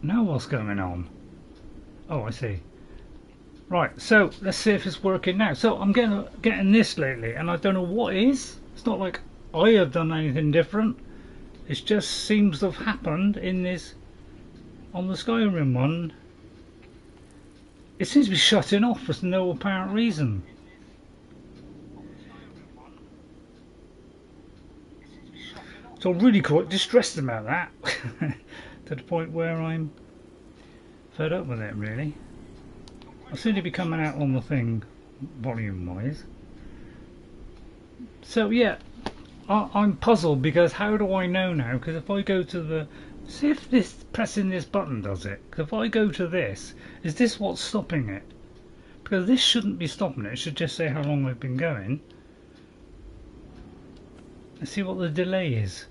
Now what's going on? Oh, I see. Right, so let's see if it's working now. So I'm getting this lately, and I don't know what it is. It's not like I have done anything different. It just seems to have happened in this, on the Skyrim one. It seems to be shutting off for no apparent reason. So I'm really quite distressed about that. To the point where I'm fed up with it, really. I seem to be coming out on the thing volume wise. So yeah, I'm puzzled because how do I know now? Because if I go to the, see if this pressing this button does it. Because if I go to this, is this what's stopping it? Because this shouldn't be stopping it. It should just say how long I've been going. Let's see what the delay is.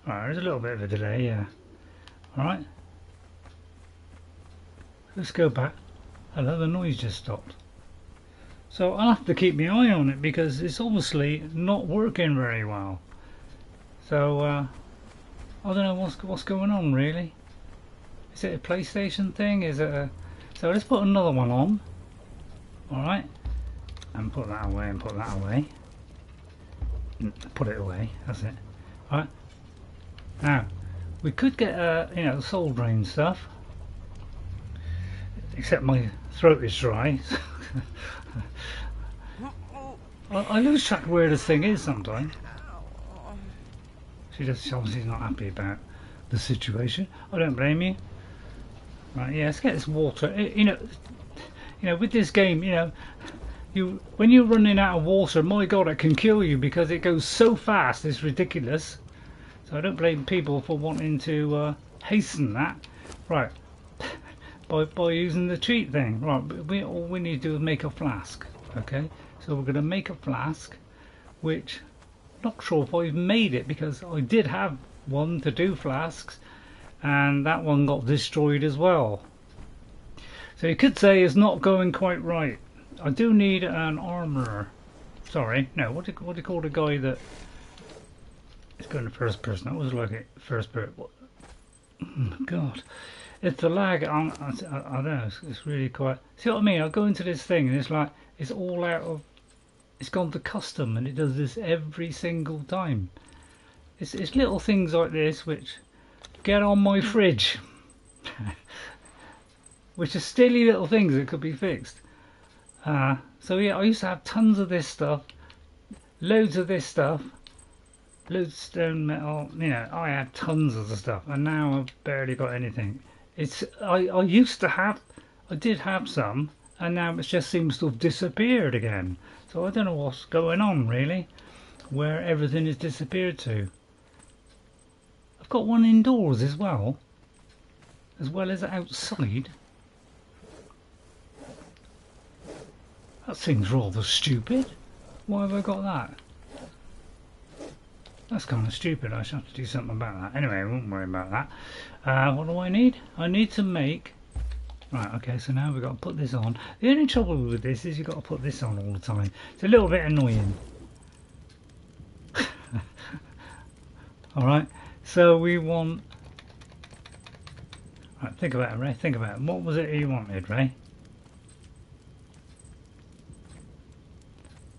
Alright, there's a little bit of a delay, yeah. Alright. Let's go back. Hello, the noise just stopped. So I'll have to keep my eye on it because it's obviously not working very well. So I don't know what's going on really. Is it a PlayStation thing? Is it a... So let's put another one on. Alright. And put that away and put that away. Put it away, that's it. Alright. Now, we could get you know, soul drain stuff. Except my throat is dry. I lose track of where this thing is sometimes. She's obviously not happy about the situation. I don't blame you. Right, yeah, let's get this water. You know, with this game, you know, when you're running out of water, my God, it can kill you because it goes so fast. It's ridiculous. So I don't blame people for wanting to hasten that. Right. By using the cheat thing. Right, all we need to do is make a flask. Okay, so we're going to make a flask, which I'm not sure if I've made it because I did have one to do flasks and that one got destroyed as well. So you could say it's not going quite right. I do need an armourer. Sorry, no, what do you call the guy that is going to first person? That was like it first person. Oh my God. It's the lag. I don't know. It's really quite. See what I mean? I go into this thing and it's like it's all out of. It's gone to custom and it does this every single time. It's little things like this which get on my fridge, which are silly little things that could be fixed. So yeah, I used to have tons of this stuff, loads of this stuff, loads of stone metal. You know, I had tons of the stuff, and now I've barely got anything. I used to have, I did have some, and now it just seems to have disappeared again. So I don't know what's going on really, where everything has disappeared to. I've got one indoors as well as outside. That thing's rather stupid. Why have I got that? That's kind of stupid. I should have to do something about that. Anyway, I won't worry about that. What do I need? I need to make... Right, okay, so now we've got to put this on. The only trouble with this is you've got to put this on all the time. It's a little bit annoying. Alright, so we want... Right, think about it, Ray. Think about it. What was it you wanted, Ray?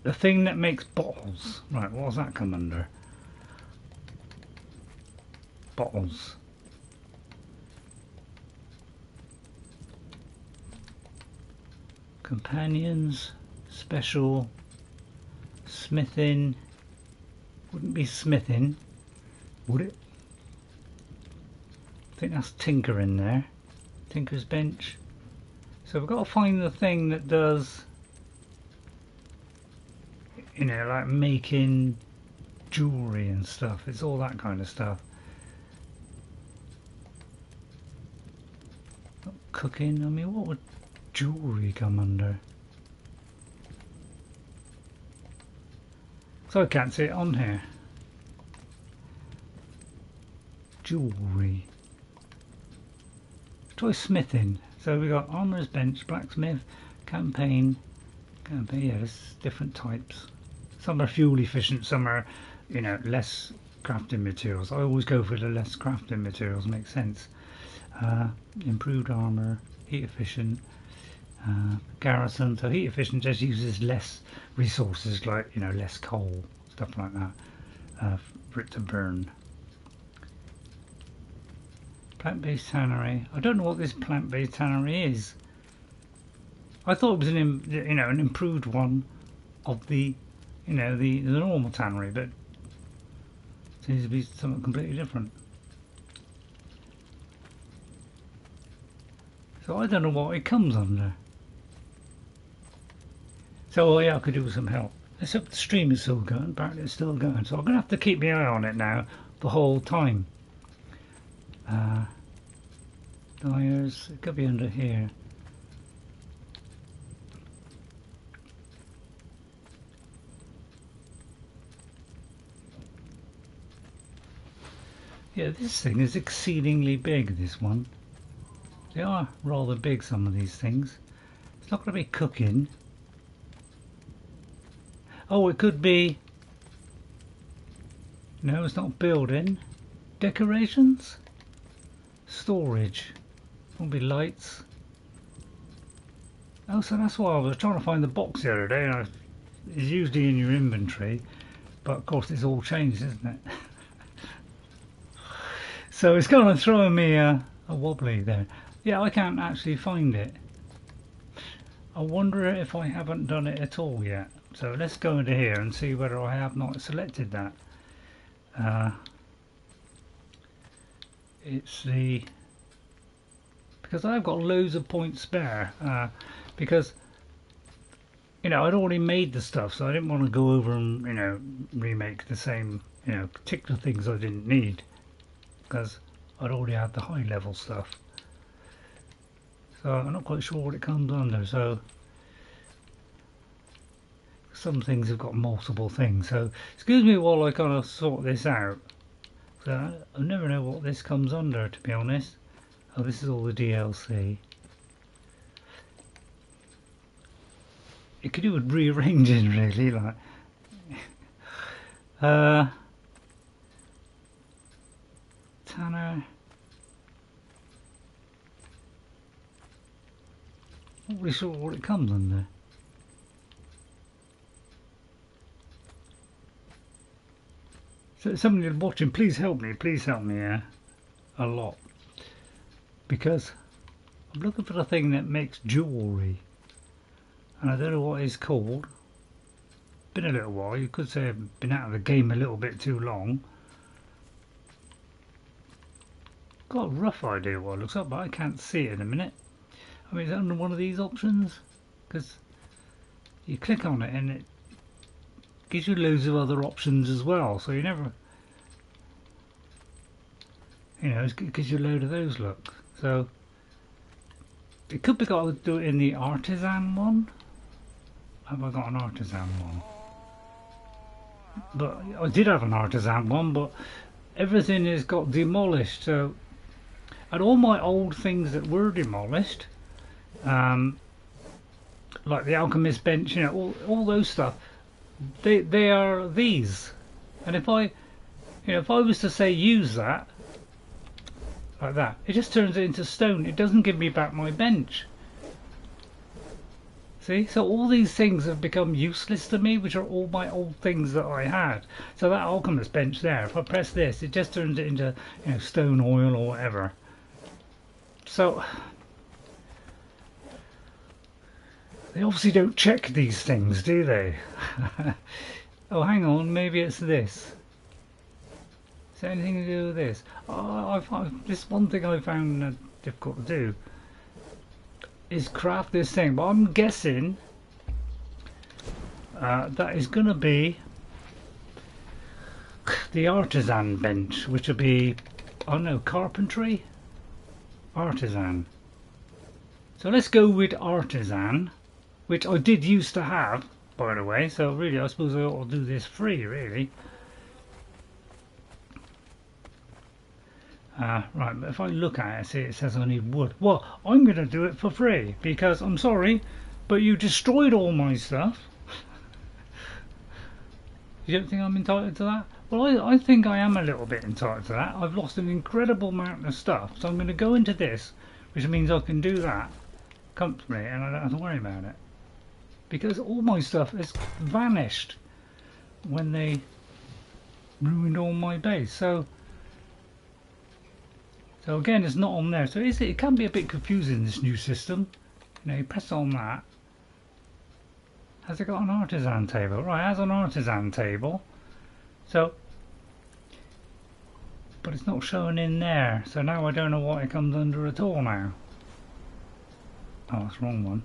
The thing that makes bottles. Right, what does that come under? Bottles. Companions, special, smithing. Wouldn't be smithing, would it? I think that's tinker in there. Tinker's bench. So we've got to find the thing that does, you know, like making jewellery and stuff. It's all that kind of stuff. Cooking, I mean, what would jewellery come under? So I can't see it on here. Jewellery. Try smithing. So we got armourer's bench, blacksmith, campaign. Yeah, there's different types. Some are fuel efficient, some are, you know, less crafting materials. I always go for the less crafting materials, makes sense. Improved armor, heat efficient, garrison. So heat efficient just uses less resources, like, you know, less coal, stuff like that, for it to burn. Plant-based tannery. I don't know what this plant-based tannery is. I thought it was an improved one of the, you know, the normal tannery, but it seems to be something completely different. So I don't know what it comes under. So yeah, I could do with some help. Except the stream is still going. Apparently it's still going. So I'm going to have to keep my eye on it now the whole time. Dyers, it could be under here. Yeah, this thing is exceedingly big, this one. They are rather big, some of these things. It's not going to be cooking. Oh, it could be... No, it's not building. Decorations? Storage. Won't be lights. Oh, so that's why I was trying to find the box the other day. And it's usually in your inventory. But of course it's all changed, isn't it? So it's kind of throwing me a wobbly there. Yeah, I can't actually find it. I wonder if I haven't done it at all yet. So let's go into here and see whether I have not selected that. It's the... Because I've got loads of points spare. Because, you know, I'd already made the stuff, so I didn't want to go over and, you know, remake the same, you know, particular things I didn't need. Because I'd already had the high level stuff. So I'm not quite sure what it comes under. So some things have got multiple things. So excuse me while I kind of sort this out. So I never know what this comes under, to be honest. Oh, this is all the DLC. It could do with rearranging, really, like. Tanner. Not really sure what it comes under. So somebody watching, please help me a lot, because I'm looking for the thing that makes jewellery, and I don't know what it's called. Been a little while. You could say I've been out of the game a little bit too long. Got a rough idea what it looks like, but I can't see it in a minute. I mean, it's under one of these options, because you click on it and it gives you loads of other options as well, so you never, you know, it gives you a load of those, look. So it could be got to do it in the artisan one. Have I got an artisan one? But I did have an artisan one, but everything has got demolished. So, and all my old things that were demolished, like the alchemist bench, you know, all those stuff, they are these. And if I, you know, if I was to say use that like that, it just turns it into stone. It doesn't give me back my bench. See, so all these things have become useless to me, which are all my old things that I had. So that alchemist bench there, if I press this, it just turns it into, you know, stone oil or whatever. So they obviously don't check these things, do they? Oh, hang on, maybe it's this. Is there anything to do with this? Oh, this one thing I found difficult to do is craft this thing, but I'm guessing that is going to be the artisan bench, which will be, I don't know, carpentry? Artisan. So let's go with artisan, which I did used to have, by the way, so really I suppose I ought to do this free, really. Right, but if I look at it, see it says I need wood. Well, I'm going to do it for free, because I'm sorry, but you destroyed all my stuff. You don't think I'm entitled to that? Well, I think I am a little bit entitled to that. I've lost an incredible amount of stuff, so I'm going to go into this, which means I can do that comfortably and I don't have to worry about it. Because all my stuff has vanished when they ruined all my base. So again, it's not on there. So it can be a bit confusing, this new system. You know, you press on that. Has it got an artisan table? Right, it has an artisan table. So, but it's not showing in there. So now I don't know what it comes under at all now. Oh, that's the wrong one.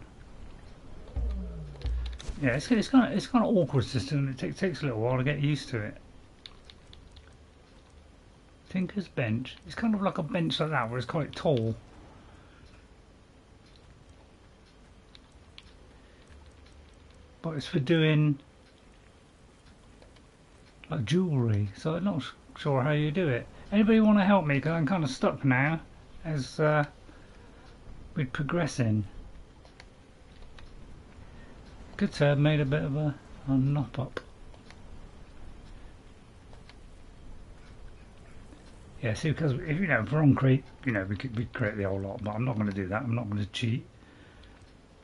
Yeah, it's kind of awkward system. It takes a little while to get used to it. Tinker's bench. It's kind of like a bench like that, where it's quite tall. But it's for doing like jewellery, so I'm not sure how you do it. Anybody want to help me? Because I'm kind of stuck now as we're progressing. Good sir, made a bit of a knop up. Yeah, see, because if you know, if we're on create, you know, we could create the whole lot, but I'm not going to do that. I'm not going to cheat.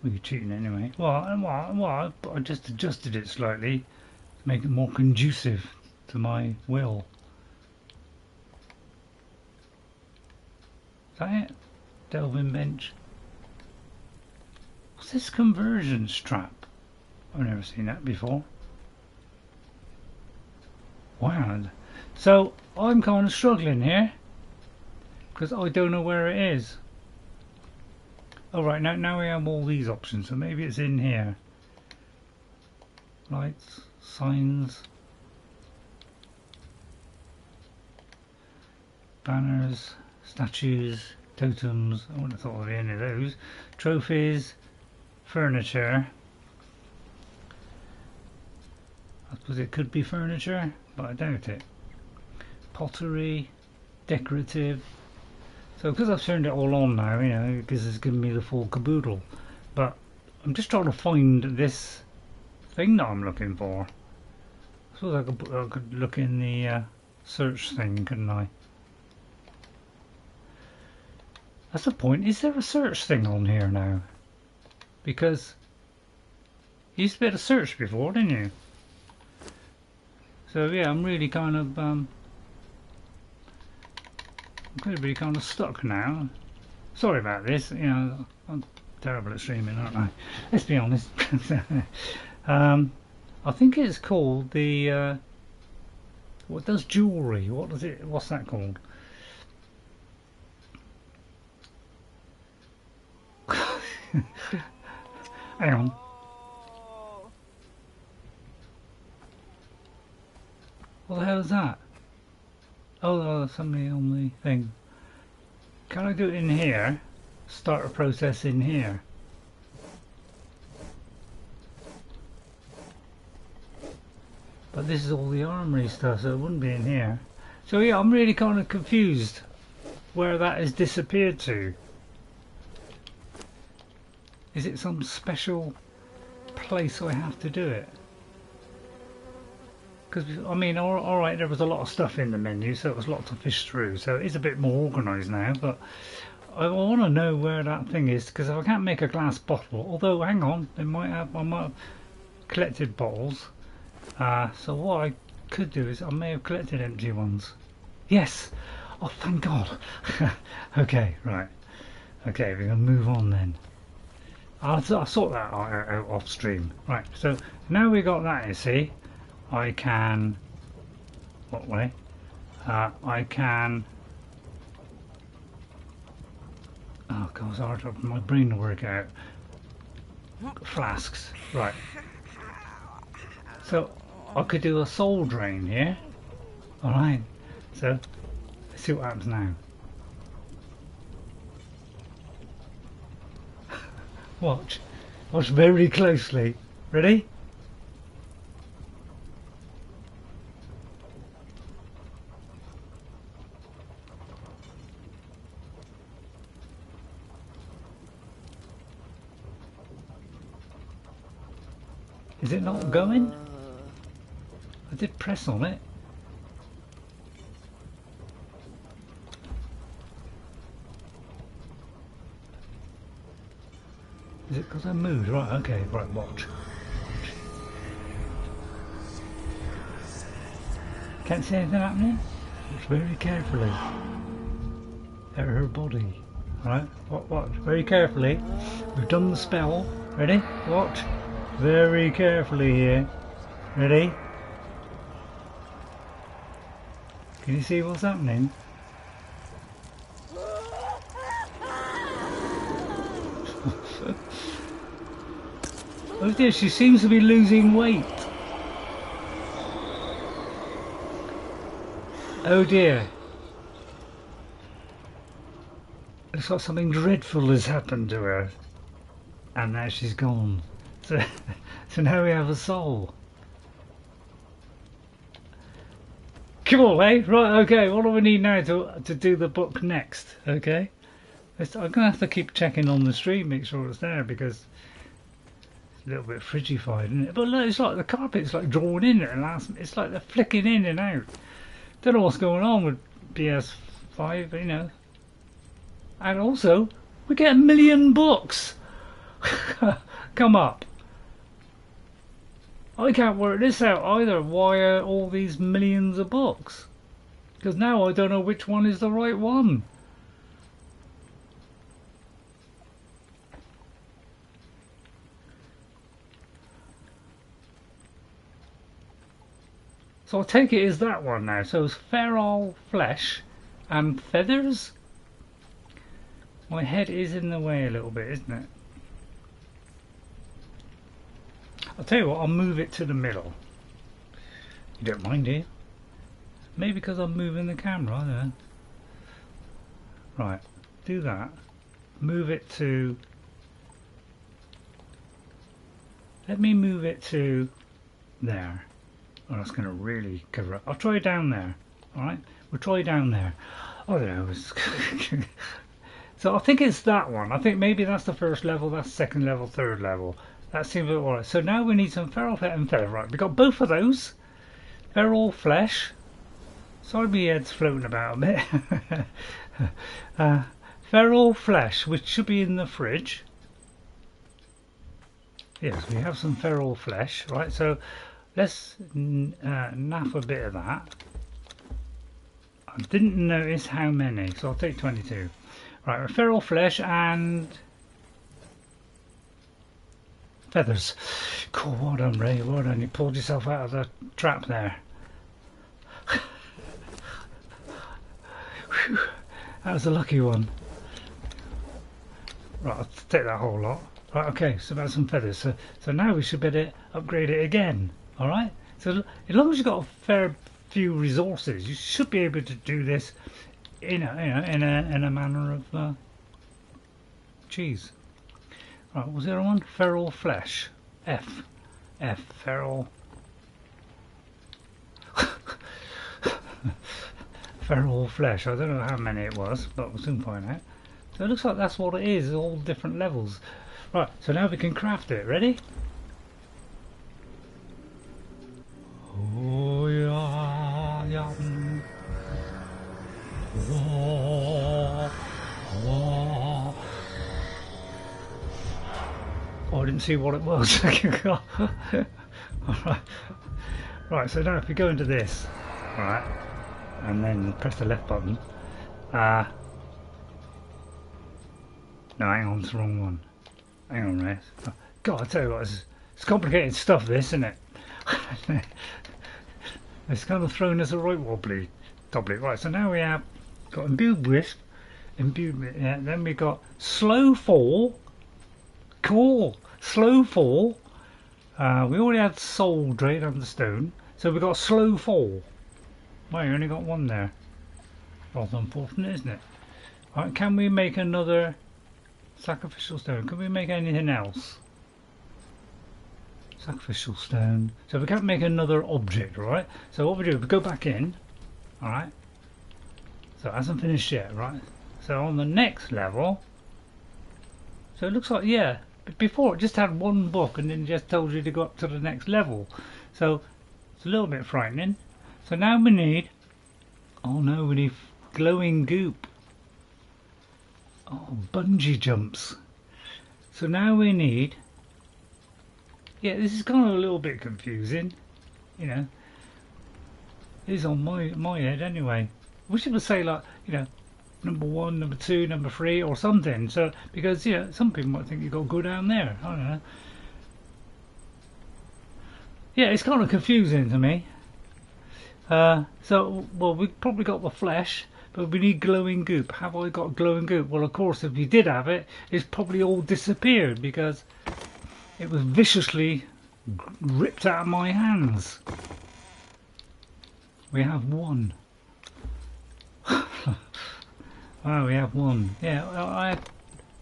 We're cheating anyway. Well, I just adjusted it slightly to make it more conducive to my will. Is that it? Delving bench. What's this conversion strap? I've never seen that before. Wow. So I'm kind of struggling here because I don't know where it is. Oh right, now we have all these options, so maybe it's in here. Lights, signs, banners, statues, totems. I wouldn't have thought of any of those. Trophies, furniture. I suppose it could be furniture, but I doubt it. Pottery, decorative. So because I've turned it all on now, you know, because it's given me the full caboodle. But I'm just trying to find this thing that I'm looking for. I suppose I could look in the search thing, couldn't I? That's the point. Is there a search thing on here now? Because you used to be able to search before, didn't you? So yeah, I'm really kind of I'm really kind of stuck now. Sorry about this, you know, I'm terrible at streaming, aren't I? Let's be honest. I think it's called the what does jewellery? What's that called? Hang on. What the hell is that? Oh, somebody on the thing. Can I do it in here? Start a process in here. But this is all the armory stuff, so it wouldn't be in here. So yeah, I'm really kind of confused where that has disappeared to. Is it some special place I have to do it? Because, I mean, alright, there was a lot of stuff in the menu, so it was a lot to fish through, so it is a bit more organised now, but I want to know where that thing is, because if I can't make a glass bottle, although, hang on, I might have collected bottles, so what I could do is, I may have collected empty ones. Yes! Oh, thank God! Okay, right. Okay, we're going to move on then. I'll sort that out off stream. Right, so now we got that, you see. I can, what way? I can, oh god, it's hard for my brain to work out. Flasks, right. So I could do a soul drain here. Alright, so let's see what happens now. Watch very closely. Ready? Is it not going? did press on it. Is it because I moved? Right, okay, right, watch. Can't see anything happening? Watch very carefully. At her body. Right, watch, very carefully. We've done the spell. Ready? Watch. Very carefully here. Ready? Can you see what's happening? Oh dear, she seems to be losing weight. Oh dear. Looks like something dreadful has happened to her. And now she's gone. So, so now we have a soul. Come on, eh? Right, okay, what do we need now to do the book next? Okay? I'm going to have to keep checking on the stream, make sure it's there, because it's a little bit frigified, isn't it? But look, it's like the carpet's like drawn in at last. It's like they're flicking in and out. Don't know what's going on with PS5, you know. And also, we get 1 million books. Come up. I can't work this out either. Why are all these millions of books? Because now I don't know which one is the right one. So I'll take it as that one now. So it's feral flesh and feathers. My head is in the way a little bit, isn't it? I'll tell you what, I'll move it to the middle. You don't mind, do you? Maybe because I'm moving the camera, I don't know. Right, do that. Move it to... Let me move it to there. Oh, that's going to really cover up. I'll try down there. Alright, we'll try down there. I don't know. So I think it's that one. I think maybe that's the first level, that's second level, third level. That seems alright. So now we need some feral pet and feather. Right, we got both of those. Feral flesh. Sorry my head's floating about a bit. Feral flesh, which should be in the fridge. Yes, we have some feral flesh. Right, so let's naff a bit of that. I didn't notice how many, so I'll take 22. Right, feral flesh and feathers. Cool, well done, Ray, well done. You pulled yourself out of the trap there. Whew, that was a lucky one. Right, I'll take that whole lot. Right, okay, so that's some feathers. So now we should better upgrade it again. Alright? So as long as you've got a fair few resources, you should be able to do this in a manner of cheese. Right, what was the other one? Feral flesh. F, feral. Feral flesh. I don't know how many it was, but we'll soon find out. So it looks like that's what it is, all different levels. Right, so now we can craft it. Ready? Oh yeah, yeah. Oh, oh. Oh, I didn't see what it was. Alright. Right, so now if we go into this, right, and then press the left button. No, hang on, it's the wrong one. Hang on, Ray. Oh, God, I tell you what, it's complicated stuff, this, isn't it? It's kind of thrown us a right wobbly. Right, so now we have got imbued wisp, yeah, then we got slow fall. Cool, slow fall. We already had soul drain under stone, so we got slow fall. Well, you only got one there. Rather unfortunate, isn't it? Right, can we make another sacrificial stone? Can we make anything else? Sacrificial stone. So we can't make another object, right? So what we do, we go back in, alright? So it hasn't finished yet, right? So on the next level, so it looks like, yeah, before it just had one book and then just told you to go up to the next level. So It's a little bit frightening. So now we need, oh no, we need glowing goop. Oh, bungee jumps. So now we need, yeah, this is kind of a little bit confusing, you know. It is on my head anyway. Wish it would say like, you know, number 1, number 2, number 3 or something. So because, you know, some people might think you've got to go down there. I don't know. Yeah, it's kind of confusing to me. So, well, we've probably got the flesh, but we need glowing goop. Have I got glowing goop? Well, of course, if you did have it, it's probably all disappeared because it was viciously ripped out of my hands. We have one. Oh, we have one. Yeah, I had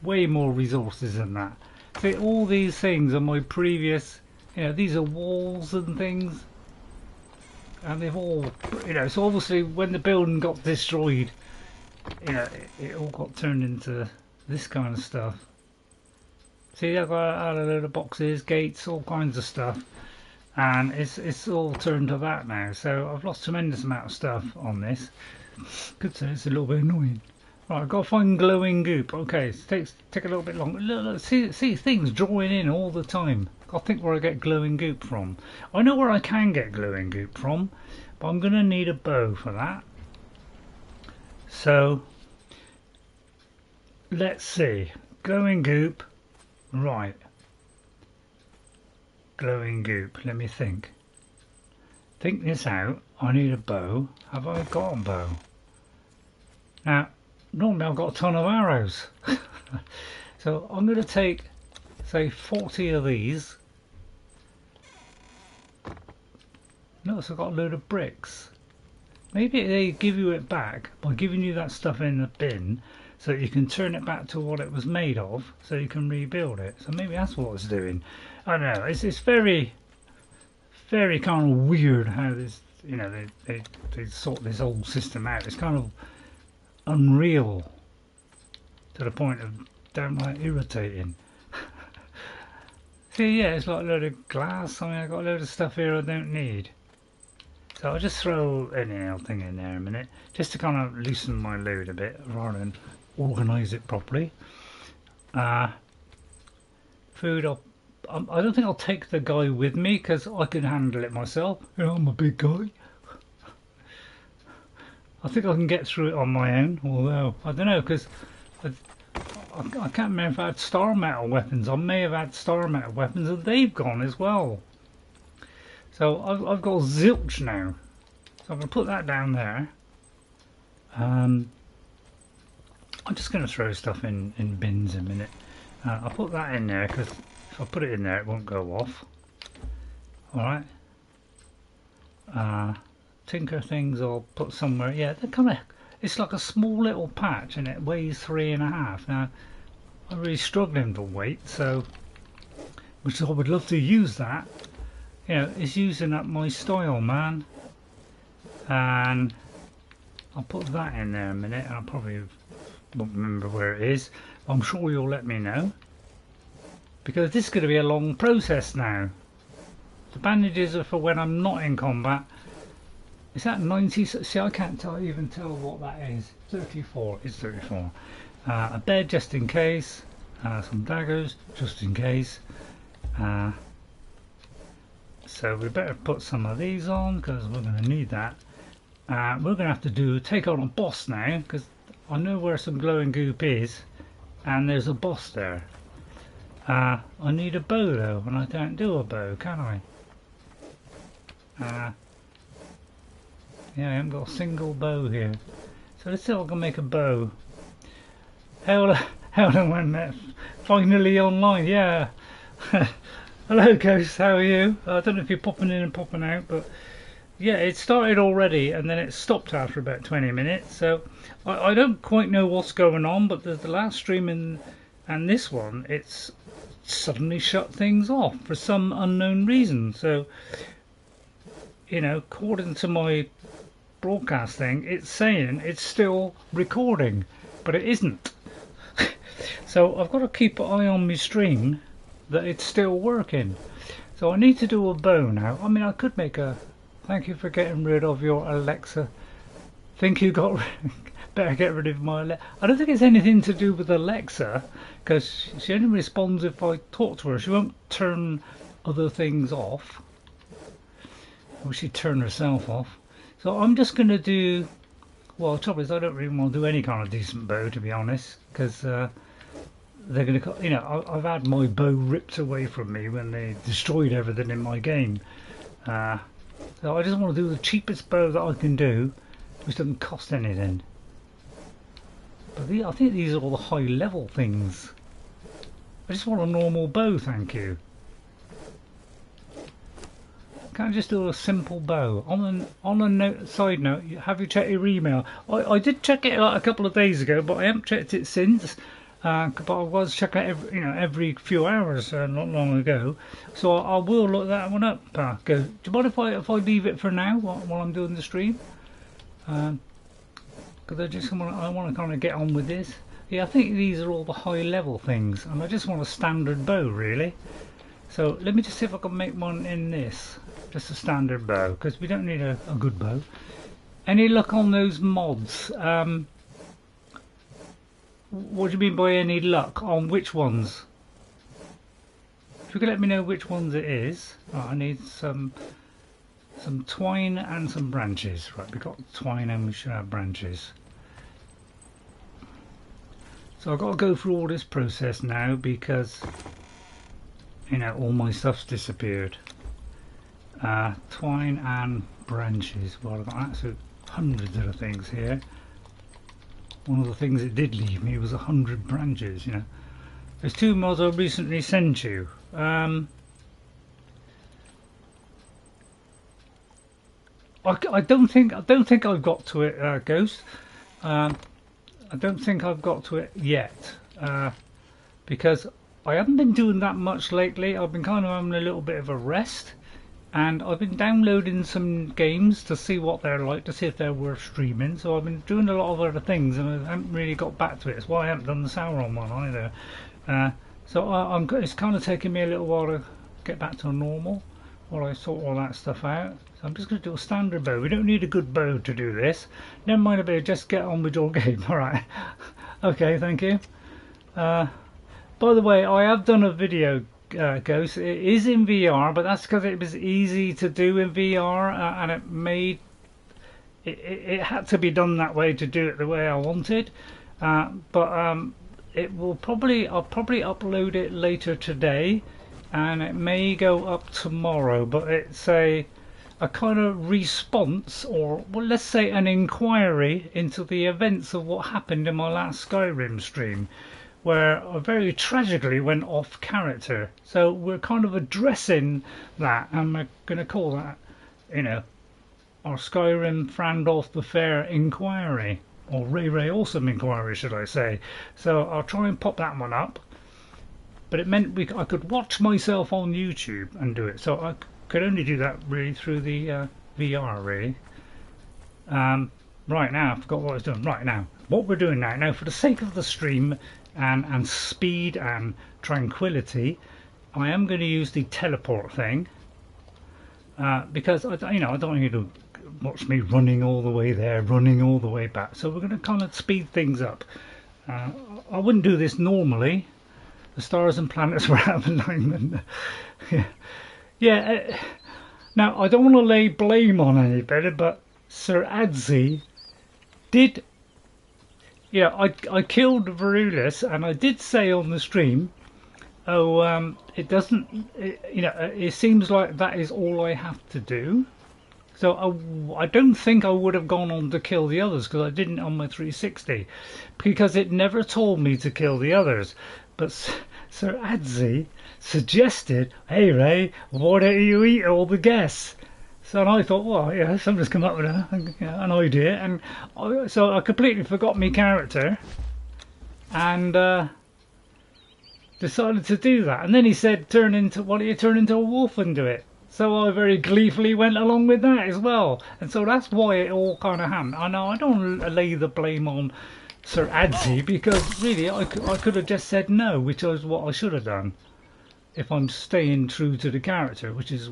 way more resources than that. See, all these things are my previous, you know, these are walls and things. And they've all, you know, so obviously when the building got destroyed, you know, it all got turned into this kind of stuff. See, I've got a load of boxes, gates, all kinds of stuff. And it's all turned to that now. So I've lost a tremendous amount of stuff on this. Could say it's a little bit annoying. Right, I've got to find glowing goop. Okay, it take a little bit longer. Look, see things drawing in all the time. I'll think where I get glowing goop from. I know where I can get glowing goop from, but I'm going to need a bow for that. So, let's see. Glowing goop. Right. Glowing goop. Let me think. Think this out. I need a bow. Have I got a bow? Now, normally I've got a ton of arrows. So I'm going to take, say, 40 of these. Notice I've got a load of bricks. Maybe they give you it back by giving you that stuff in the bin so that you can turn it back to what it was made of so you can rebuild it. So maybe that's what it's doing. I don't know. It's very kind of weird how this, you know, they sort this whole system out. It's kind of unreal to the point of downright irritating. See, yeah, it's like a load of glass. I mean, I've got a load of stuff here I don't need. So I'll just throw any old thing in there a minute, just to kind of loosen my load a bit, rather than organise it properly. Food, I don't think I'll take the guy with me, because I can handle it myself. You know, I'm a big guy. I think I can get through it on my own, although, I don't know, because I can't remember if I had star metal weapons. I may have had star metal weapons, and they've gone as well. So I've got zilch now. So I'm going to put that down there. I'm just going to throw stuff in bins in a minute. I'll put that in there because if I put it in there it won't go off. Alright. Tinker things I'll put somewhere. Yeah, they're kind of, it's like a small little patch and it weighs 3.5. Now I'm really struggling for weight, so which I would love to use that. You know, it's using up my style, man. And I'll put that in there a minute. And I probably won't remember where it is. But I'm sure you'll let me know. Because this is going to be a long process now. The bandages are for when I'm not in combat. Is that 90? See, I can't even tell what that is. 34. It's 34. A bed just in case. Some daggers just in case. So we better put some of these on because we're going to need that. We're going to have to take on a boss now because I know where some glowing goop is and there's a boss there. I need a bow though, and I can't do a bow, can I? Yeah, I haven't got a single bow here. So let's see if I can make a bow. Hell when finally online, yeah. Hello Ghost, how are you? I don't know if you're popping in and popping out, but yeah, it started already and then it stopped after about 20 minutes. So I don't quite know what's going on, but the last stream and this one, it's suddenly shut things off for some unknown reason. So, you know, according to my broadcast thing, it's saying it's still recording, but it isn't. So I've got to keep an eye on my stream that it's still working. So I need to do a bow now. I mean, I could make a Thank you for getting rid of your Alexa. Think you got better get rid of my Alexa. I don't think it's anything to do with Alexa, because she only responds if I talk to her. She won't turn other things off. Or she'd turn herself off. So I'm just going to do... Well, the trouble is I don't really want to do any kind of decent bow, to be honest, because they're going to... You know, I've had my bow ripped away from me when they destroyed everything in my game. So I just want to do the cheapest bow that I can do, which doesn't cost anything. But I think these are all the high level things. I just want a normal bow, thank you. Can't I just do a simple bow? On a side note, have you checked your email? I did check it like a couple of days ago, but I haven't checked it since. But I was checking it every few hours not long ago, so I will look that one up. Do you mind if I leave it for now while I'm doing the stream? Because I want to kind of get on with this. Yeah, I think these are all the high level things, and I just want a standard bow really. So let me just see if I can make one in this, just a standard bow, because we don't need a good bow. Any luck on those mods? What do you mean by any luck? On which ones? If you could let me know which ones it is. Oh, I need some twine and some branches. Right, we've got twine and we should have branches. So I've got to go through all this process now because, you know, all my stuff's disappeared. Twine and branches. Well, I've got absolute hundreds of things here. One of the things it did leave me was 100 branches, you know. There's 2 mods I recently sent you. I don't think I've got to it, Ghost. I don't think I've got to it yet, because I haven't been doing that much lately. I've been kind of having a little bit of a rest. And I've been downloading some games to see what they're like, to see if they're worth streaming. So I've been doing a lot of other things, and I haven't really got back to it. That's why I haven't done the Sauron one either. So it's kind of taking me a little while to get back to normal while I sort all that stuff out. So I'm just going to do a standard bow. We don't need a good bow to do this. Never mind about it, just get on with your game. Alright. Okay, thank you. By the way, I have done a video, Ghost. It is in VR, but that's because it was easy to do in VR, and it had to be done that way to do it the way I wanted. It will probably I'll probably upload it later today, and it may go up tomorrow. But it's a kind of response, or well, let's say an inquiry into the events of what happened in my last Skyrim stream, where I very tragically went off character. So we're kind of addressing that, and we're going to call that, you know, our Skyrim Frandolph the Fair inquiry, or Ray Awesome inquiry, should I say. So I'll try and pop that one up. But it meant I could watch myself on YouTube and do it. So I could only do that really through the VR, really. Right now, I forgot what I was doing. Right now, what we're doing now for the sake of the stream, and speed and tranquility, I am going to use the teleport thing, because I don't want you to watch me running all the way there, running all the way back. So we're going to kind of speed things up. I wouldn't do this normally. The stars and planets were out of alignment. Yeah. Now I don't want to lay blame on anybody, but Sir Adzi did. Yeah, I killed Varulus, and I did say on the stream, it doesn't, it seems like that is all I have to do. So I don't think I would have gone on to kill the others, because I didn't on my 360, because it never told me to kill the others. But Sir Adzi suggested, hey Ray, why don't you eat all the guests? So I thought, well, yeah, somebody's come up with an idea, and so I completely forgot my character, and decided to do that. And then he said, why don't you turn into a wolf and do it? So I very gleefully went along with that as well, and so that's why it all kind of happened. I know I don't lay the blame on Sir Adzi, because really I could have just said no, which is what I should have done, if I'm staying true to the character, which is,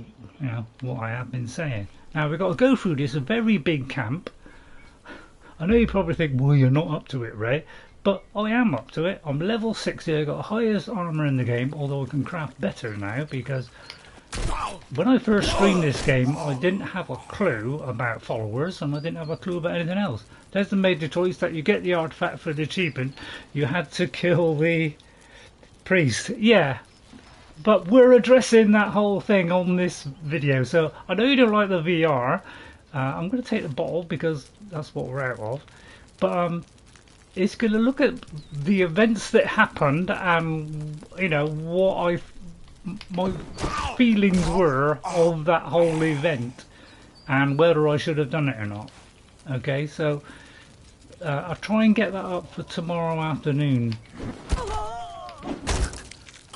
what I have been saying. Now we've got to go through this very big camp. I know you probably think, well, you're not up to it, Ray, but I am up to it. I'm level 60, I got the highest armour in the game, although I can craft better now, because when I first streamed this game, I didn't have a clue about followers, and I didn't have a clue about anything else. Desmond made the choice that you get the artifact for the achievement, you had to kill the priest. Yeah, but we're addressing that whole thing on this video, so I know you don't like the VR. I'm going to take the bottle because that's what we're out of, but it's going to look at the events that happened and, you know, what my feelings were of that whole event and whether I should have done it or not. Okay, so I'll try and get that up for tomorrow afternoon.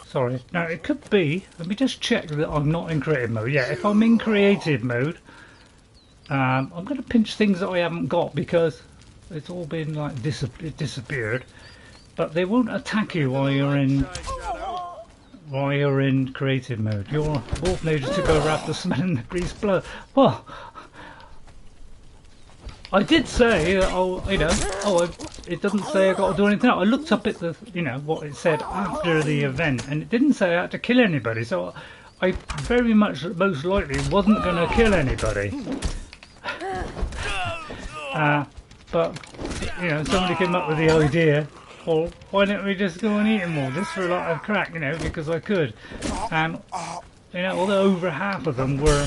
Sorry. Now it could be, let me just check that I'm not in creative mode. Yeah, if I'm in creative mode, I'm going to pinch things that I haven't got because it's all been like it disappeared. But they won't attack you while you're in creative mode. Your wolf nature to go after smelling the greased blood. Well, I did say, it doesn't say I got to do anything else. I looked up at the, what it said after the event, and it didn't say I had to kill anybody. So I very much, most likely, wasn't going to kill anybody. But somebody came up with the idea. Well, why don't we just go and eat them all, just for a lot of crack, because I could. And, although over half of them were,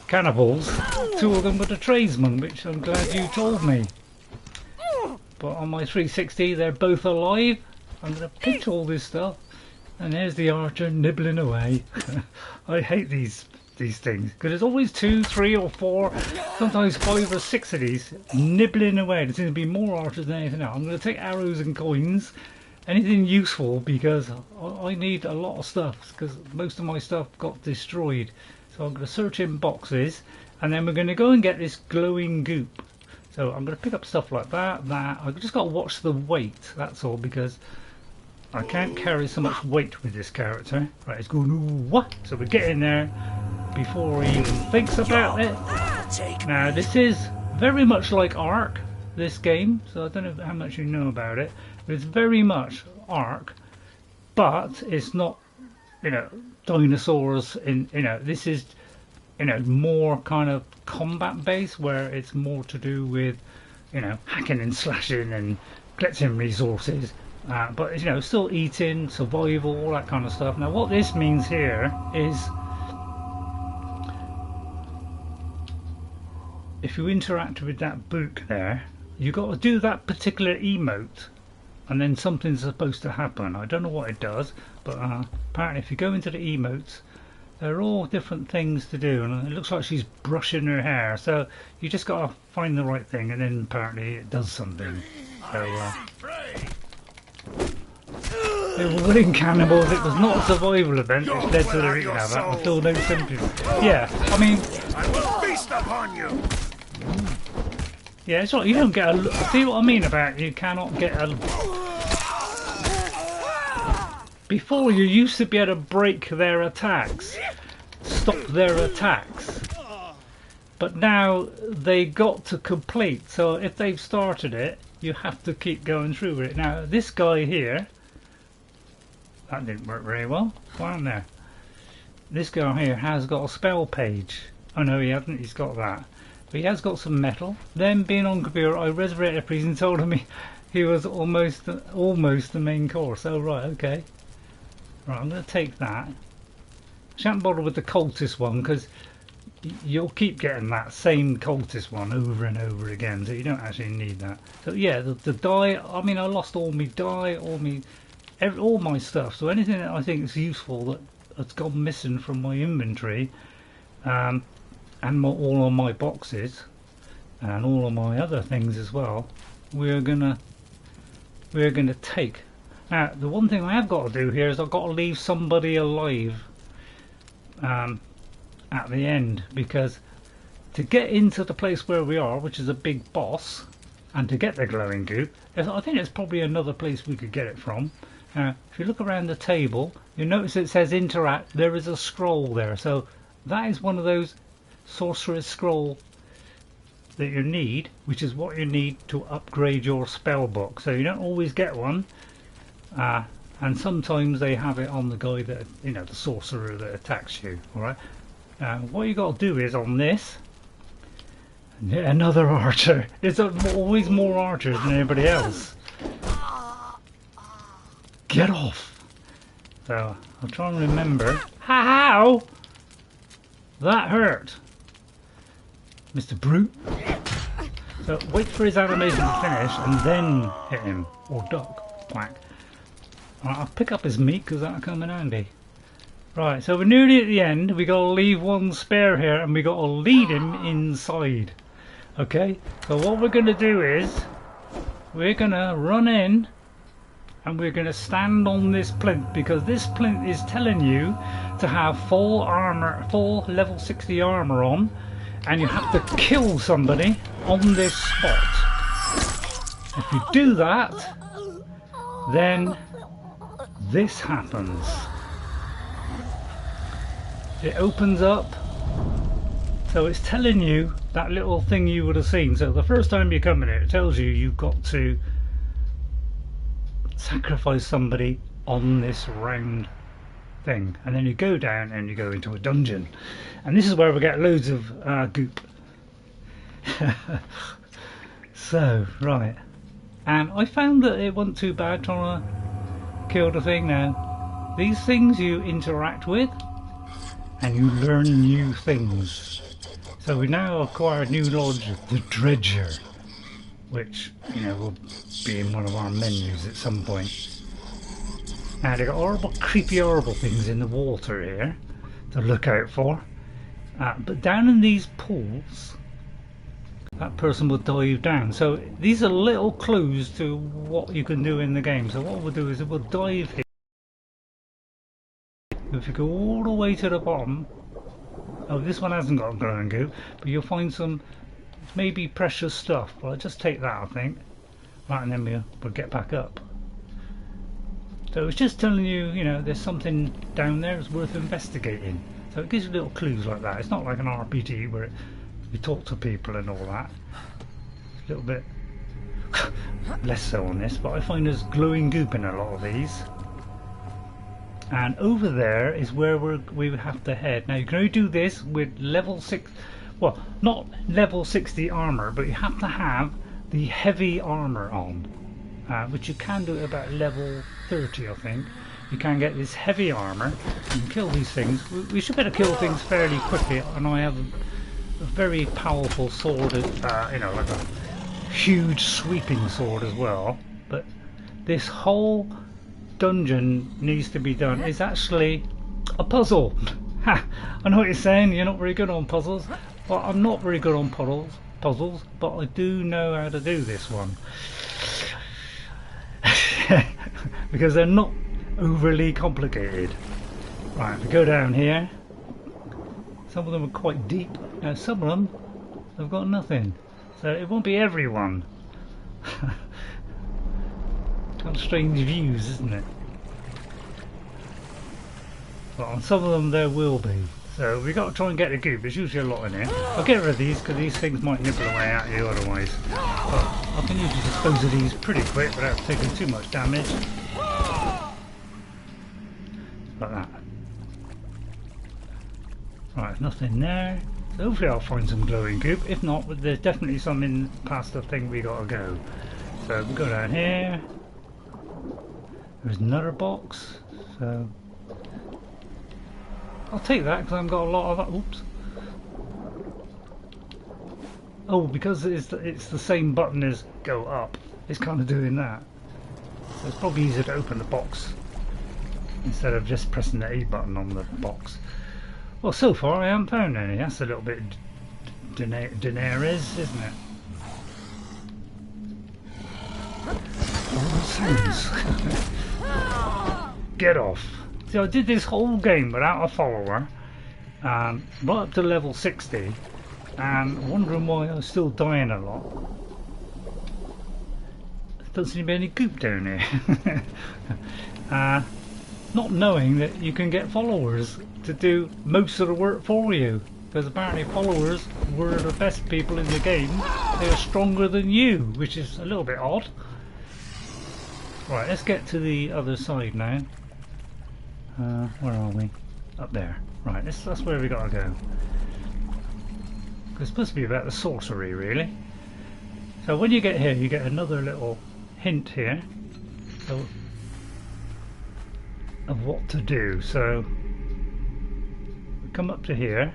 cannibals, 2 of them were the tradesmen, which I'm glad you told me. But on my 360, they're both alive. I'm going to pinch all this stuff. And there's the archer nibbling away. I hate these things, because there's always 2, 3 or 4, sometimes 5 or 6 of these nibbling away. There seems to be more archers than anything else. I'm going to take arrows and coins, anything useful, because I need a lot of stuff, because most of my stuff got destroyed. So I'm going to search in boxes, and then we're going to go and get this glowing goop. So I'm going to pick up stuff like that. I've just got to watch the weight, that's all, because I can't carry so much weight with this character. Right, it's going, ooh, what? So we get in there before he even thinks about it. Now this is very much like Ark, this game, so I don't know how much you know about it, but it's very much Ark, but it's not, dinosaurs in, this is, more kind of combat based, where it's more to do with, hacking and slashing and collecting resources, but it's, still eating, survival, all that kind of stuff. Now what this means here is, if you interact with that book there, you got to do that particular emote, and then something's supposed to happen. I don't know what it does, but apparently if you go into the emotes, they're all different things to do, and it looks like she's brushing her hair, so you just got to find the right thing, and then apparently it does something. So they were willing cannibals. It was not a survival event, which led to their eating of that and feel no sympathy. Yeah, I mean, I will feast upon you. Yeah, it's right. You don't get a. See what I mean about you cannot get a. Before, you used to be able to break their attacks, stop their attacks, but now they got to complete. So if they've started it, you have to keep going through with it. Now this guy here, that didn't work very well. Why on there? This guy here has got a spell page. Oh no, he hasn't. He's got that. But he has got some metal. Then, being on computer, I resurrected a priest and told him he was almost the main course. Oh right, okay. Right, I'm going to take that. I shan't bother with the cultist one, because you'll keep getting that same cultist one over and over again, so you don't actually need that. So yeah, the dye. I mean, I lost all my dye, all my stuff. So anything that I think is useful that's gone missing from my inventory. And all of my boxes and all of my other things as well, we're gonna take. Now the one thing I have got to do here is I've got to leave somebody alive at the end, because to get into the place where we are, which is a big boss, and to get the glowing goop, I think there's probably another place we could get it from. Now if you look around the table, you notice it says interact. There is a scroll there, so that is one of those sorcerer's scroll that you need, which is what you need to upgrade your spell book. So you don't always get one, and sometimes they have it on the guy that, you know, the sorcerer that attacks you. All right. What you got to do is on this, another archer. There's always more archers than anybody else. Get off. So I'll try and remember. How? That hurt, Mr. Brute. So wait for his animation to finish and then hit him, or duck, whack. Right, I'll pick up his meat because that'll come in handy. Right, so we're nearly at the end. We got to leave one spare here and we got to lead him inside. Okay, so what we're going to do is we're going to run in and we're going to stand on this plinth, because this plinth is telling you to have full armor, full level 60 armor on, and you have to kill somebody on this spot. If you do that, then this happens. It opens up. So it's telling you that little thing you would have seen. So the first time you come in it tells you you've got to sacrifice somebody on this round thing, and then you go down and you go into a dungeon, and this is where we get loads of goop. So right, and I found that it wasn't too bad trying to kill the thing. Now these things you interact with and you learn new things. So we now acquired new knowledge of the dredger, which, you know, will be in one of our menus at some point. Now they've got horrible, creepy, horrible things in the water here to look out for. But down in these pools, that person will dive down. So these are little clues to what you can do in the game. So what we'll do is we'll dive here. If you go all the way to the bottom, oh, this one hasn't got glowing goo, but you'll find some maybe precious stuff. Well, I'll just take that, I think. Right, and then we'll get back up. So it's just telling you, you know, there's something down there that's worth investigating. So it gives you little clues like that. It's not like an RPG where you talk to people and all that. It's a little bit less so on this, but I find there's glowing goop in a lot of these. And over there is where we have to head. Now you can only do this with level 6, well, not level 60 armor, but you have to have the heavy armor on, which you can do at about level 30, I think. You can get this heavy armor and kill these things. We should be able to kill things fairly quickly, and I have a very powerful sword, you know, like a huge sweeping sword as well. But this whole dungeon needs to be done. It's actually a puzzle. Ha! I know what you're saying, you're not very good on puzzles. Well, I'm not very good on puzzles, but I do know how to do this one. Because they're not overly complicated. Right, we go down here. Some of them are quite deep. Now some of them have got nothing. So it won't be everyone. Kind of strange views, isn't it? But on some of them there will be. So we've got to try and get the goop. There's usually a lot in here. I'll get rid of these because these things might nibble away at you otherwise. But I can usually dispose of these pretty quick without taking too much damage. Like that. Right, nothing there. So hopefully I'll find some glowing goop. If not, there's definitely some in past the thing we got to go. So we go down here. There's another box. So I'll take that because I've got a lot of that. Oops. Oh, because it's the same button as go up. It's kind of doing that. So it's probably easier to open the box instead of just pressing the A button on the box. Well, so far I haven't found any. That's a little bit Daenerys, isn't it? Oh, sounds. Get off. See, I did this whole game without a follower, right up to level 60, and wondering why I was still dying a lot. There doesn't seem to be any goop down here. Not knowing that you can get followers to do most of the work for you. Because apparently followers were the best people in the game. They are stronger than you, which is a little bit odd. Right, let's get to the other side now. Where are we? Up there. Right, that's where we gotta go. It's supposed to be about the sorcery, really. So when you get here, you get another little hint here of what to do. So we come up to here.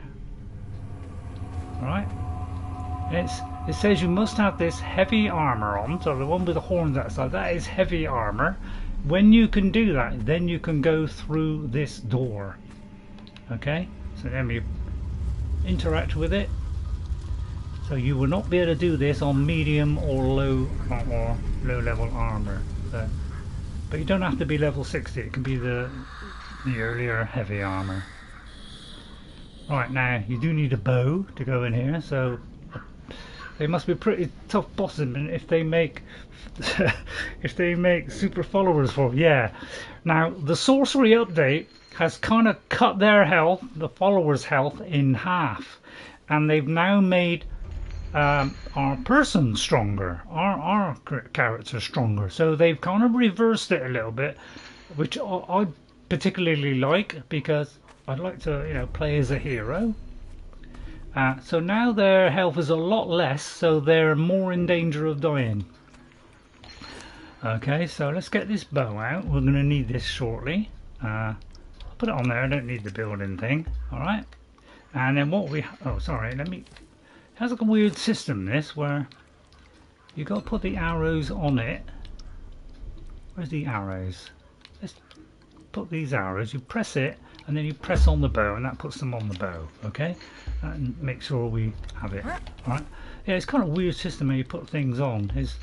Right, and it says you must have this heavy armor on, so the one with the horns outside, that is heavy armor. When you can do that, then you can go through this door. Okay, so then we interact with it. So you will not be able to do this on medium or low level armor. But you don't have to be level 60, it can be the earlier heavy armor. Right, now you do need a bow to go in here, so they must be pretty tough bosses if they make super followers for. Yeah. Now the sorcery update has kind of cut their health, the followers' health, in half, and they've now made our person stronger, our character stronger. So they've kind of reversed it a little bit, which I particularly like, because I'd like to, you know, play as a hero. So now their health is a lot less, so they're more in danger of dying. Okay, so let's get this bow out. We're going to need this shortly. I'll put it on there. I don't need the building thing. All right. And then what we... Oh, sorry. It has like a weird system, this, where you got to put the arrows on it. Where's the arrows? Let's put these arrows. You press it, and then you press on the bow, and that puts them on the bow. Okay, and make sure we have it. All right. Yeah, it's kind of a weird system where you put things on. Is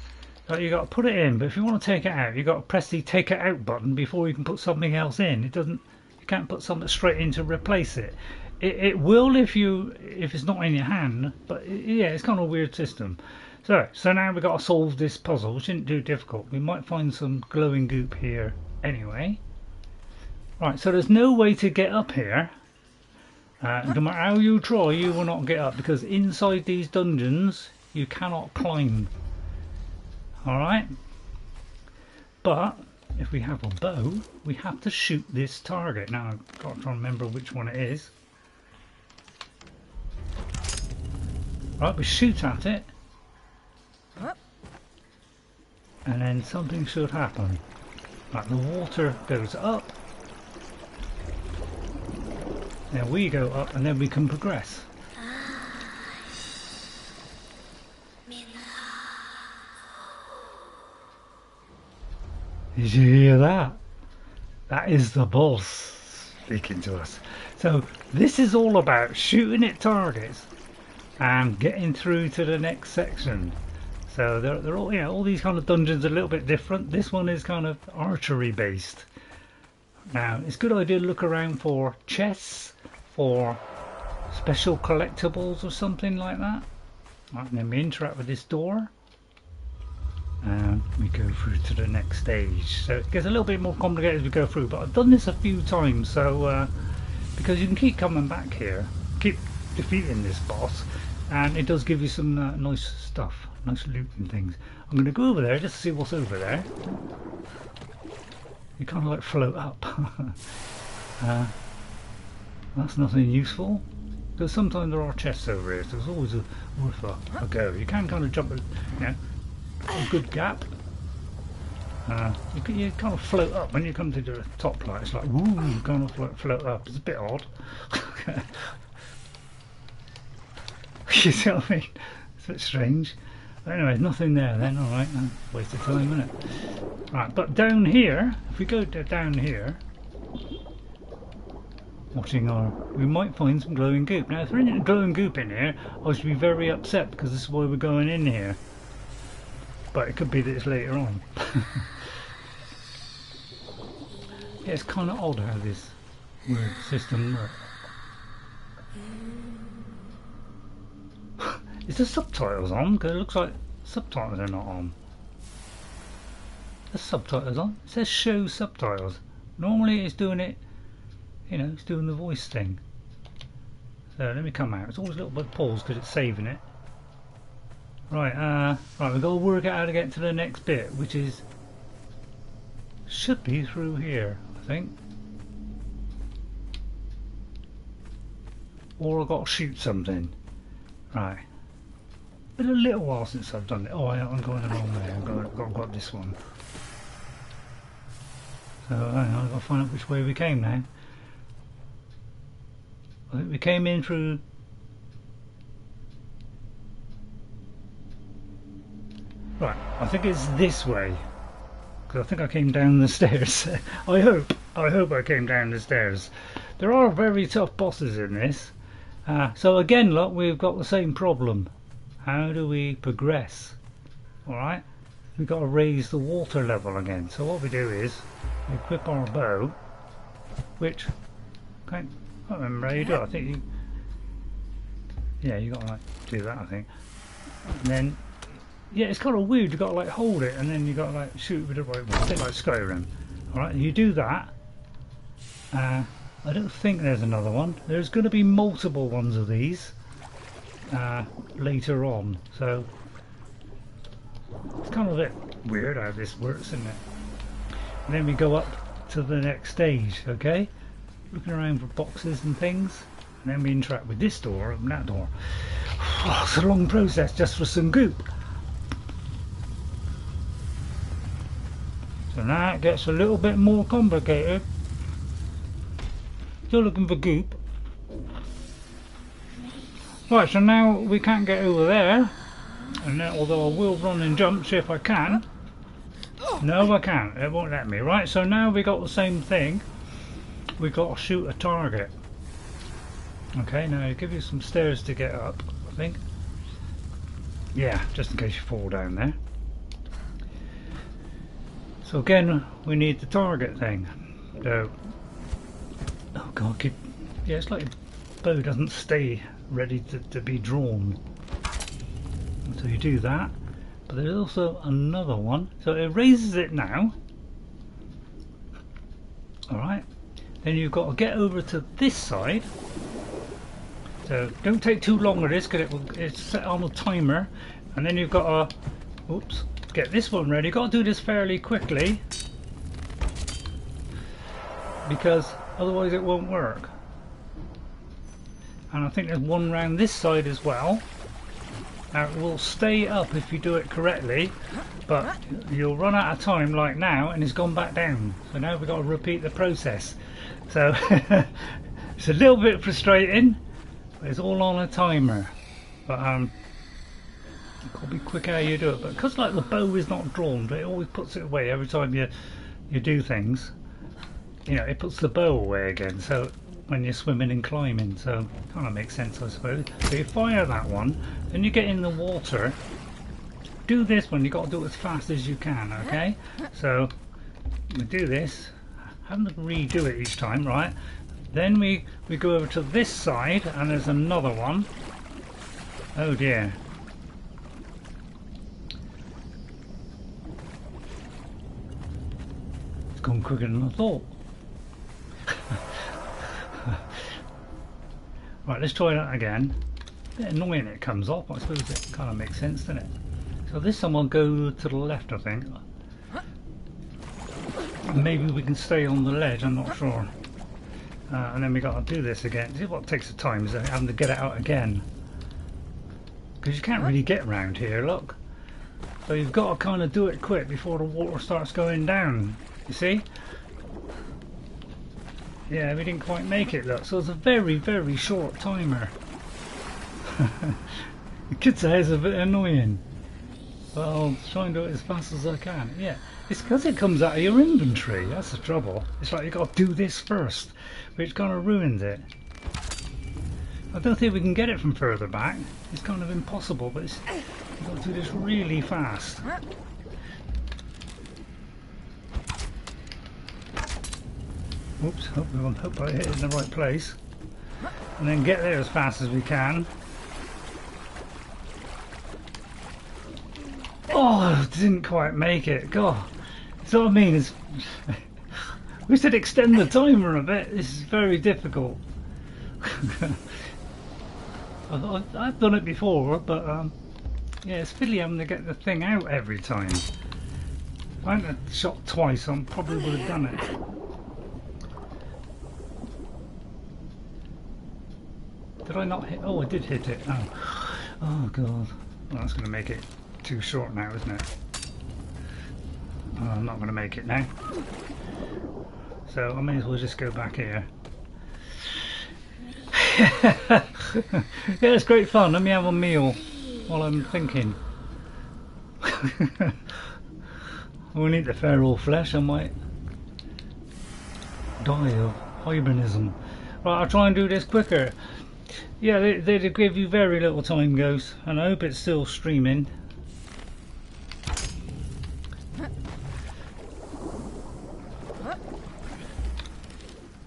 you got to put it in, but if you want to take it out, you got to press the take it out button before you can put something else in. It doesn't. You can't put something straight in to replace it. It will if it's not in your hand, but yeah, it's kind of a weird system. So now we've got to solve this puzzle, which isn't too difficult. We might find some glowing goop here anyway. Right, so there's no way to get up here. No matter how you try, you will not get up, because inside these dungeons you cannot climb. Alright? But if we have a bow, we have to shoot this target. Now I've got to try and remember which one it is. Right, we shoot at it, and then something should happen. Like the water goes up, then we go up, and then we can progress. Did you hear that? That is the boss speaking to us. So this is all about shooting at targets and getting through to the next section. So they're all, you know, all these kind of dungeons are a little bit different. This one is kind of archery based. Now it's a good idea to look around for chests, for special collectibles or something like that. Right, and then we interact with this door, and we go through to the next stage. So it gets a little bit more complicated as we go through, but I've done this a few times, so because you can keep coming back here, keep defeating this boss, and it does give you some nice stuff, nice loot and things. I'm going to go over there just to see what's over there. You kind of like float up. That's nothing useful, because sometimes there are chests over here, so it's always worth a go. You can kind of jump, you know, a good gap. You kind of float up when you come to the top light. It's like, ooh, you kind of float up. It's a bit odd. You see what I mean? It's a bit strange. But anyway, nothing there then. Alright, waste of time, isn't it? Right, but down here, if we go down here, we might find some glowing goop. Now if there isn't glowing goop in here, I should be very upset, because this is why we're going in here. But it could be that it's later on. Yeah, it's kind of odd how this weird system works. Is the subtitles on? Because it looks like subtitles are not on. The subtitles on? It says show subtitles. Normally it's doing it You know, it's doing the voice thing. So let me come out. It's always a little bit paused because it's saving it. Right, right, we've got to work out how to get to the next bit, which is should be through here, I think. Or I've got to shoot something. Right. Been a little while since I've done it. Oh, I'm going the wrong way. I've got this one. So hang on, I've got to find out which way we came now. I think we came in through. Right, I think it's this way. Because I think I came down the stairs. I hope I came down the stairs. There are very tough bosses in this. So again, look, we've got the same problem. How do we progress? Alright, we've got to raise the water level again. So what we do is, we equip our bow, which, I can't remember how you do it. I think you, yeah, you got to like do that, I think. And then, yeah, it's kind of weird. You got to like hold it, and then you got to like shoot with the right one. A bit like Skyrim. Alright, you do that. I don't think there's another one. There's going to be multiple ones of these later on, so it's kind of a bit weird how this works, isn't it? And then we go up to the next stage, okay? Looking around for boxes and things, and then we interact with this door and that door. Oh, it's a long process just for some goop. So now it gets a little bit more complicated. Still looking for goop. Right, so now we can't get over there. And then, although I will run and jump, see if I can. No, I can't. It won't let me. Right, so now we got the same thing. We got to shoot a target. Okay, now I give you some stairs to get up, I think. Yeah, just in case you fall down there. So again, we need the target thing. So, oh god, yeah, it's like the bow doesn't stay ready to be drawn. So you do that, but there's also another one. So it raises it now. Alright, then you've got to get over to this side. So don't take too long with this because it's set on a timer. And then you've got to, oops, get this one ready. You've got to do this fairly quickly because otherwise it won't work. And I think there's one round this side as well. Now it will stay up if you do it correctly, but you'll run out of time like now and it's gone back down. So now we've got to repeat the process. So it's a little bit frustrating, but it's all on a timer. But you've got to be quick how you do it. But because like the bow is not drawn, but it always puts it away every time you do things. You know, it puts the bow away again. So when you're swimming and climbing, so kind of makes sense, I suppose. So you fire that one, then you get in the water. Do this one, you got to do it as fast as you can, okay? So we do this, having to redo it each time, right? Then we go over to this side, and there's another one. Oh dear. It's gone quicker than I thought. Right, let's try that again. A bit annoying it comes off, but I suppose it kind of makes sense, doesn't it? So this time I'll go to the left, I think. Maybe we can stay on the ledge, I'm not sure. And then we got to do this again. See what takes the time is having to get it out again. Because you can't really get around here, look. So you've got to kind of do it quick before the water starts going down. You see? Yeah, we didn't quite make it, look. So it's a very, very short timer. The kid says it's a bit annoying. But I'll try and do it as fast as I can. Yeah, it's because it comes out of your inventory. That's the trouble. It's like you've got to do this first, which kind of ruins it. I don't think we can get it from further back. It's kind of impossible, but you've got to do this really fast. Oops, hope I hit it in the right place. And then get there as fast as we can. Oh, didn't quite make it. God, that's what I mean. It's We said extend the timer a bit. This is very difficult. I've done it before, but yeah, it's fiddly having to get the thing out every time. If I hadn't shot twice, I probably would have done it. Did I not hit? Oh, I did hit it. Oh god. Well, that's going to make it too short now, isn't it? Oh, I'm not going to make it now. So I may as well just go back here. Yeah, it's great fun. Let me have a meal while I'm thinking. I won't eat the feral flesh, I might die of hibernism. Right, I'll try and do this quicker. Yeah, they give you very little time, Ghost, and I hope it's still streaming.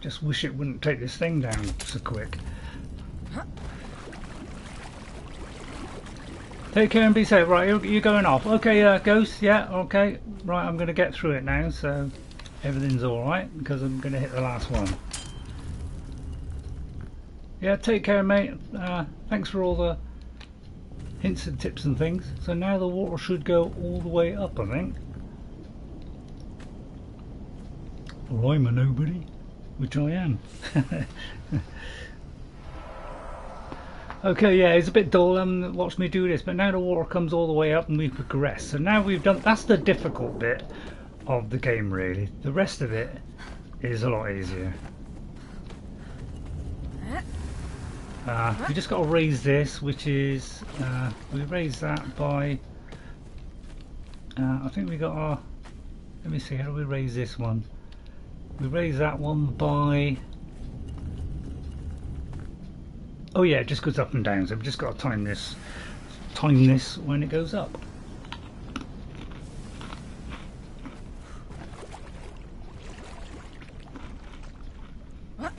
Just wish it wouldn't take this thing down so quick. Take care and be safe. Right, you're going off. Okay, Ghost, yeah, okay. Right, I'm going to get through it now, so everything's alright, because I'm going to hit the last one. Yeah, take care, mate. Thanks for all the hints and tips and things. So now the water should go all the way up, I think. Or I'm a nobody, which I am. Okay, yeah, it's a bit dull. Watch me do this, but now the water comes all the way up and we progress. So now we've done. That's the difficult bit of the game, really. The rest of it is a lot easier. We just got to raise this, which is we raise that by. I think we got our. Let me see. How do we raise this one? We raise that one by. Oh yeah, it just goes up and down, so we've just got to time this when it goes up. And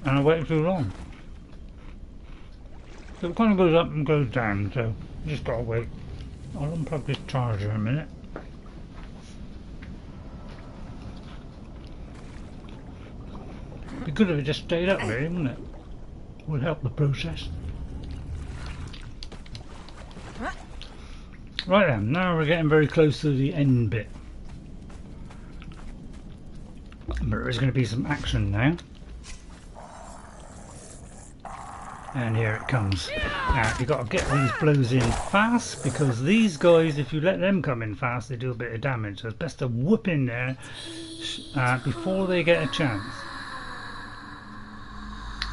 I waited too long. So it kind of goes up and goes down, so just got to wait. I'll unplug this charger in a minute. It'd be good if it just stayed up really, wouldn't it? Would help the process. Right then, now we're getting very close to the end bit. But there's going to be some action now. And here it comes. Now you've got to get these blows in fast, because these guys, if you let them come in fast, they do a bit of damage. So it's best to whoop in there before they get a chance.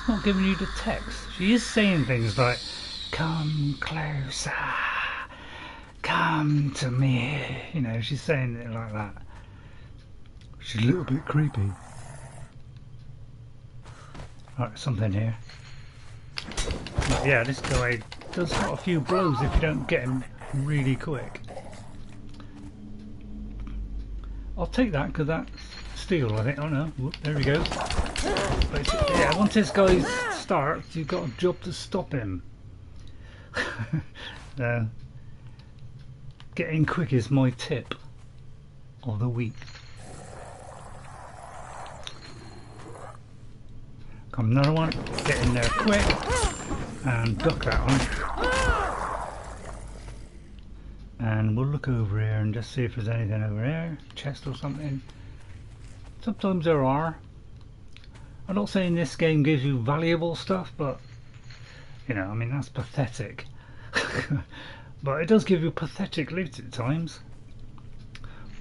Not giving you the text. She is saying things like, come closer, come to me. You know, she's saying it like that. She's a little bit creepy. Alright, something here. But yeah, this guy does got a few blows if you don't get him really quick. I'll take that because that's steel, I think. Oh no, whoop, there he goes. But yeah, once this guy starts, you've got a job to stop him. Getting quick is my tip of the week. Come another one, get in there quick and duck that one. And we'll look over here and just see if there's anything over there, chest or something. Sometimes there are. I'm not saying this game gives you valuable stuff, but you know, I mean, that's pathetic. But it does give you pathetic loot at times.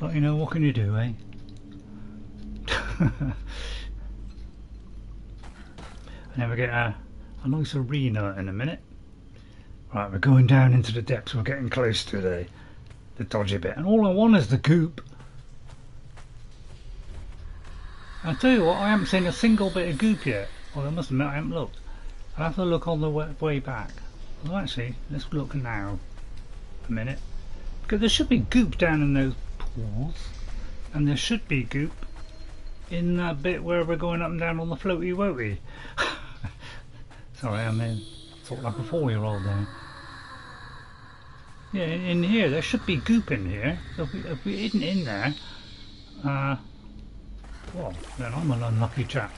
But you know, what can you do, eh? I never get a nice arena in a minute. Right, we're going down into the depths. We're getting close to the dodgy bit, and all I want is the goop. I'll tell you what, I haven't seen a single bit of goop yet. Well, I must admit I haven't looked. I'll have to look on the way back. Well, actually, let's look now. A minute. Because there should be goop down in those pools. And there should be goop in that bit where we're going up and down on the floaty woaty. Sorry, I mean, talk like a 4-year-old there. Yeah, in here, there should be goop in here. So if we isn't in there, Well, then I'm an unlucky chap.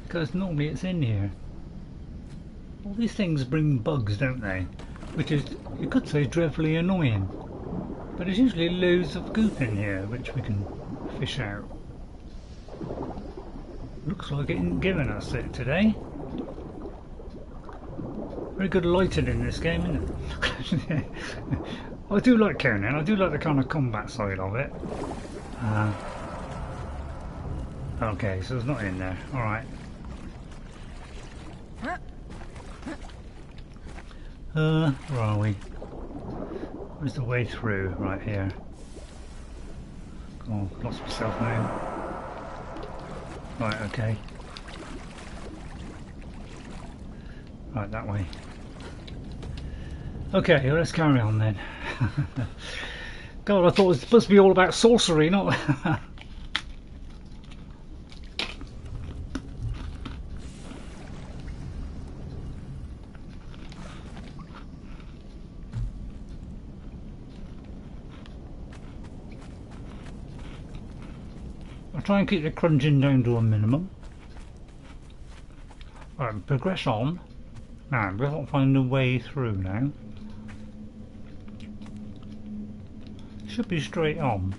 Because normally it's in here. All these things bring bugs, don't they? Which is, you could say, dreadfully annoying. But there's usually loads of goop in here, which we can fish out. Looks like it ain't giving us it today. Very good lighting in this game, isn't it? I do like Conan. I do like the kind of combat side of it. Okay, so it's not in there. Alright. Where are we? Where's the way through? Right here. Oh, lost myself now. Right, okay. Right, that way. Okay, well, let's carry on then. God, I thought it was supposed to be all about sorcery, not... I'll try and keep the crunching down to a minimum. Right, progress on. Now, we've got to find a way through now. Should be straight on.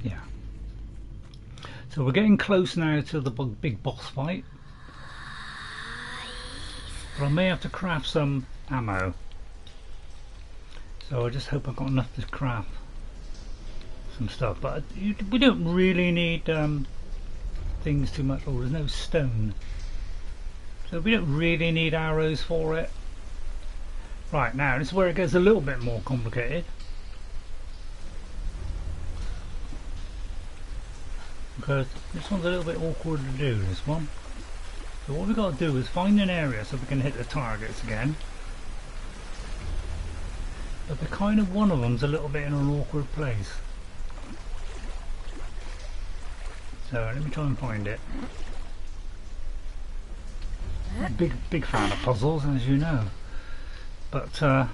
Yeah. So we're getting close now to the big boss fight. But I may have to craft some ammo. So I just hope I've got enough to craft some stuff. But we don't really need things too much. Oh, there's no stone. So we don't really need arrows for it. Right, now this is where it gets a little bit more complicated. Because this one's a little bit awkward to do, this one. So what we've got to do is find an area so we can hit the targets again. But the kind of one of them's a little bit in an awkward place. So let me try and find it. Big fan of puzzles, as you know. But don't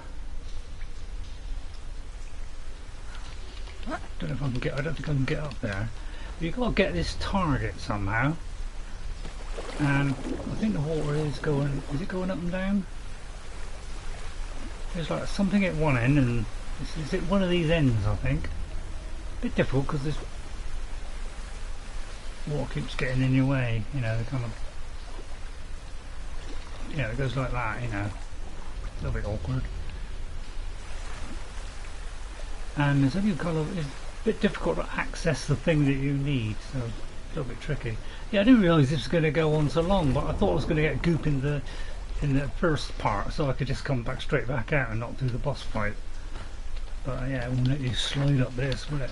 know if I can get. I don't think I can get up there. But you've got to get this target somehow. And I think the water is going. Is it going up and down? There's like something at one end, and is it one of these ends? I think. A bit difficult because this water keeps getting in your way. You know, kind of. Yeah, it goes like that. You know. A little bit awkward, and it's only kind of it's a bit difficult to access the thing that you need, so it's a little bit tricky. Yeah, I didn't realise this was going to go on so long, but I thought I was going to get goop in the first part, so I could just come back straight back out and not do the boss fight. But yeah, it won't let you slide up this, will it?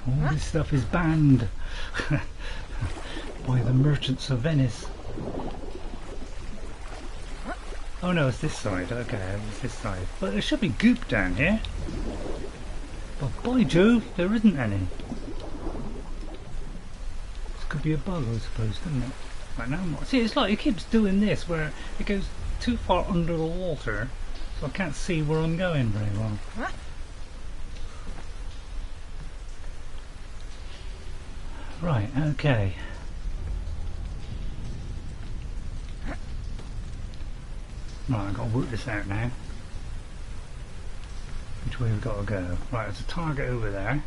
All this stuff is banned by the merchants of Venice. Oh no, it's this side. Okay, it's this side. But there should be goop down here. But by Jove, there isn't any. This could be a bug, I suppose, couldn't it? Right now, see, it's like it keeps doing this, where it goes too far under the water, so I can't see where I'm going very well. Right, okay. Right, I've got to work this out now. Which way we've got to go? Right, there's a target over there.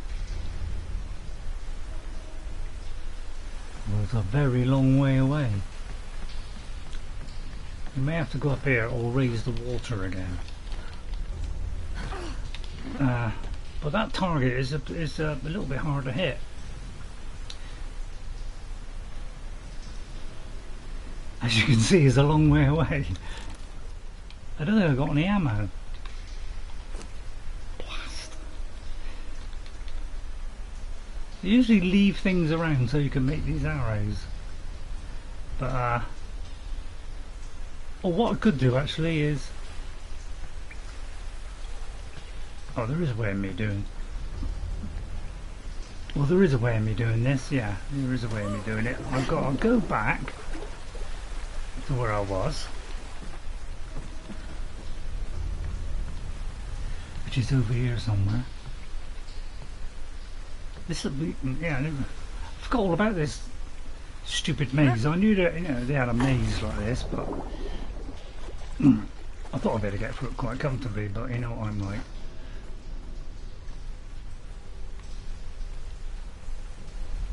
Well, it's a very long way away. We may have to go up here or raise the water again. But that target is a little bit hard to hit. As you can see, it's a long way away. I don't think I've got any ammo. Blast. You usually leave things around so you can make these arrows. But or what I could do actually is, oh, there is a way of me doing. Well, there is a way of me doing this. Yeah, there is a way of me doing it. I'll go back to where I was. which is over here somewhere. This will be, yeah, I forgot all about this stupid maze. I knew that, you know, they had a maze like this, but I thought I'd better get through it quite comfortably, but you know what I'm like.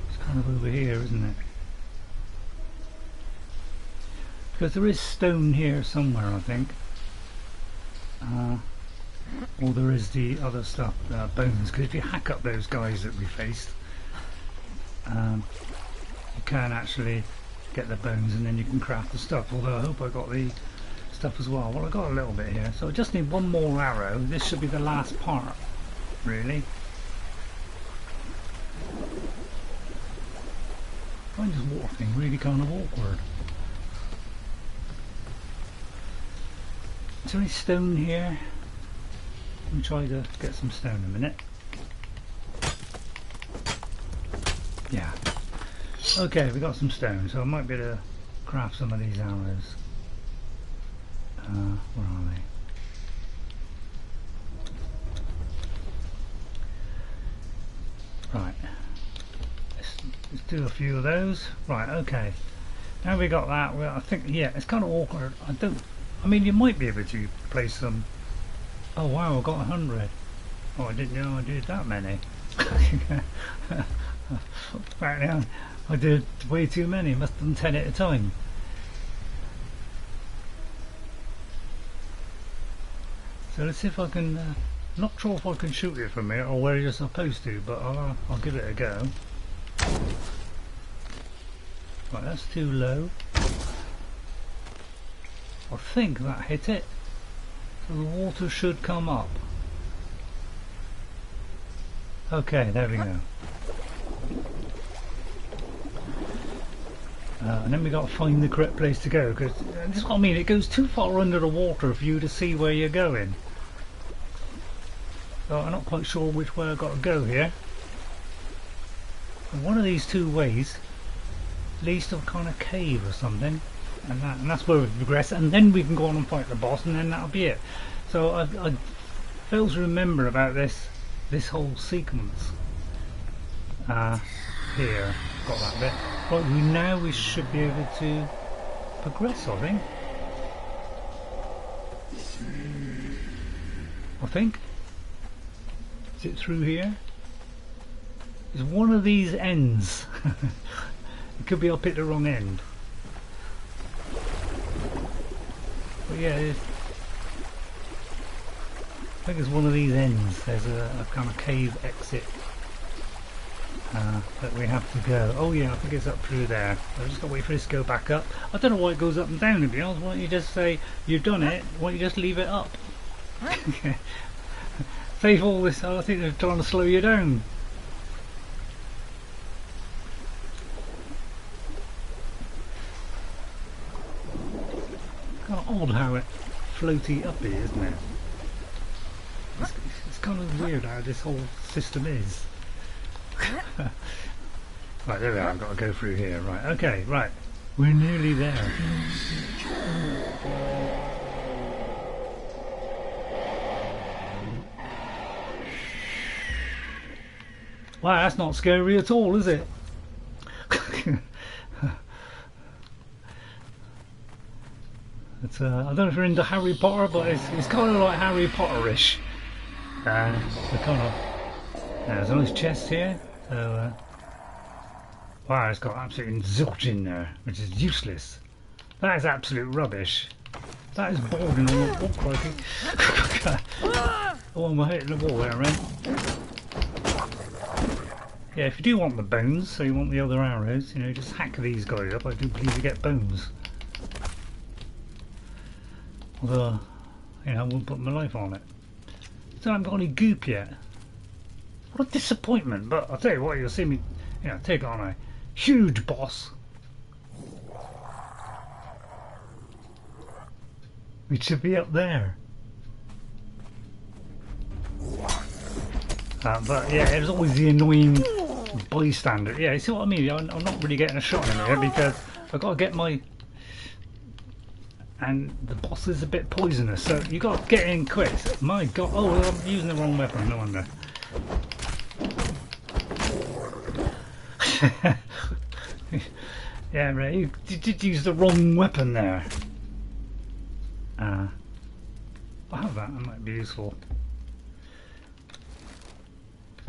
It's kind of over here, isn't it? Because there is stone here somewhere, I think. Or there is the other stuff, bones, because if you hack up those guys that we faced, you can actually get the bones and then you can craft the stuff, although I hope I got the stuff as well. Well, I got a little bit here, so I just need one more arrow. This should be the last part, really. I find this water thing really kind of awkward. Is there any stone here? Let me try to get some stone in a minute. Yeah. Okay, we got some stone, so I might be able to craft some of these arrows. Where are they? Right. Let's do a few of those. Right, okay. Now we got that, well, I think, yeah, it's kind of awkward. I mean, you might be able to place them. Oh wow, I got 100. Oh, I didn't know I did that many. Apparently I did way too many. Must have done 10 at a time. So let's see if I can. Not sure if I can shoot it from here or where you're supposed to, but I'll give it a go. Right, that's too low. I think that hit it. So the water should come up. Okay, there we go. And then we got to find the correct place to go, because this is what I mean, it goes too far under the water for you to see where you're going. So I'm not quite sure which way I've got to go here. And one of these two ways leads to a kind of cave or something, and that's where we progress, and then we can go on and fight the boss, and then that'll be it. So I fail to remember about this whole sequence. Here, got that bit. Right, now we should be able to progress, I think. Is it through here? It's one of these ends. It could be up at the wrong end. But yeah, I think it's one of these ends. There's a kind of cave exit that we have to go. Oh yeah, I think it's up through there. I've just got to wait for this to go back up. I don't know why it goes up and down, to be honest. Why don't you just say you've done it? Why don't you just leave it up? Save all this. I think they're trying to slow you down. Kind of odd how it floaty up here, isn't it? It's kind of weird how this whole system is. Right, there we are. I've got to go through here. Right, okay, right. We're nearly there. Wow, that's not scary at all, is it? It's, I don't know if you're into Harry Potter, but it's kind of like Harry Potter-ish. So kind of, there's a nice chest here. So, wow, it's got absolutely zilch in there, which is useless. That is absolute rubbish. That is bordering on the wall, crikey. Oh, I'm hitting the wall there, right? Yeah, if you do want the bones, so you want the other arrows, you know, just hack these guys up. I do believe you get bones. Although, you know, I wouldn't put my life on it. So I haven't got any goop yet. What a disappointment, but I'll tell you what, you'll see me, you know, take on a huge boss. Which should be up there. But yeah, there's always the annoying bystander. Yeah, you see what I mean? I'm not really getting a shot in here because I've got to get my and the boss is a bit poisonous, so you got to get in quick. My God! Oh, I'm using the wrong weapon. No wonder. Yeah, right. You did use the wrong weapon there. I'll have that. That might be useful.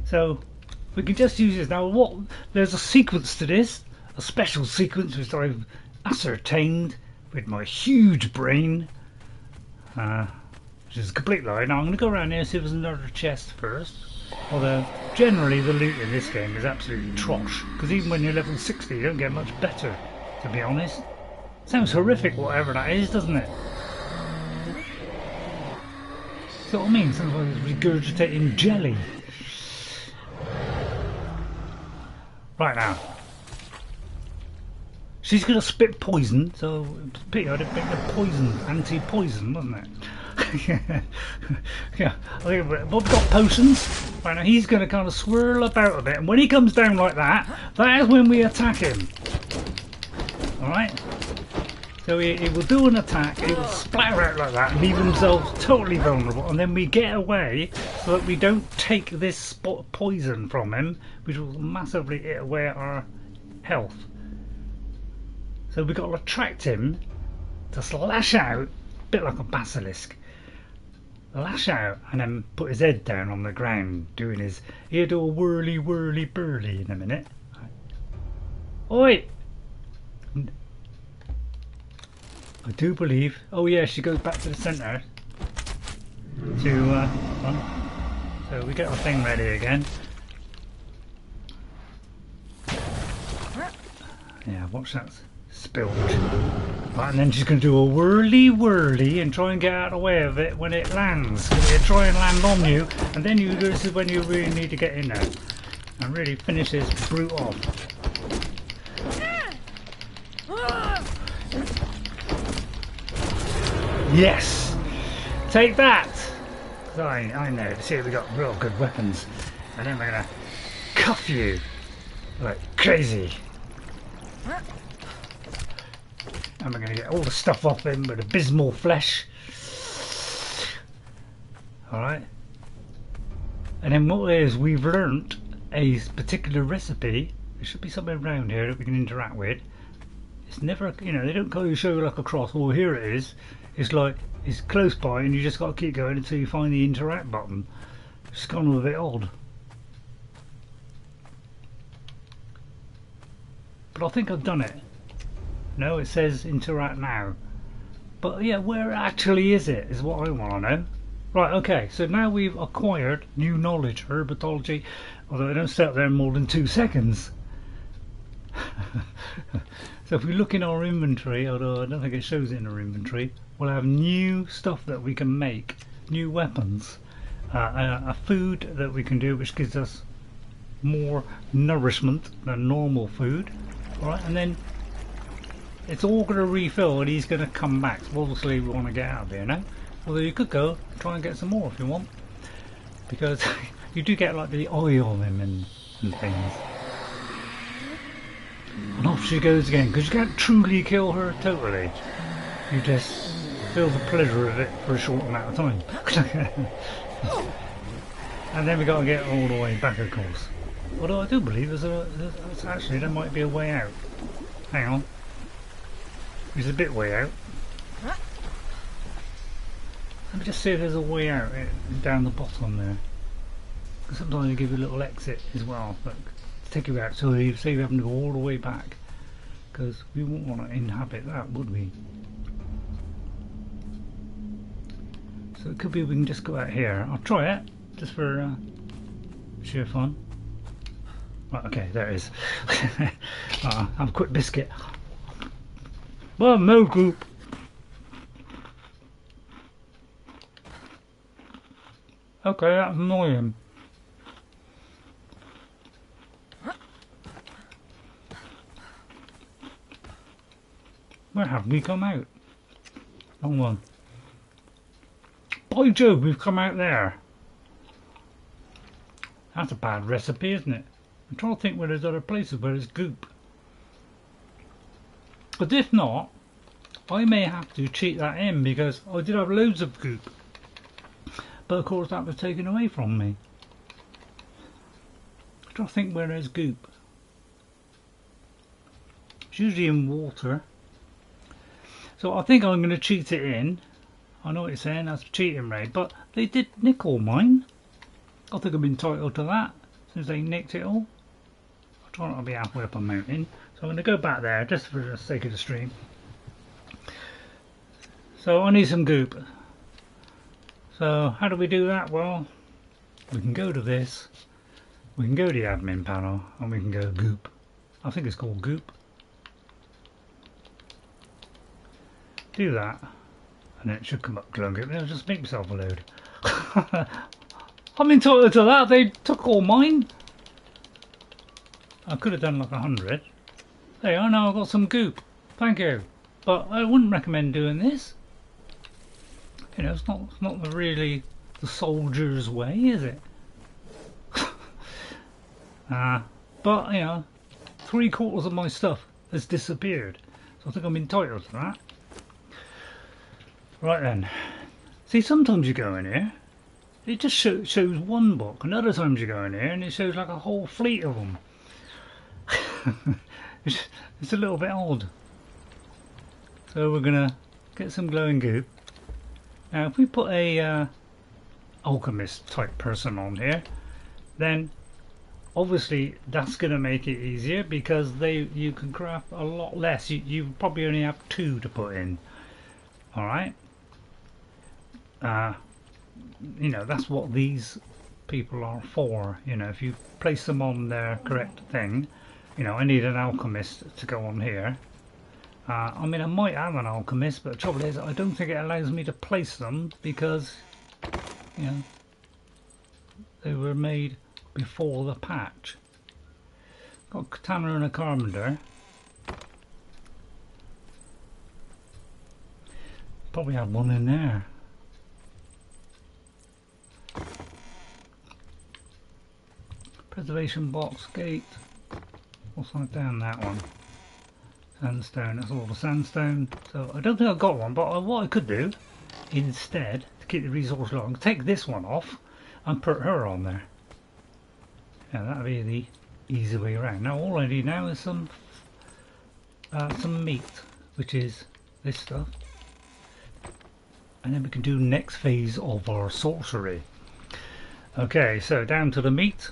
So we can just use this now. What? There's a sequence to this, a special sequence which I've ascertained with my huge brain, which is a complete lie. Now I'm going to go around here and see if there's another chest first. Although generally the loot in this game is absolutely trosh, because even when you're level 60 you don't get much better, to be honest. Sounds horrific whatever that is, doesn't it? See what I mean? Sounds like it's regurgitating jelly. Right now. She's going to spit poison, so it's a pity I didn't make the poison, anti-poison, wasn't it? Yeah, but we've got potions. Right now he's going to kind of swirl about a bit, and when he comes down like that, that is when we attack him. Alright? So he will do an attack, he will splatter out like that, leave himself totally vulnerable, and then we get away so that we don't take this spot of poison from him, which will massively eat away at our health. So we've got to attract him to slash out, a bit like a basilisk. Lash out and then put his head down on the ground, doing his. He'll do a whirly whirly burly in a minute. Oi! I do believe. Oh yeah, she goes back to the centre. So we get our thing ready again. Yeah, watch that spilled. Right, and then she's going to do a whirly whirly and try and get out of the way of it when it lands. It'll try and land on you, and then this is when you really need to get in there and really finish this brute off. Yes! Take that! I know, see, we got real good weapons, and then we're going to cuff you like crazy. And we're going to get all the stuff off him with abysmal flesh. Alright. And then what it is, we've learnt a particular recipe. There should be something around here that we can interact with. It's never, you know, they don't go show you like a cross. Well, here it is. It's like, it's close by and you just got to keep going until you find the interact button. It's kind of a bit odd. But I think I've done it. No, it says interact now. But yeah, where actually is it is what I want to know. Right, okay, so now we've acquired new knowledge, herpetology, although I don't stay up there in more than 2 seconds. So if we look in our inventory, although I don't think it shows it in our inventory, we'll have new stuff that we can make, new weapons, a food that we can do which gives us more nourishment than normal food. Alright, and then it's all going to refill and he's going to come back. So obviously we want to get out of here now. Although you could go and try and get some more if you want. Because you do get like the oil on him and things. And off she goes again. Because you can't truly kill her totally. You just feel the pleasure of it for a short amount of time. And then we got to get all the way back, of course. Although I do believe there's actually there might be a way out. Hang on. There's a bit way out. Let me just see if there's a way out down the bottom there. Because sometimes they give you a little exit as well, but to take you out so you save having to go all the way back. Because we wouldn't want to inhabit that, would we? So it could be we can just go out here. I'll try it, just for sheer fun. Right, okay, there it is. Have a quick biscuit. Well, no group. Okay, that's annoying. Where have we come out? Wrong one. By Jove, we've come out there. That's a bad recipe, isn't it? I'm trying to think where there's other places where there's goop. But if not, I may have to cheat that in because I did have loads of goop, but of course that was taken away from me. I'm trying to think where there's goop. It's usually in water. So I think I'm going to cheat it in. I know what you're saying, that's a cheating raid, but they did nick all mine. I think I'm entitled to that since they nicked it all. I'll try not to be halfway up a mountain. So I'm going to go back there just for the sake of the stream. So I need some goop. So how do we do that? Well, we can go to this. We can go to the admin panel and we can go goop. I think it's called goop. Do that. And then it should come up glowing goop. I'll just make myself a load. I'm entitled to that. They took all mine. I could have done like 100. There you are, now I've got some goop. Thank you. But I wouldn't recommend doing this. You know, it's not really the soldier's way, is it? But, you know, 3/4 of my stuff has disappeared. So I think I'm entitled to that. Right then. See, sometimes you go in here, it just shows one book, and other times you go in here and it shows like a whole fleet of them. It's a little bit odd. So we're gonna get some glowing goop. Now if we put a alchemist type person on here, then obviously that's gonna make it easier because you can craft a lot less. You probably only have 2 to put in. Alright. You know, that's what these people are for. You know, if you place them on their correct thing. You know, I need an alchemist to go on here. I mean, I might have an alchemist, but the trouble is I don't think it allows me to place them because, you know, they were made before the patch. Got a tanner and a carpenter. Probably had one in there. Preservation box, gate. What's that down that one? Sandstone, that's all the sandstone. So I don't think I've got one, but what I could do instead, to keep the resource long, take this one off and put her on there. Yeah, that'd be the easy way around. Now all I need now is some meat, which is this stuff. And then we can do next phase of our sorcery. Okay, so down to the meat.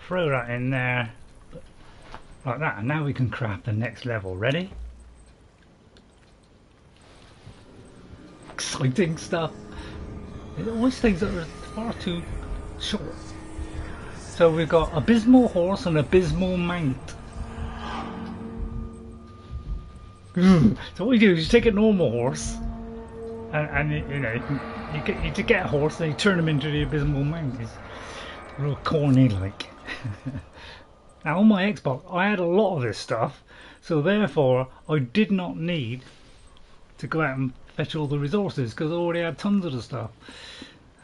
Throw that in there. Like that, and now we can craft the next level. Ready? Exciting stuff. It always things that are far too short. So we've got abysmal horse and abysmal mount. So what you do is you take a normal horse, and you know you get a horse, and you turn them into the abysmal mount. It's real corny like. Now on my Xbox I had a lot of this stuff, so therefore I did not need to go out and fetch all the resources because I already had tons of the stuff.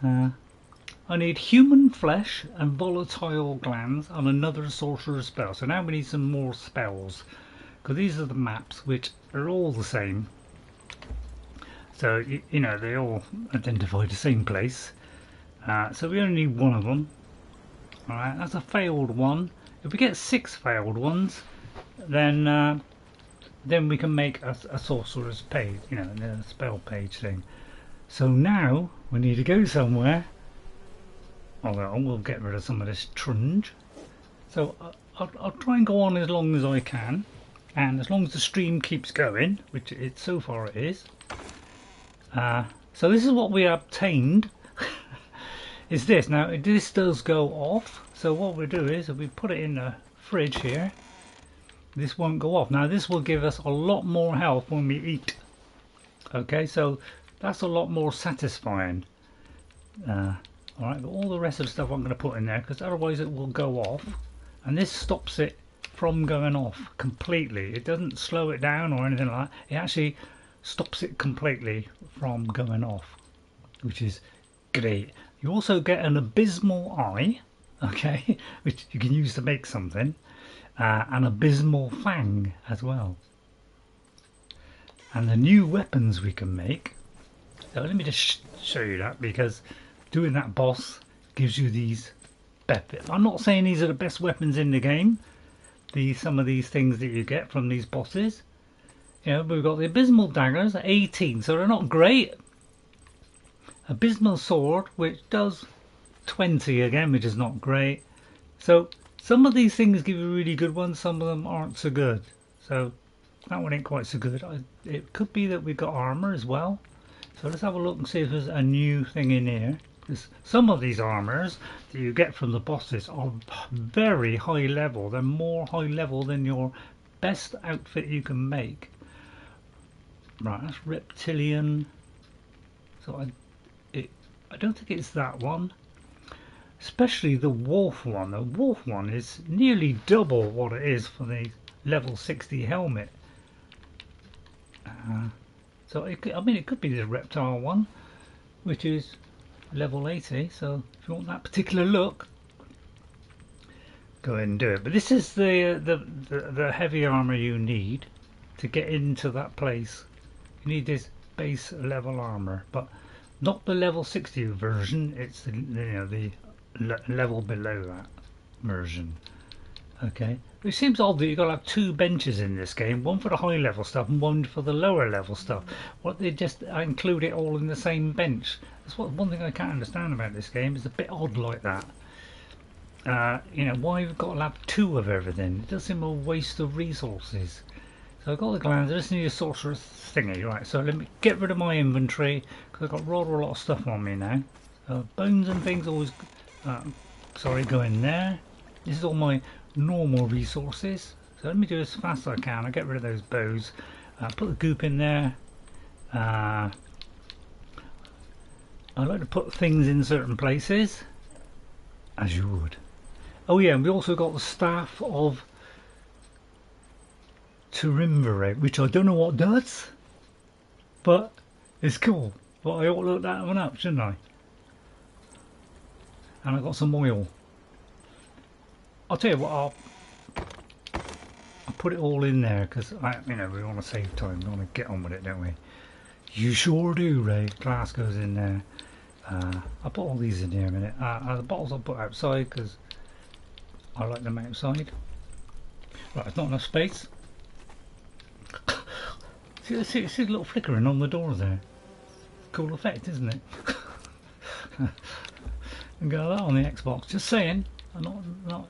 I need human flesh and volatile glands and another sorcerer's spell. So now we need some more spells because these are the maps which are all the same. So you know they all identify the same place. So we only need one of them. Alright, that's a failed one. If we get 6 failed ones, then we can make a sorcerer's page, you know, a spell page thing. So now we need to go somewhere. Although we'll get rid of some of this trunge. So I'll try and go on as long as I can, and as long as the stream keeps going, which so far it is. So this is what we obtained. Is this now? This does go off. So what we do is if we put it in the fridge here, this won't go off. Now this will give us a lot more health when we eat. Okay, so that's a lot more satisfying. Alright, but all the rest of the stuff I'm going to put in there because otherwise it will go off. And this stops it from going off completely. It doesn't slow it down or anything like that. It actually stops it completely from going off, which is great. You also get an abysmal eye. Okay, which you can use to make something, an abysmal fang as well. and the new weapons we can make. So let me just show you that, because doing that boss gives you these benefits. I'm not saying these are the best weapons in the game, some of these things that you get from these bosses. You know, we've got the Abysmal Daggers at 18, so they're not great. Abysmal Sword, which does 20 again, which is not great. So some of these things give you really good ones, some of them aren't so good. So that one ain't quite so good. It could be that we've got armor as well. So let's have a look and see if there's a new thing in here. Because some of these armors that you get from the bosses are very high level. They're more high level than your best outfit you can make. Right, that's Reptilian. So I don't think it's that one. Especially the wolf one. The wolf one is nearly double what it is for the level 60 helmet. So it could be the reptile one, which is level 80. So if you want that particular look, go ahead and do it. But this is the heavy armor you need to get into that place. You need this base level armor, but not the level 60 version. It's the level below that version. Okay, it seems odd that you've got to have two benches in this game, one for the high level stuff and one for the lower level stuff. What, they just include it all in the same bench? That's one thing I can't understand about this game. It's a bit odd like that. You know, why you've got to have two of everything? It does seem a waste of resources. So I've got the glands. I just need a sorcerer's thingy. Right, so let me get rid of my inventory, because I've got rather a lot of stuff on me now. Bones and things always sorry, go in there. This is all my normal resources, so let me do as fast as I can. I'll get rid of those bows, put the goop in there. I like to put things in certain places, as you would. Oh yeah, and we also got the staff of Triumvirate, which I don't know what does, but it's cool. But I ought to look that one up, shouldn't I? And I got some oil. I'll tell you what, I'll put it all in there, because we want to save time. We want to get on with it, don't we? You sure do, Ray. Glass goes in there. I'll put all these in here in a minute. The bottles I'll put outside, because I like them outside. Right, there's not enough space. see a little flickering on the door there. Cool effect, isn't it? And go that on the Xbox. Just saying. I'm not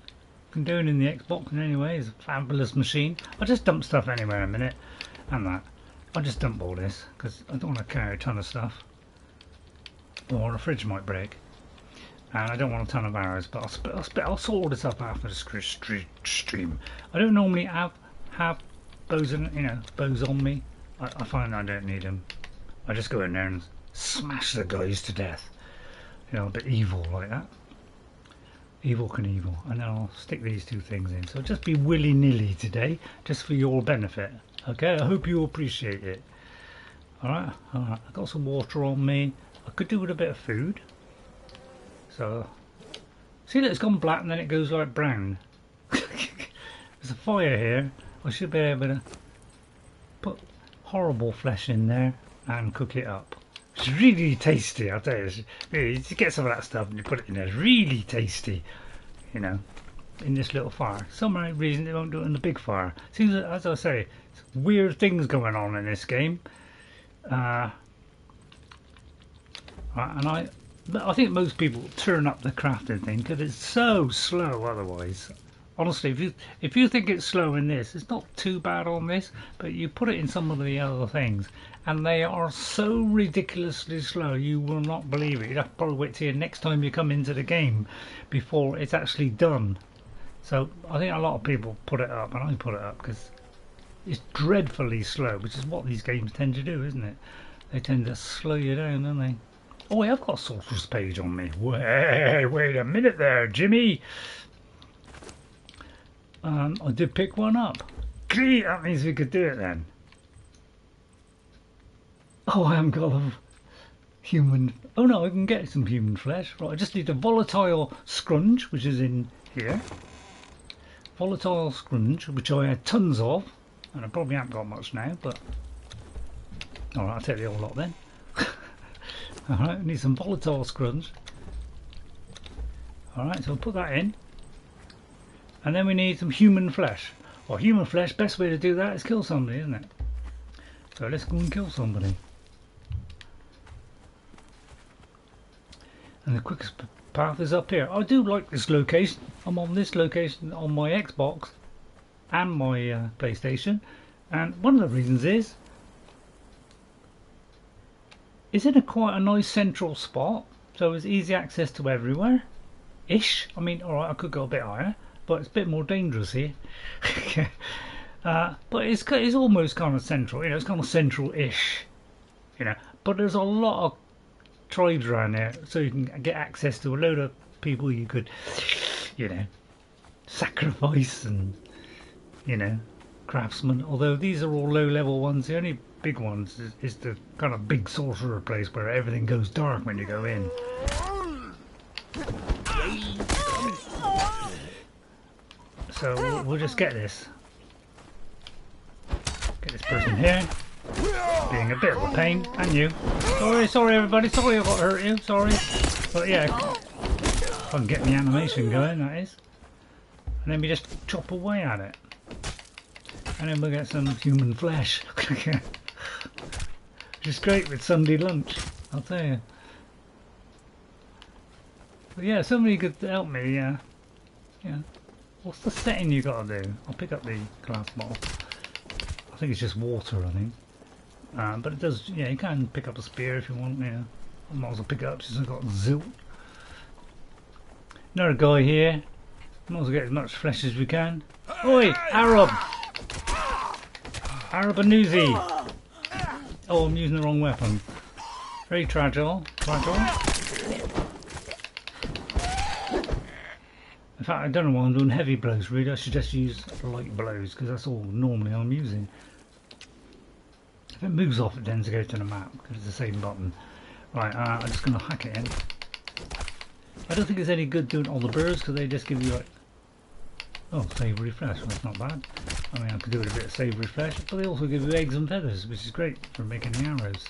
condoning the Xbox in any way. It's a fabulous machine. I'll just dump stuff anywhere in a minute. And that. I'll just dump all this, because I don't want to carry a ton of stuff. Or the fridge might break. And I don't want a ton of arrows, but I'll sort all this up after the stream. I don't normally have bows bows on me. I find I don't need them. I just go in there and smash the guys to death. You know, a bit evil like that. Evil can evil. And then I'll stick these two things in. So just be willy-nilly today, just for your benefit. Okay, I hope you appreciate it. Alright, I've got some water on me. I could do with a bit of food. So, see that it's gone black and then it goes like brown. There's a fire here. I should be able to put horrible flesh in there and cook it up. It's really tasty, I'll tell you. You get some of that stuff and you put it in there. It's really tasty, you know, in this little fire. For some reason they won't do it in the big fire. Seems, as I say, weird things going on in this game. And I think most people turn up the crafting thing because it's so slow otherwise. Honestly, if you think it's slow in this, it's not too bad on this, but you put it in some of the other things and they are so ridiculously slow you will not believe it. You'd have to probably wait till next time you come into the game before it's actually done. So I think a lot of people put it up, and I put it up because it's dreadfully slow, which is what these games tend to do, isn't it? They tend to slow you down, don't they? Oh, I've got a Sorcerer's Page on me. Wait a minute there, Jimmy. I did pick one up. Gee, that means we could do it then. Oh, I haven't got a human... Oh no, I can get some human flesh. Right, I just need a volatile scrunge, which is in here. Volatile scrunge, which I had tons of. And I probably haven't got much now, but Alright, I'll take the whole lot then. Alright, need some volatile scrunch. Alright, so we'll put that in. And then we need some human flesh. Well, human flesh, best way to do that is kill somebody, isn't it? So let's go and kill somebody. And the quickest path is up here. I do like this location. I'm on this location on my Xbox and my PlayStation. And one of the reasons is it's in quite a nice central spot. So it's easy access to everywhere. Ish. I mean, alright, I could go a bit higher, but it's a bit more dangerous here. But it's almost kind of central, you know, it's kind of central-ish, you know. But there's a lot of tribes around there, so you can get access to a load of people you could, you know, sacrifice and, you know, craftsmen. Although these are all low-level ones, the only big ones is the kind of big sorcerer place where everything goes dark when you go in. So we'll just get this. Get this person here. Being a bit of a pain. And you. Sorry everybody. Sorry I got hurt you. Sorry. But yeah. If I can get the animation going, that is. And then we just chop away at it. And then we'll get some human flesh. Which is great with Sunday lunch, I'll tell you. But yeah, somebody could help me, yeah. What's the setting you gotta do? I'll pick up the glass bottle. I think it's just water, I think. But it does, yeah, you can pick up a spear if you want, yeah. I might as well pick it up since I've got zilt. Another guy here. Might as well get as much flesh as we can. Oi, Arab! Arabanoozy! Oh, I'm using the wrong weapon. Very fragile. In fact, I don't know why I'm doing heavy blows really. I should just use light blows because that's all normally I'm using. If it moves off, it tends to go to the map because it's the same button. Right, I'm just going to hack it in. I don't think it's any good doing all the birds because they just give you like, oh, savoury flesh. Well, that's not bad. I mean, I could do with a bit of savoury flesh, but they also give you eggs and feathers, which is great for making the arrows.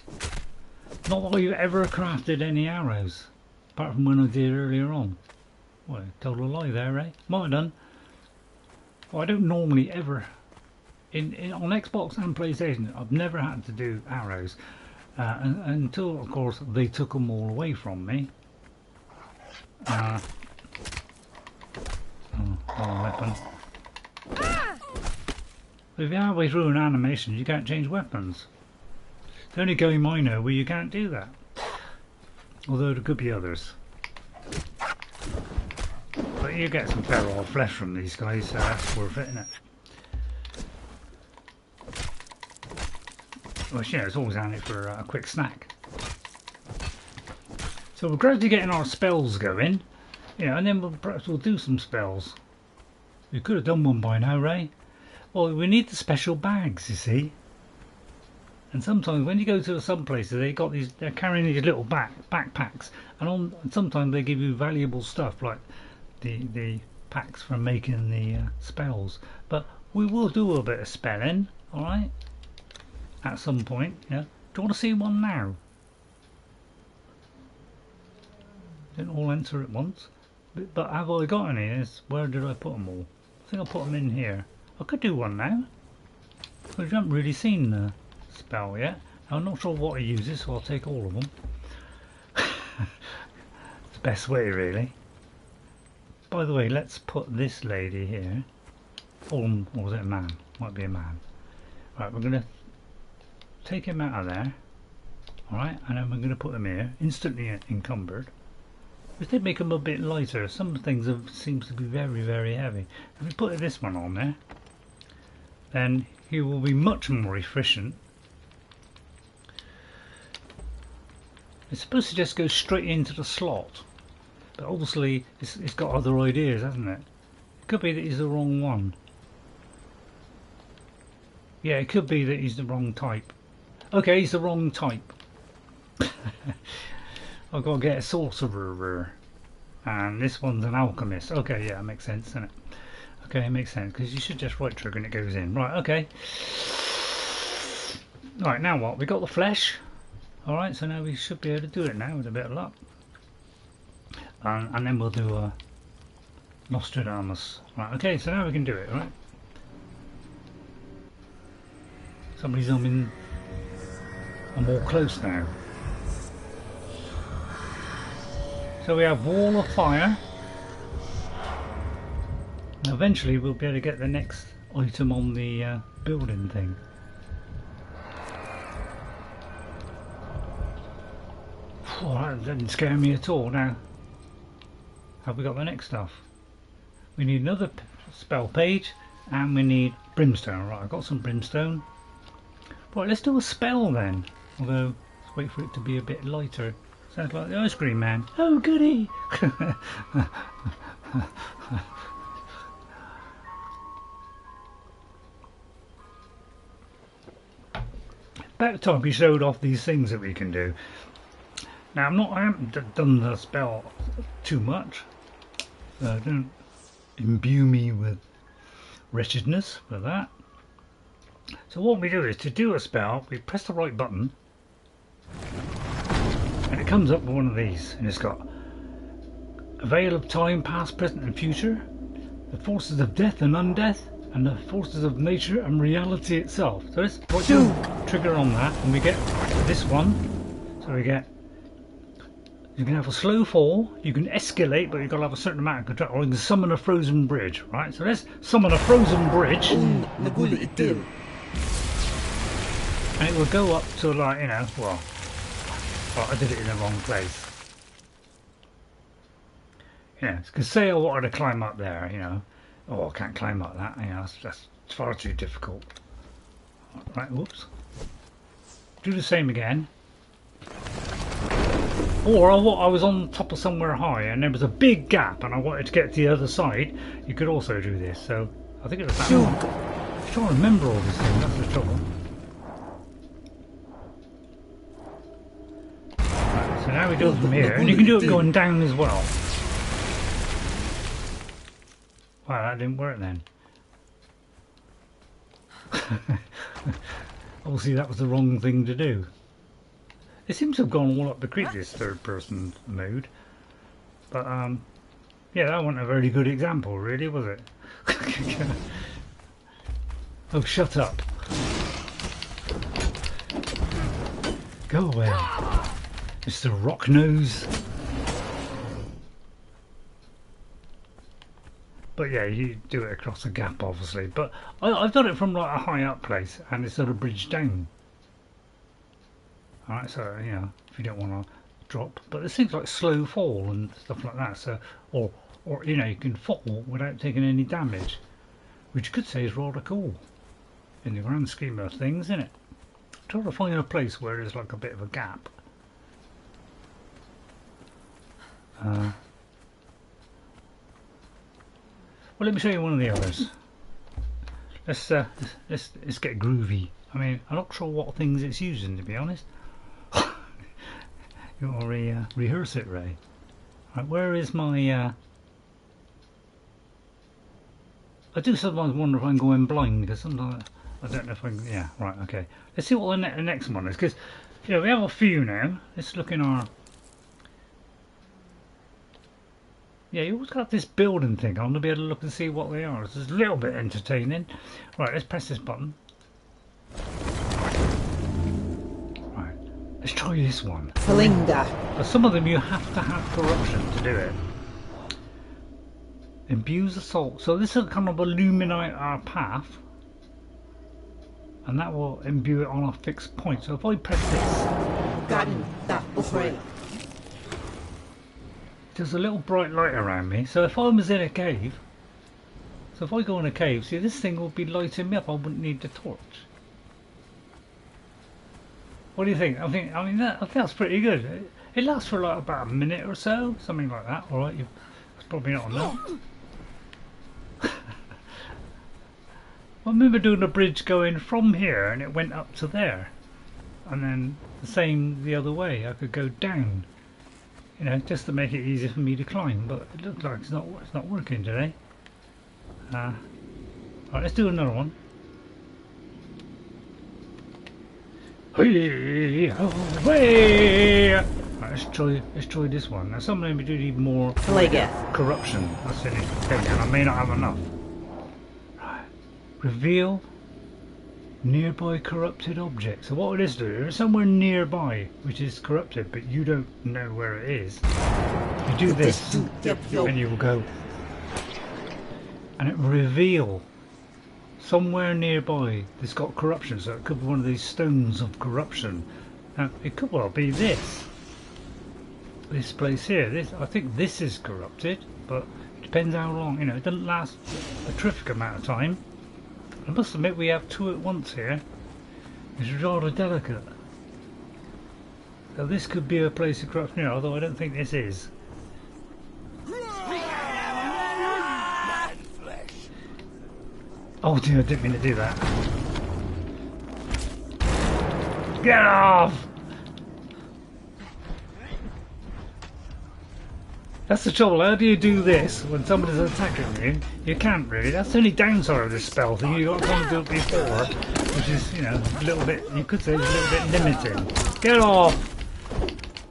Not that I've ever crafted any arrows, apart from when I did earlier on. Well, total lie there, eh? Might have done. Well, I don't normally ever, on Xbox and PlayStation, I've never had to do arrows until, of course, they took them all away from me. Wrong weapon. But if you're halfway through an animation, you can't change weapons. It's the only game I know where you can't do that. Although there could be others. But you get some fair old flesh from these guys, so that's worth it, isn't it? Well, yeah, it's always handy for a quick snack. So we're gradually getting our spells going, you know, and then perhaps we'll do some spells. We could have done one by now, Ray. Well, we need the special bags, you see. And sometimes when you go to some places, they're carrying these little backpacks, and sometimes they give you valuable stuff like the packs for making the spells. But we will do a bit of spelling, all right? At some point, yeah. Do you want to see one now? Didn't all enter at once. But have I got any? Where did I put them all? I think I put them in here. I could do one now. But you haven't really seen the spell yet. I'm not sure what I use this, so I'll take all of them. It's the best way, really. By the way, let's put this lady here. Or was it a man? Might be a man. Right, we're going to take him out of there. Alright, and then we're going to put them here. Instantly encumbered. If they make them a bit lighter, some things seems to be very, very heavy. If we put this one on there, then he will be much more efficient. It's supposed to just go straight into the slot, but obviously it's got other ideas, hasn't it? It could be that he's the wrong one. Yeah, it could be that he's the wrong type. Okay, he's the wrong type. I've got to get a sorcerer, and this one's an alchemist. Okay, yeah, it makes sense, doesn't it? Okay, it makes sense, because you should just right trigger and it goes in. Right, okay. Right, now what? We got the flesh. Alright, so now we should be able to do it now with a bit of luck. And then we'll do Nostradamus. Right, okay, so now we can do it, right? Somebody's I'm more close now. So we have Wall of Fire. And eventually we'll be able to get the next item on the building thing. Oh, that didn't scare me at all. Now, have we got the next stuff? We need another spell page and we need brimstone. Right, I've got some brimstone. Right, let's do a spell then. Although, let's wait for it to be a bit lighter. Sounds like the ice cream man. Oh, goody! About time we showed off these things that we can do. Now I haven't done the spell too much, so don't imbue me with wretchedness for that. So what we do is, to do a spell, we press the right button and it comes up with one of these, and it's got a veil of time, past, present and future, the forces of death and undeath, and the forces of nature and reality itself. So let's put the trigger on that and we get this one. So we get, you can have a slow fall, you can escalate, but you've got to have a certain amount of control, or you can summon a frozen bridge, right? So let's summon a frozen bridge. And it will go up to, like, you know, well, I did it in the wrong place. Yeah, because say I wanted to climb up there, you know, oh, I can't climb up that, you know, that's far too difficult. Right, whoops. Do the same again. Or I was on top of somewhere high and there was a big gap and I wanted to get to the other side. You could also do this. So I think it was that one. I'm trying to remember all these things. That's the trouble. Right, so now we do it from here, and you can do it going down as well. Wow, that didn't work then. Obviously, that was the wrong thing to do. It seems to have gone all up the creek, this third-person mode. But, yeah, that wasn't a very good example, really, was it? Oh, shut up. Go away, Mr. Rocknose. But yeah, you do it across a gap, obviously. But I've done it from like a high up place, and it's sort of bridged down. Alright, so, you know, if you don't want to drop. But there's things like slow fall and stuff like that. So, or you know, you can fall without taking any damage, which you could say is rather cool in the grand scheme of things, isn't it? Try to find a place where there's like a bit of a gap. Well, let me show you one of the others. Let's get groovy. I mean, I'm not sure what things it's using, to be honest. You want to rehearse it, Ray? Right, where is my? I do sometimes wonder if I'm going blind, because sometimes I don't know if I can. Yeah, right, okay. Let's see what the next one is, because you know we have a few now. Let's look in our. Yeah, you always got this building thing on to be able to look and see what they are. It's a little bit entertaining. Right, let's press this button. Right, let's try this one. Kalinga. For some of them you have to have corruption to do it. Imbues assault. So this will kind of illuminate our path. And that will imbue it on a fixed point. So if I press this. There's a little bright light around me, so if I was in a cave, so if I go in a cave, see this thing will be lighting me up, I wouldn't need the torch. What do you think? I think that's pretty good. It lasts for like about a minute or so, something like that. Alright, it's probably not enough. I remember doing a bridge going from here and it went up to there. And then the same the other way, I could go down. You know, just to make it easier for me to climb, but it looks like it's not working today. Right, let's do another one. Hey, away. Right, let's try this one. Now some of them do need more corruption. That's the only thing, and I may not have enough. Right. Reveal nearby corrupted object. So what would this do? It's somewhere nearby which is corrupted, but you don't know where it is. You do this, and you will go, and it will reveal somewhere nearby that's got corruption. So it could be one of these stones of corruption. Now it could well be this place here. I think this is corrupted, but it depends how long. You know, it doesn't last a terrific amount of time. I must admit we have two at once here. It's rather delicate. So this could be a place of corruption, you know, although I don't think this is. Oh dear, I didn't mean to do that. Get off! That's the trouble. How do you do this when somebody's attacking you? You can't really. That's the only downside of this spell thing. You've got to come and do it before, which is, you know, a little bit, you could say, a little bit limiting. Get off!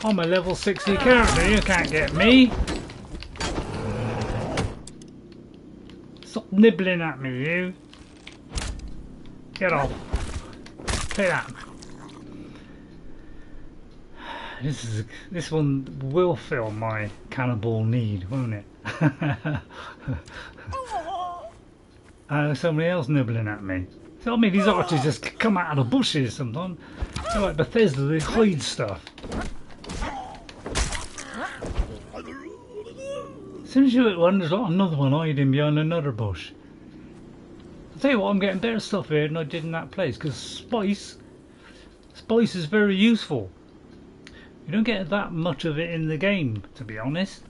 I'm a level 60 character. You can't get me. Stop nibbling at me, you. Get off. Take that. This one will fill my cannibal need, won't it? Somebody else nibbling at me. So I mean, these archers just come out of the bushes sometimes. They're like Bethesda, they hide stuff. As soon as you hit one, there's like another one hiding behind another bush. I'll tell you what, I'm getting better stuff here than I did in that place, because spice is very useful. You don't get that much of it in the game, to be honest.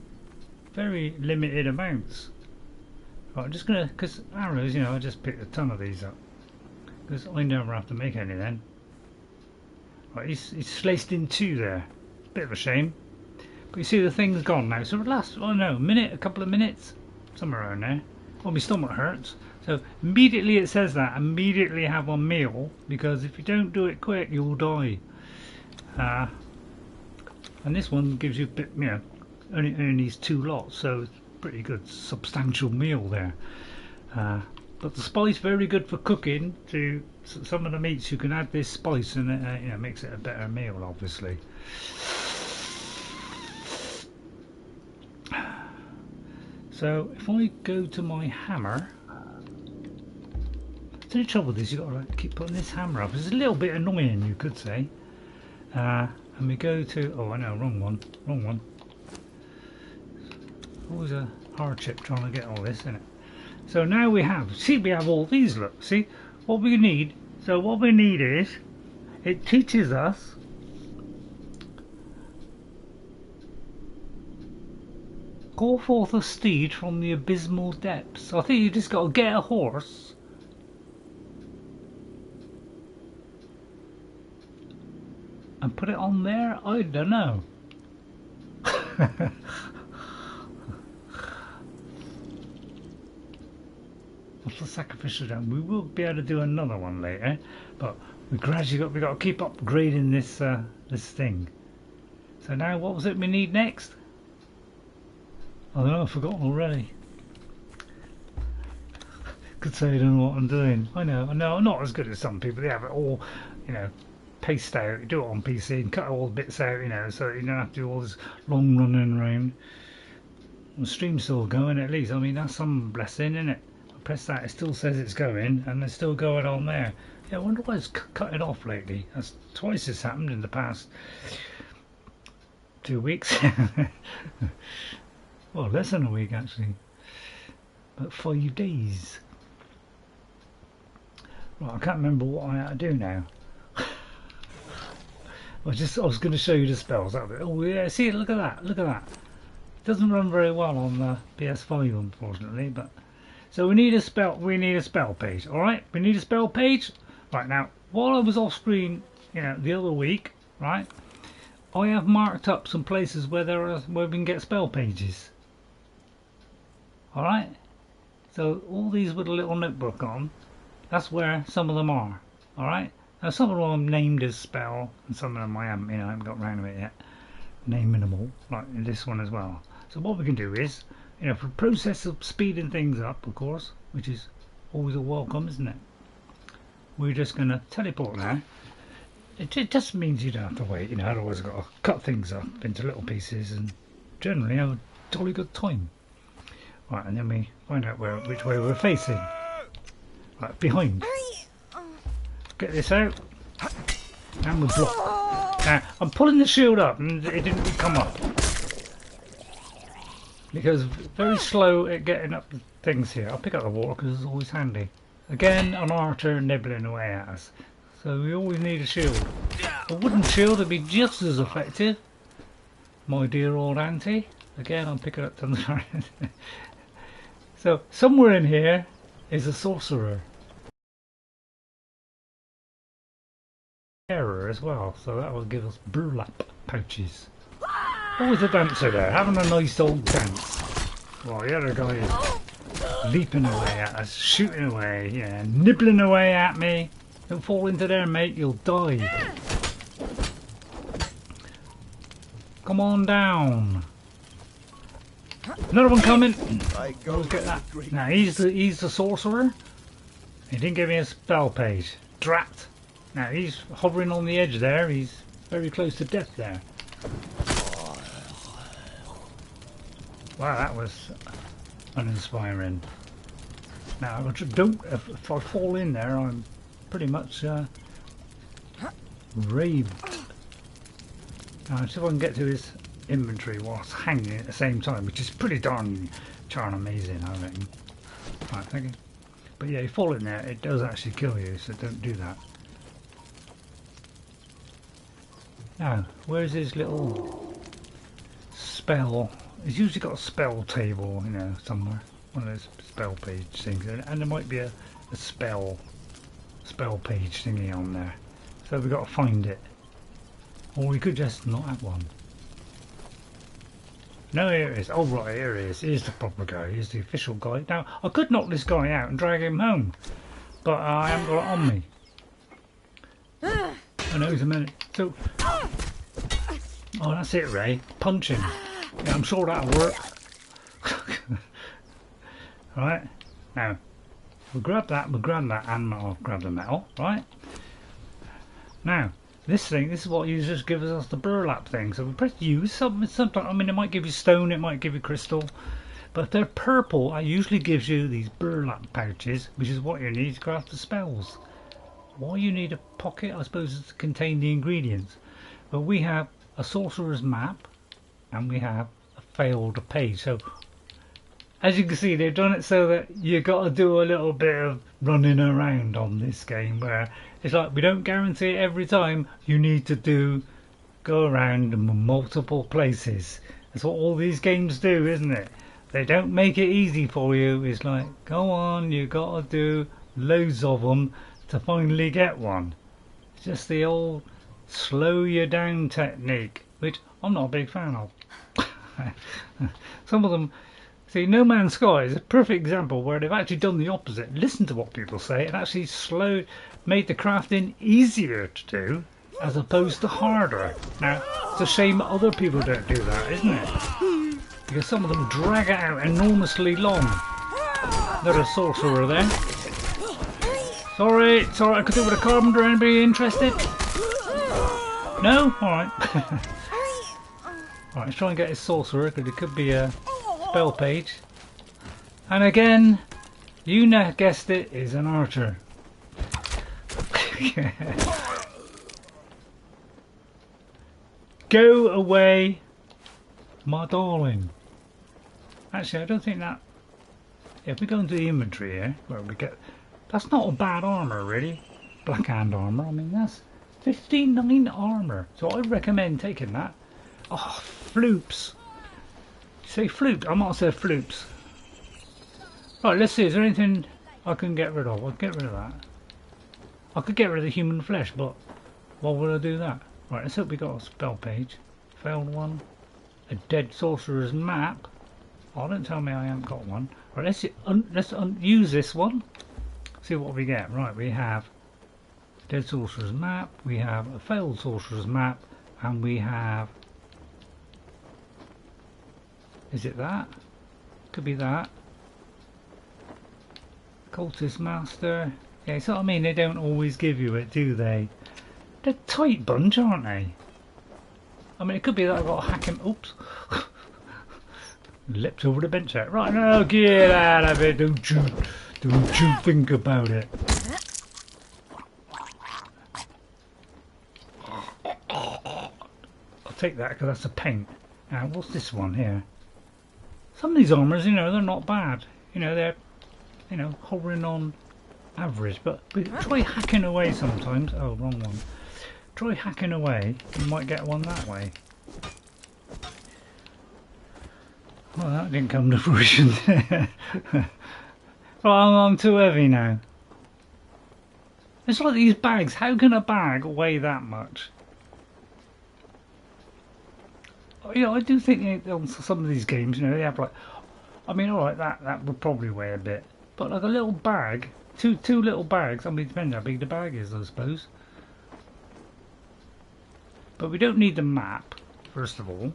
Very limited amounts. Right, I'm just gonna, because arrows, you know, I just picked a ton of these up, because I never have to make any then. Right, he's sliced in two there. Bit of a shame. But you see the thing's gone now, so it lasts, I don't know, a minute, a couple of minutes, somewhere around there. Oh, my stomach hurts. So immediately it says that, immediately have a meal, because if you don't do it quick, you'll die. And this one gives you a bit, you know, only needs 2 lots, so it's pretty good, substantial meal there. But the spice very good for cooking. To some of the meats, you can add this spice, and it, you know, makes it a better meal, obviously. So if I go to my hammer, the only trouble with this, you've got to like, keep putting this hammer up. It's a little bit annoying, you could say. And we go to, oh I know, wrong one. Always a hardship trying to get all this, isn't it? So now we have all these, look, see, what we need, so what we need is, it teaches us call forth a steed from the abysmal depths. So I think you just got to get a horse and put it on there. I don't know. What's the sacrificial done? We will be able to do another one later, but we got to keep upgrading this this thing. So now, what was it we need next? I don't know, I've forgotten already. Could say I don't know what I'm doing. I know, I'm not as good as some people. They have it all, you know, paced out. You do it on PC and cut all the bits out, you know, so you don't have to do all this long running around. The stream's still going at least. I mean, that's some blessing, isn't it? I press that, it still says it's going, and it's still going on there. Yeah, I wonder why it's cutting off lately. That's twice it's happened in the past 2 weeks. Well, less than a week actually, but 5 days. Right, I can't remember what I had to do now. I was going to show you the spells. Oh yeah, see, look at that, look at that. It doesn't run very well on the PS5, unfortunately, but so we need a spell page. All right, we need a spell page. Right, now, while I was off screen, you know, the other week, right, I have marked up some places where we can get spell pages. All right, so all these with a little notebook on, that's where some of them are. All right, Now some of them named as spell, and some of them I haven't got round to it yet. Naming them all, like this one as well. So what we can do is, for the process of speeding things up, of course, which is always a welcome, isn't it? We're just going to teleport now. It just means you don't have to wait, otherwise I've got to cut things up into little pieces and generally have a jolly good time. Right, and then we find out which way we're facing. Right, behind. Get this out. And we block. Now, I'm pulling the shield up and it didn't come up. Because very slow at getting up the things here. I'll pick up the water because it's always handy. Again, an archer nibbling away at us. So we always need a shield. A wooden shield would be just as effective. My dear old auntie. Again, I'm picking up some. So somewhere in here is a sorcerer. Error as well, so that will give us burlap pouches. Always a dancer there, having a nice old dance. While the other guy is leaping away at us, shooting away, nibbling away at me. Don't fall into there, mate, you'll die. Come on down. Another one coming. Let's get that. Now he's the sorcerer. He didn't give me a spell page. Drat. Now he's hovering on the edge there. He's very close to death there. Wow, that was uninspiring. Now if I fall in there, I'm pretty much raved. Now see if I can get to his inventory whilst hanging at the same time, which is pretty darn amazing, I reckon. Right, thank you. But yeah, you fall in there, it does actually kill you, so don't do that. Now, where's his little spell? He's usually got a spell table, somewhere. One of those spell page things. And there might be a spell page thingy on there. So we've got to find it. Or we could just not have one. No, here it is. Oh right, here he is. Here's the proper guy. Here's the official guy. Now, I could knock this guy out and drag him home. But I haven't got it on me. I know, he's a minute. So, oh, that's it, Ray. Punch him. Yeah, I'm sure that'll work. Right. Now, we'll grab that, and I'll grab the metal. Right. Now, this is what users give us the burlap thing. So we press use. Sometimes, it might give you stone, it might give you crystal. But if they're purple, it usually gives you these burlap pouches, which is what you need to craft the spells. Why you need a pocket, I suppose, is to contain the ingredients. But we have a sorcerer's map and we have a failed page. So as you can see, they've done it so that you got to do a little bit of running around on this game, where it's like we don't guarantee it every time. You need to go around multiple places. That's what all these games do, isn't it? They don't make it easy for you. It's like, go on, you got to do loads of them to finally get one. It's just the old slow you down technique, which I'm not a big fan of. Some of them, see, No Man's Sky is a perfect example where they've actually done the opposite. Listen to what people say and actually made the crafting easier to do as opposed to harder. Now, it's a shame other people don't do that, isn't it? Because some of them drag it out enormously long. There's a sorcerer there. Sorry, I could do with a carpenter. Anybody interested? No? Alright. Alright, let's try and get his sorcerer, because it could be a spell page. And again, you guessed it, is an archer. Go away, my darling. Actually, I don't think that... If we go into the inventory here, where we get... That's not a bad armour, really. Blackhand armour, that's 59 armour. So I recommend taking that. Oh, floops. You say floops? I might have said floops. Right, let's see. Is there anything I can get rid of? I'll get rid of that. I could get rid of the human flesh, but why would I do that? Right, let's hope we got a spell page. Failed one. A dead sorcerer's map. Oh, don't tell me I haven't got one. Right, let's use this one. See what we get. Right, we have Dead Sorcerer's Map, we have a Failed Sorcerer's Map, and we have... Is it that? Could be that. Cultist Master. Yeah, so I mean, they don't always give you it, do they? They're a tight bunch, aren't they? I mean, it could be that I've got to hack him. Oops. Leapt over the bench there. Right, now get out of it. Don't you think about it. I'll take that because that's a paint. Now, what's this one here? Some of these armours, you know, they're not bad. You know, they're, you know, hovering on average. But try hacking away sometimes. Oh, wrong one. Try hacking away. You might get one that way. Well, that didn't come to fruition. Well, I'm too heavy now. It's like these bags. How can a bag weigh that much? You know, I do think on some of these games, you know, they have like, I mean, alright, that would probably weigh a bit, but like a little bag, two little bags. I mean, it depends how big the bag is, I suppose. But we don't need the map, first of all,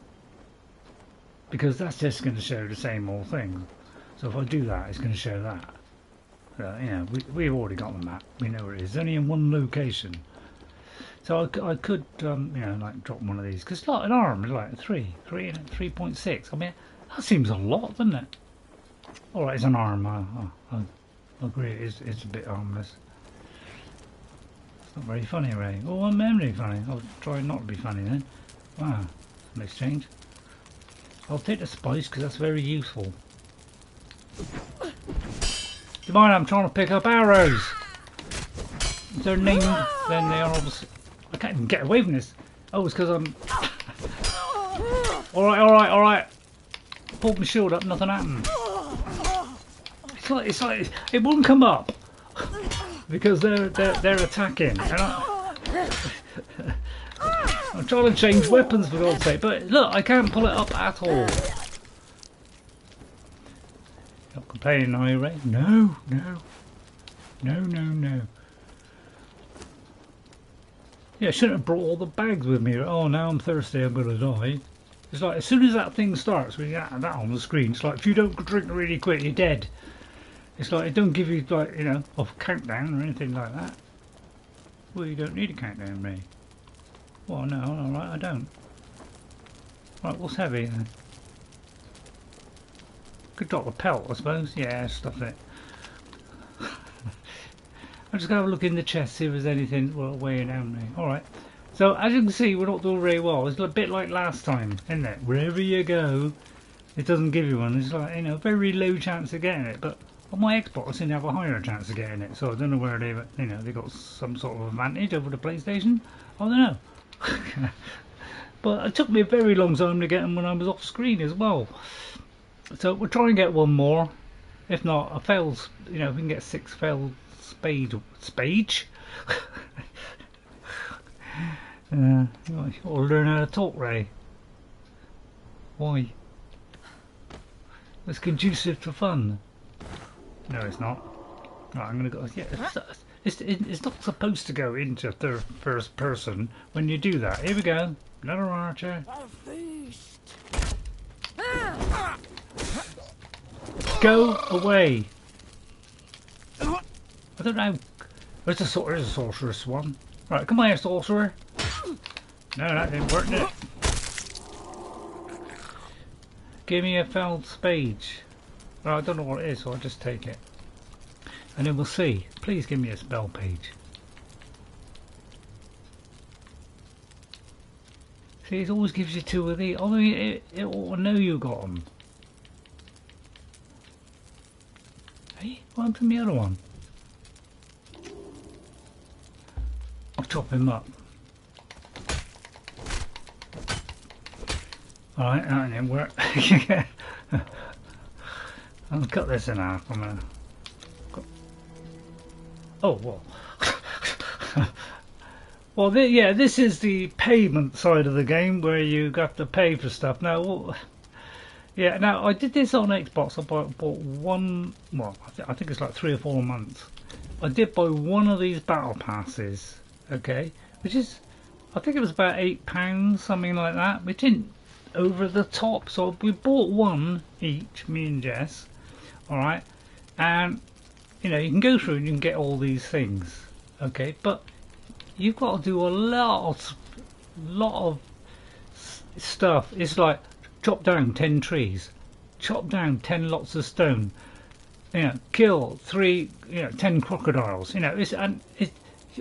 because that's just going to show the same old thing. So if I do that, it's going to show that. You know, we've already got the map. We know where it is. It's only in one location. So I could, you know, like drop one of these, because like an arm is like 3.6. I mean, that seems a lot, doesn't it? All right, it's an arm. I agree. It's a bit harmless. It's not very funny, Ray. Oh, I'm very funny. I'll try not to be funny then. Wow, nice change. I'll take the spice because that's very useful. Do you mind? I'm trying to pick up arrows. If they're named, then they are obviously. I can't even get away from this. Oh, it's because I'm... Alright. Pulled my shield up, nothing happened. It's like it won't come up because they're attacking. And I'm trying to change weapons for God's sake, but look, I can't pull it up at all. Not complaining, are you, Ray? No. Yeah, I shouldn't have brought all the bags with me. Oh, now I'm thirsty, I'm going to die. It's like, as soon as that thing starts, we get that on the screen, it's like, if you don't drink really quick, you're dead. It's like, it don't give you, like, you know, a countdown or anything like that. Well, you don't need a countdown, Ray. Well, no, alright, I don't. Right, what's heavy then? Could drop a pelt, I suppose. Yeah, stuff it. I'm just going to have a look in the chest, see if there's anything weighing down there. Alright. So, as you can see, we're not doing very well. It's a bit like last time, isn't it? Wherever you go, it doesn't give you one. It's like, you know, very low chance of getting it. But on my Xbox, I seem to have a higher chance of getting it. So I don't know where they've, you know, they got some sort of advantage over the PlayStation. I don't know. But it took me a very long time to get them when I was off screen as well. So we'll try and get one more. If not, a failed, you know, we can get 6 failed spage. You ought to learn how to talk, Ray. Why? It's conducive to fun. No, it's not. Right, I'm gonna go. Yeah, it's not supposed to go into first person when you do that. Here we go. Another archer. Go away. I don't know. There's a sorceress one. Right, come on here, sorcerer. No, that didn't work, did it? Give me a felled spage. Well, I don't know what it is, so I'll just take it. And then we'll see. Please give me a spell page. See, it always gives you 2 of these. Although it ought to know you got them. Hey, what happened to the other one? I'll chop him up. Alright, that didn't work. I'll cut this in half. I'm gonna... Oh, well. Well, yeah, this is the payment side of the game where you have to pay for stuff. Now, yeah, now I did this on Xbox. I bought one, well, I think it's like 3 or 4 months. I did buy one of these battle passes okay, which is, I think it was about £8, something like that, which isn't over the top. So we bought one each, me and Jess, alright, and you know, you can go through and you can get all these things, okay, but you've got to do a lot of stuff. It's like chop down 10 trees, chop down 10 lots of stone, you know, kill 10 crocodiles, you know, it's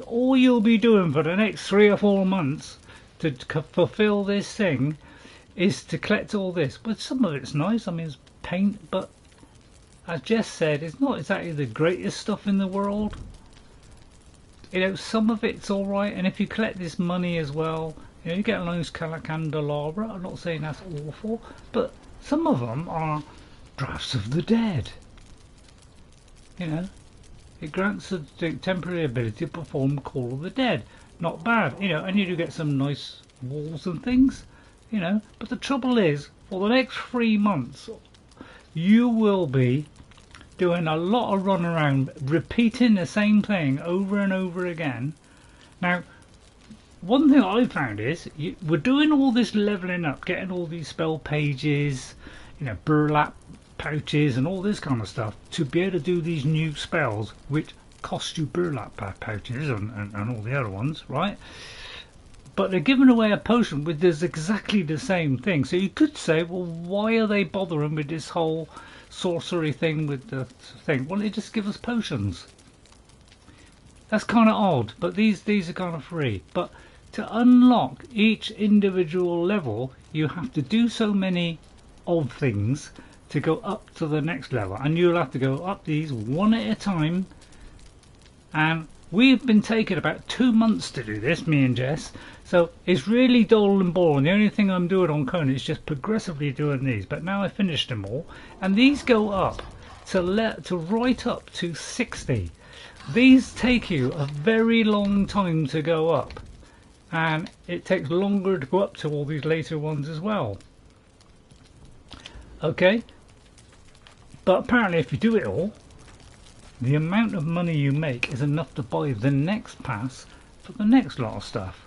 all you'll be doing for the next 3 or 4 months to fulfill this thing is to collect all this. But some of it's nice, I mean it's paint, but as Jess said, it's not exactly the greatest stuff in the world. You know, some of it's alright, and if you collect this money as well, you know, you get a nice candelabra. I'm not saying that's awful, but some of them are drafts of the dead. You know, it grants a temporary ability to perform Call of the Dead. Not bad, you know, and you do get some nice walls and things, you know. But the trouble is, for the next 3 months, you will be doing a lot of run around, repeating the same thing over and over again. Now, one thing I found is we're doing all this leveling up, getting all these spell pages, you know, burlap pouches and all this kind of stuff to be able to do these new spells, which cost you burlap pouches and all the other ones, right? But they're giving away a potion with this exactly the same thing. So you could say, well, why are they bothering with this whole sorcery thing with the thing? Well, they just give us potions. That's kind of odd, but these are kind of free. But to unlock each individual level, you have to do so many of things to go up to the next level, and you'll have to go up these one at a time. And we've been taking about 2 months to do this, me and Jess, so it's really dull and boring. The only thing I'm doing on Conan is just progressively doing these, but now I finished them all, and these go up to right up to 60. These take you a very long time to go up, and it takes longer to go up to all these later ones as well. Okay, but apparently if you do it all, the amount of money you make is enough to buy the next pass for the next lot of stuff.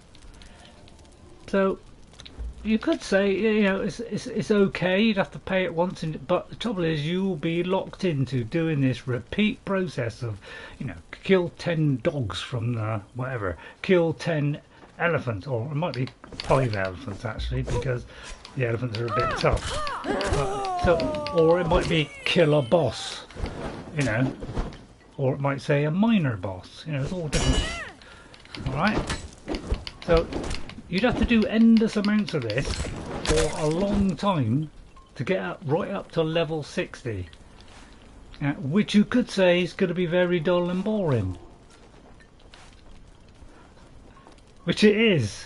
So you could say, you know, it's okay, you'd have to pay it once, but the trouble is you'll be locked into doing this repeat process of, you know, kill 10 dogs from the whatever, kill 10 elephants, or it might be 5 elephants actually, because the elephants are a bit tough. Or it might be kill a boss, you know, or it might say a minor boss, you know, it's all different. Alright, so you'd have to do endless amounts of this for a long time to get up, right up to level 60, which you could say is going to be very dull and boring, which it is.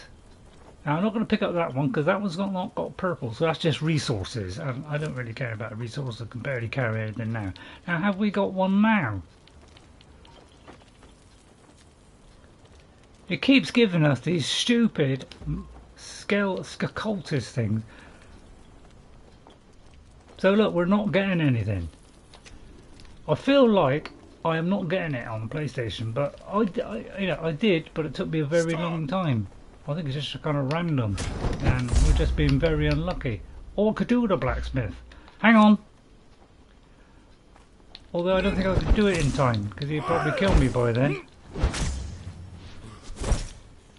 Now I'm not going to pick up that one because that one's not got purple, so that's just resources. I don't really care about resources, I can barely carry anything now. Now have we got one now? It keeps giving us these stupid cultist things. So look, we're not getting anything. I feel like I am not getting it on the PlayStation, but I did, but it took me a very long time. I think it's just kind of random, and we're just being very unlucky. Or I could do with a blacksmith. Hang on. Although I don't think I could do it in time, because he'd probably kill me by then.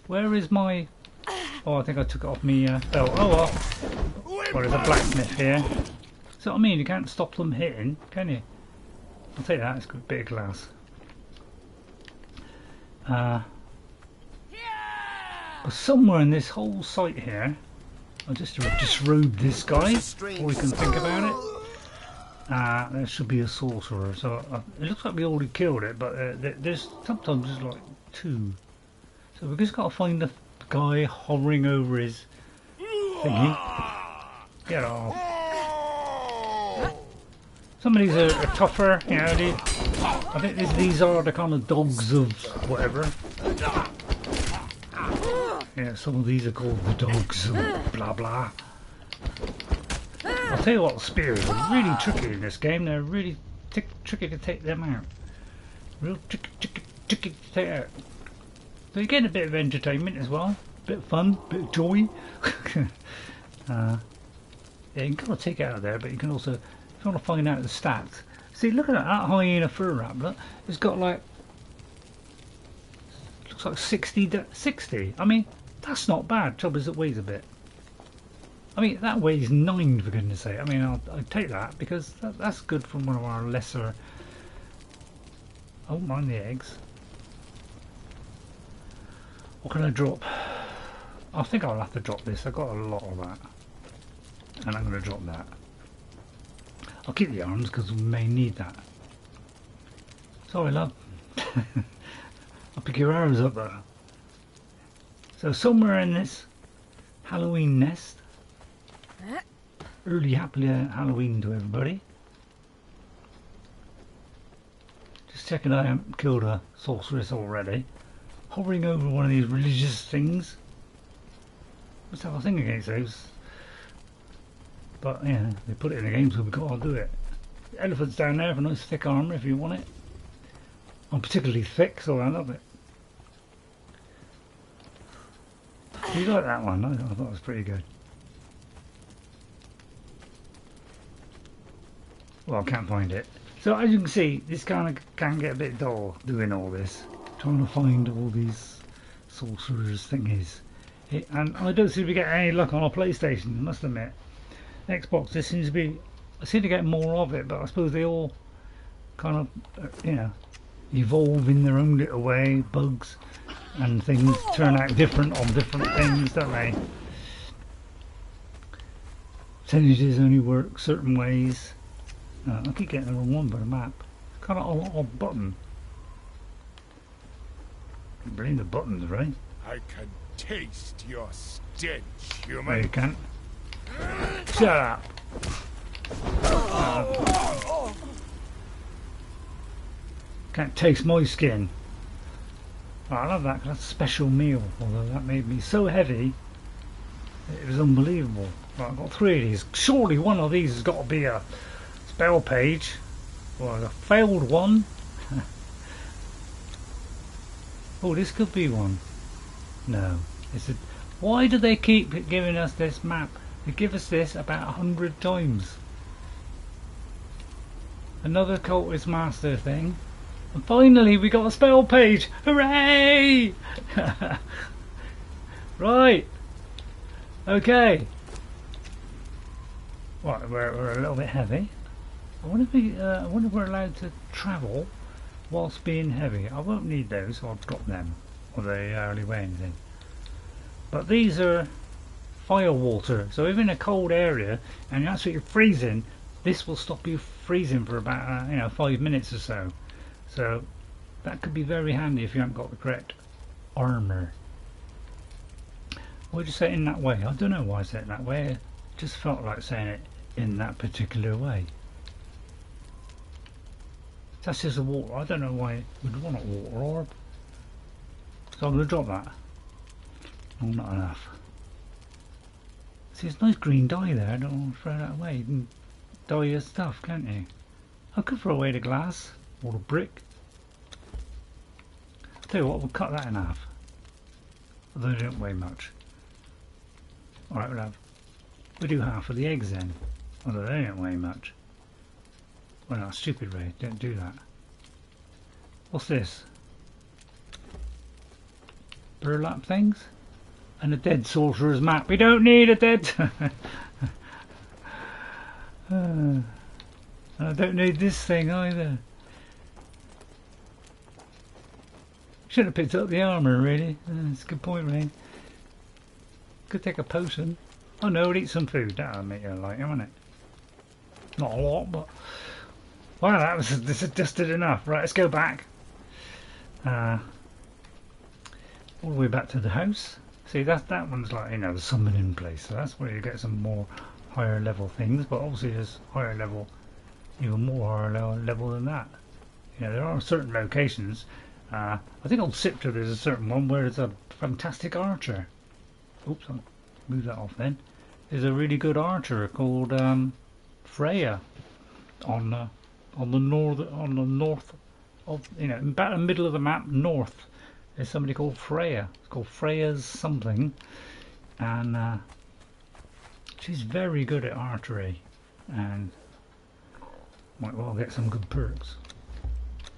Where is my... Oh, I think I took it off me belt. Oh well. Well, there's a blacksmith here. So what I mean, you can't stop them hitting, can you? I'll take that, it's a bit of glass. But somewhere in this whole site here, I'll just disrobe this guy before we can think about it. There should be a sorcerer. So it looks like we already killed it, but there's sometimes there's like 2. So we've just got to find the guy hovering over his thingy. Get off. Some of these are tougher, you know. I think these are the kind of dogs of whatever. Yeah, some of these are called the dogs of blah blah. I'll tell you what, spears are really tricky in this game. They're really tricky to take them out. Real tricky to take out. So you're getting a bit of entertainment as well, a bit of fun, a bit of joy. Yeah, you can kind of take it out of there, but you can also, if you want to find out the stats. See, look at that hyena fur wrap. Look, it's got like, looks like 60. I mean, that's not bad. Trouble is, it weighs a bit. I mean, that weighs 9 for goodness sake. I mean, I'd take that because that's good from one of our lesser. I won't mind the eggs. What can I drop? I think I'll have to drop this. I've got a lot of that. And I'm going to drop that. I'll keep the arms because we may need that. Sorry, love. I'll pick your arrows up there. So somewhere in this Halloween nest. Early happy Halloween to everybody. Just checking I haven't killed a sorceress already. Hovering over one of these religious things. Let's have a thing against those. But yeah, they put it in the game, so we've got to do it. The elephant's down there for nice thick armour if you want it. I'm particularly thick, so I love it. You like that one? I thought it was pretty good. Well, I can't find it. So as you can see, this kind of can get a bit dull doing all this. Trying to find all these sorcerers thingies. And I don't seem to be getting any luck on a PlayStation, I must admit. Xbox, this seems to be, I seem to get more of it, but I suppose they all kind of, you know, evolve in their own little way. Bugs and things turn out different on different things, don't they? Percentages only work certain ways. I keep getting the wrong one by the map. Kind of a odd button. I blame the buttons, right? I can taste your stench, human. No, you can't. Shut up. Can't taste my skin. Oh, I love that because that's a special meal. Although that made me so heavy, it was unbelievable. Right, I've got 3 of these. Surely one of these has got to be a spell page. Well, a failed one. Oh, this could be one. No, it's a. Why do they keep giving us this map? They give us this about 100 times. Another cultist master thing. And finally we got a spell page. Hooray! Right. Okay. Right, we're a little bit heavy. I wonder if we're allowed to travel whilst being heavy. I won't need those, so I'll drop them. Or they hardly weigh anything. But these are fire water, so if in a cold area and you're absolutely freezing, this will stop you freezing for about 5 minutes or so. So that could be very handy if you haven't got the correct armour. Why did you say it in that way? I don't know why I said it that way. It just felt like saying it in that particular way. That's just a water. I don't know why we'd want a water orb. So I'm going to drop that. Oh, not enough. See, it's nice green dye there. I don't want to throw that away. You can dye your stuff, can't you? I could throw away the glass or the brick. I'll tell you what, we'll cut that in half. Although they don't weigh much. Alright, we'll do half of the eggs then. Although they don't weigh much. Well, no, stupid Ray, don't do that. What's this? Burlap things? And a dead sorcerer's map. We don't need a dead... I don't need this thing either. Should have picked up the armour really. That's a good point, Ray. Could take a potion. Oh no, we'll eat some food. That'll make you like it, won't it? Not a lot, but... Wow, this adjusted enough. Right, let's go back. All the way back to the house. See, that one's like, the summoning place. So that's where you get some more higher level things. But obviously there's higher level, even more higher level than that. There are certain locations. I think on Sipta there's a certain one where there's a fantastic archer. Oops, I'll move that off then. There's a really good archer called Freya on the north of, about the middle of the map north. There's somebody called Freya. It's called Freya's something, and she's very good at archery, and might well get some good perks.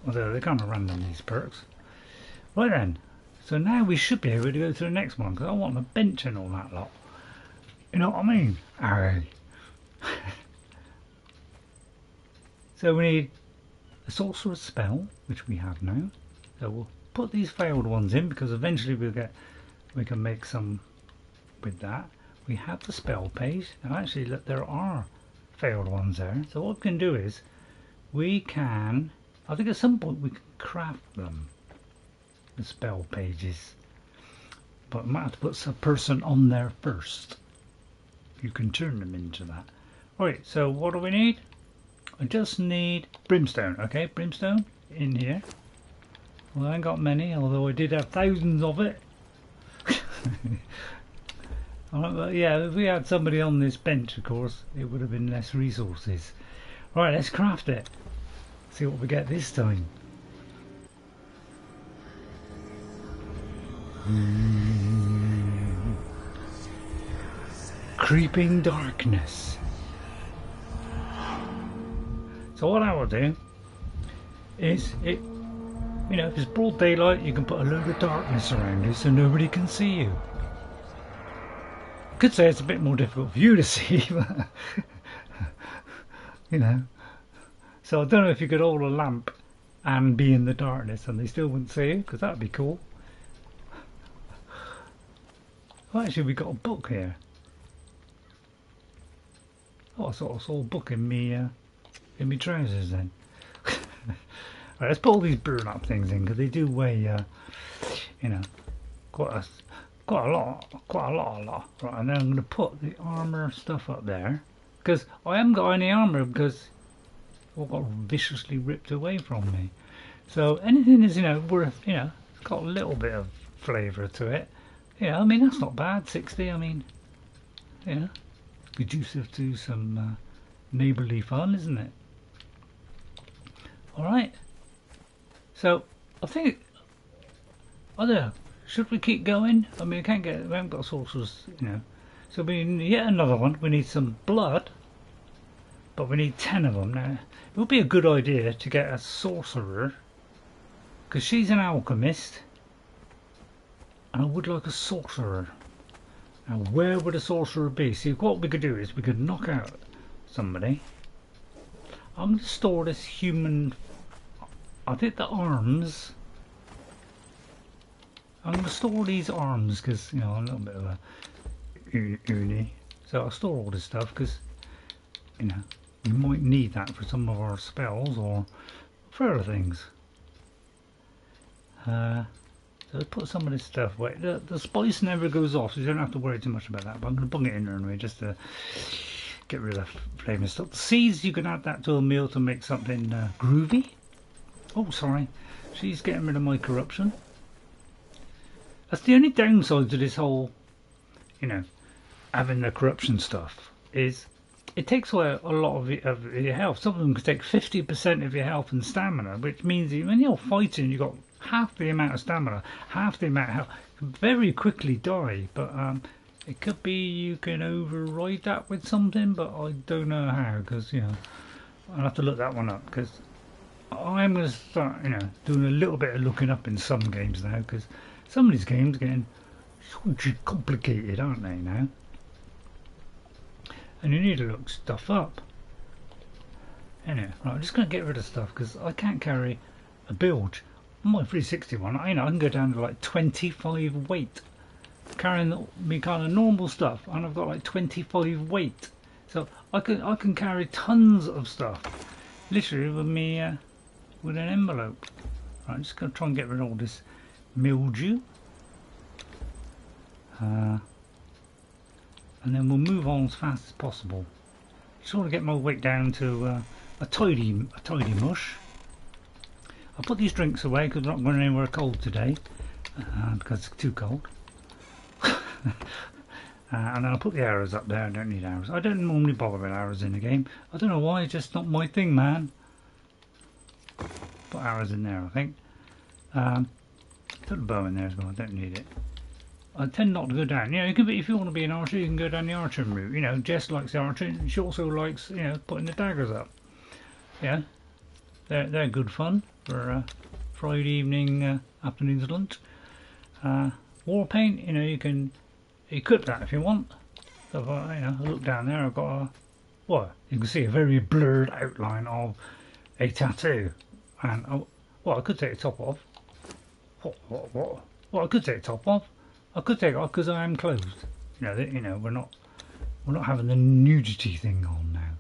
Although they're kind of random, these perks. Right then, so now we should be able to go to the next one, because I want a bench and all that lot. You know what I mean? Aye. So we need a sorcerer's spell, which we have now. So we'll put these failed ones in, because eventually we can make some with that. We have the spell page, and actually look, there are failed ones there. So what we can do is we can, I think at some point we can craft them, the spell pages, but I might have to put a person on there first. You can turn them into that. Right, so what do we need? I just need brimstone. Okay, brimstone in here. Well, I ain't got many, although I did have thousands of it. But yeah, if we had somebody on this bench, of course, it would have been less resources. Right, let's craft it. See what we get this time. Creeping darkness. So what I will do is, if it's broad daylight, you can put a load of darkness around you so nobody can see you. I could say it's a bit more difficult for you to see, but So I don't know if you could hold a lamp and be in the darkness and they still wouldn't see you, because that'd be cool. Oh, actually, we got a book here. Oh, I sort of saw a book in me trousers then. Right, let's put all these burn up things in, because they do weigh, quite a lot. Right, and then I'm going to put the armor stuff up there, because I haven't got any armor, because it all got viciously ripped away from me. So anything is, worth, it's got a little bit of flavour to it. I mean, that's not bad. 60. I mean, conducive to some neighbourly fun, isn't it? All right. So I think, I don't know, should we keep going? I mean, we haven't got sorcerers, So we need yet another one. We need some blood, but we need 10 of them. Now, it would be a good idea to get a sorcerer, because she's an alchemist, and I would like a sorcerer. Now, where would a sorcerer be? See, what we could do is we could knock out somebody. I'm going to store this human. I think the arms. I'm going to store these arms because, I'm a little bit of a uni. So I'll store all this stuff because, we might need that for some of our spells or for other things. So let's put some of this stuff away. The spice never goes off, so you don't have to worry too much about that. But I'm going to bung it in there anyway just to get rid of the flavour stuff. The seeds, you can add that to a meal to make something groovy. Oh, sorry. She's getting rid of my corruption. That's the only downside to this whole, having the corruption stuff, is it takes away a lot of your health. Some of them could take 50% of your health and stamina, which means that when you're fighting, you've got half the amount of stamina, half the amount of health. You can very quickly die, but it could be you can override that with something, but I don't know how, because, I'll have to look that one up, because I'm going to start, doing a little bit of looking up in some games now, because some of these games are getting hugely complicated, aren't they, now? And you need to look stuff up. Anyway, right, I'm just going to get rid of stuff, because I can't carry a build. On my 361, I can go down to like 25 weight. Carrying me kind of normal stuff, and I've got like 25 weight. So I can carry tons of stuff, literally with me with an envelope. Right, I'm just going to try and get rid of all this mildew, and then we'll move on as fast as possible. Just want to get my weight down to a tidy mush. I'll put these drinks away because we're not going anywhere cold today, because it's too cold. And then I'll put the arrows up there. I don't need arrows. I don't normally bother with arrows in the game. I don't know why, it's just not my thing, man. Put arrows in there, I think. Put the bow in there as well. I don't need it. I tend not to go down. You know, you can be, if you want to be an archer, you can go down the archering route. You know, Jess likes the archering. She also likes, you know, putting the daggers up. Yeah, they're good fun for Friday evening, afternoon's lunch. War paint, you know, you can equip that if you want. So if I, you know, I look down there, I've got a, well, you can see a very blurred outline of a tattoo. And well, I could take the top off. What? Well, I could take the top off. I could take it off because I am clothed. You know, we're not having the nudity thing on now.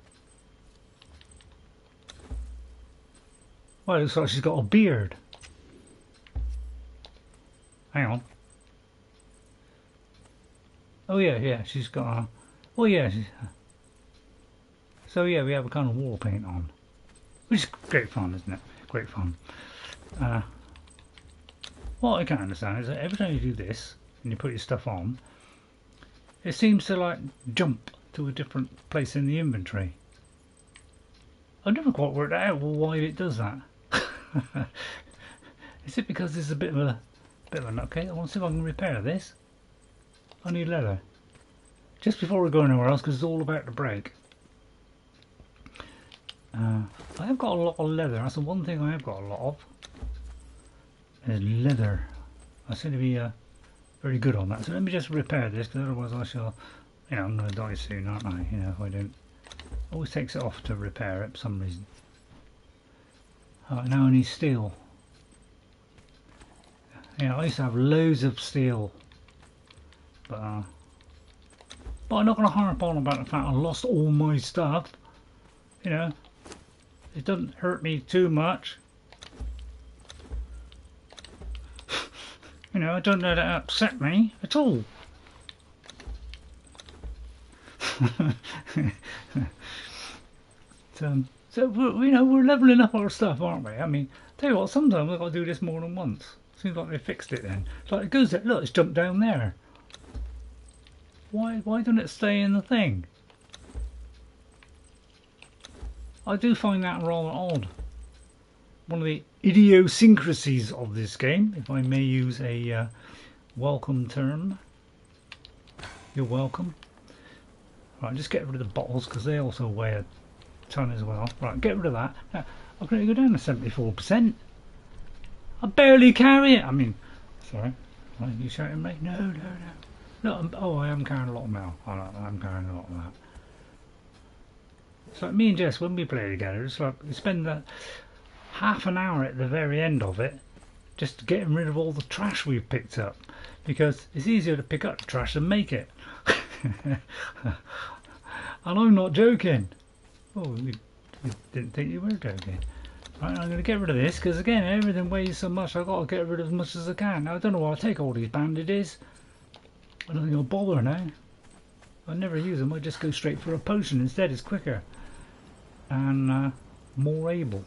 Well, it looks like she's got a beard. Hang on. Oh yeah, she's got a. Oh yeah. So yeah, we have a kind of war paint on, which is great fun, isn't it? Great fun. What I can't understand is that every time you do this and you put your stuff on, it seems to like jump to a different place in the inventory. I've never quite worked out why it does that. Is it because there's a bit of a nutcase? I want to see if I can repair this. I need leather. Just before we go anywhere else, because it's all about to break. I have got a lot of leather. That's the one thing I have got a lot of. Is leather. I seem to be very good on that. So let me just repair this, because otherwise I shall, you know, I'm going to die soon, aren't I? You know, if I don't. Always takes it off to repair it for some reason. Now I need steel. Yeah, I used to have loads of steel, but I'm not going to harp on about the fact I lost all my stuff. You know, it doesn't hurt me too much. You know, I don't let it upset me at all. So you know, we're levelling up our stuff, aren't we? I mean, tell you what, sometimes I've got to do this more than once. Seems like they fixed it then. It's like it goes there, look, it's jumped down there. Why don't it stay in the thing? I do find that rather odd. One of the idiosyncrasies of this game, if I may use a welcome term. You're welcome. Right, just get rid of the bottles because they also weigh a ton as well. Right, get rid of that. Now, I'm going to go down to 74%. I barely carry it. I mean, sorry. Are you shouting at me? No. No, oh, I am carrying a lot of mail. I'm carrying a lot of that. It's like me and Jess, when we play together, it's like we spend that half an hour at the very end of it just getting rid of all the trash we've picked up, because it's easier to pick up the trash than make it. And I'm not joking. Oh, we didn't think you were joking. Right, I'm going to get rid of this because again everything weighs so much. I've got to get rid of as much as I can. Now I don't know why I take all these bandages. I don't think I'll bother now. I never use them. I just go straight for a potion instead. It's quicker and more able.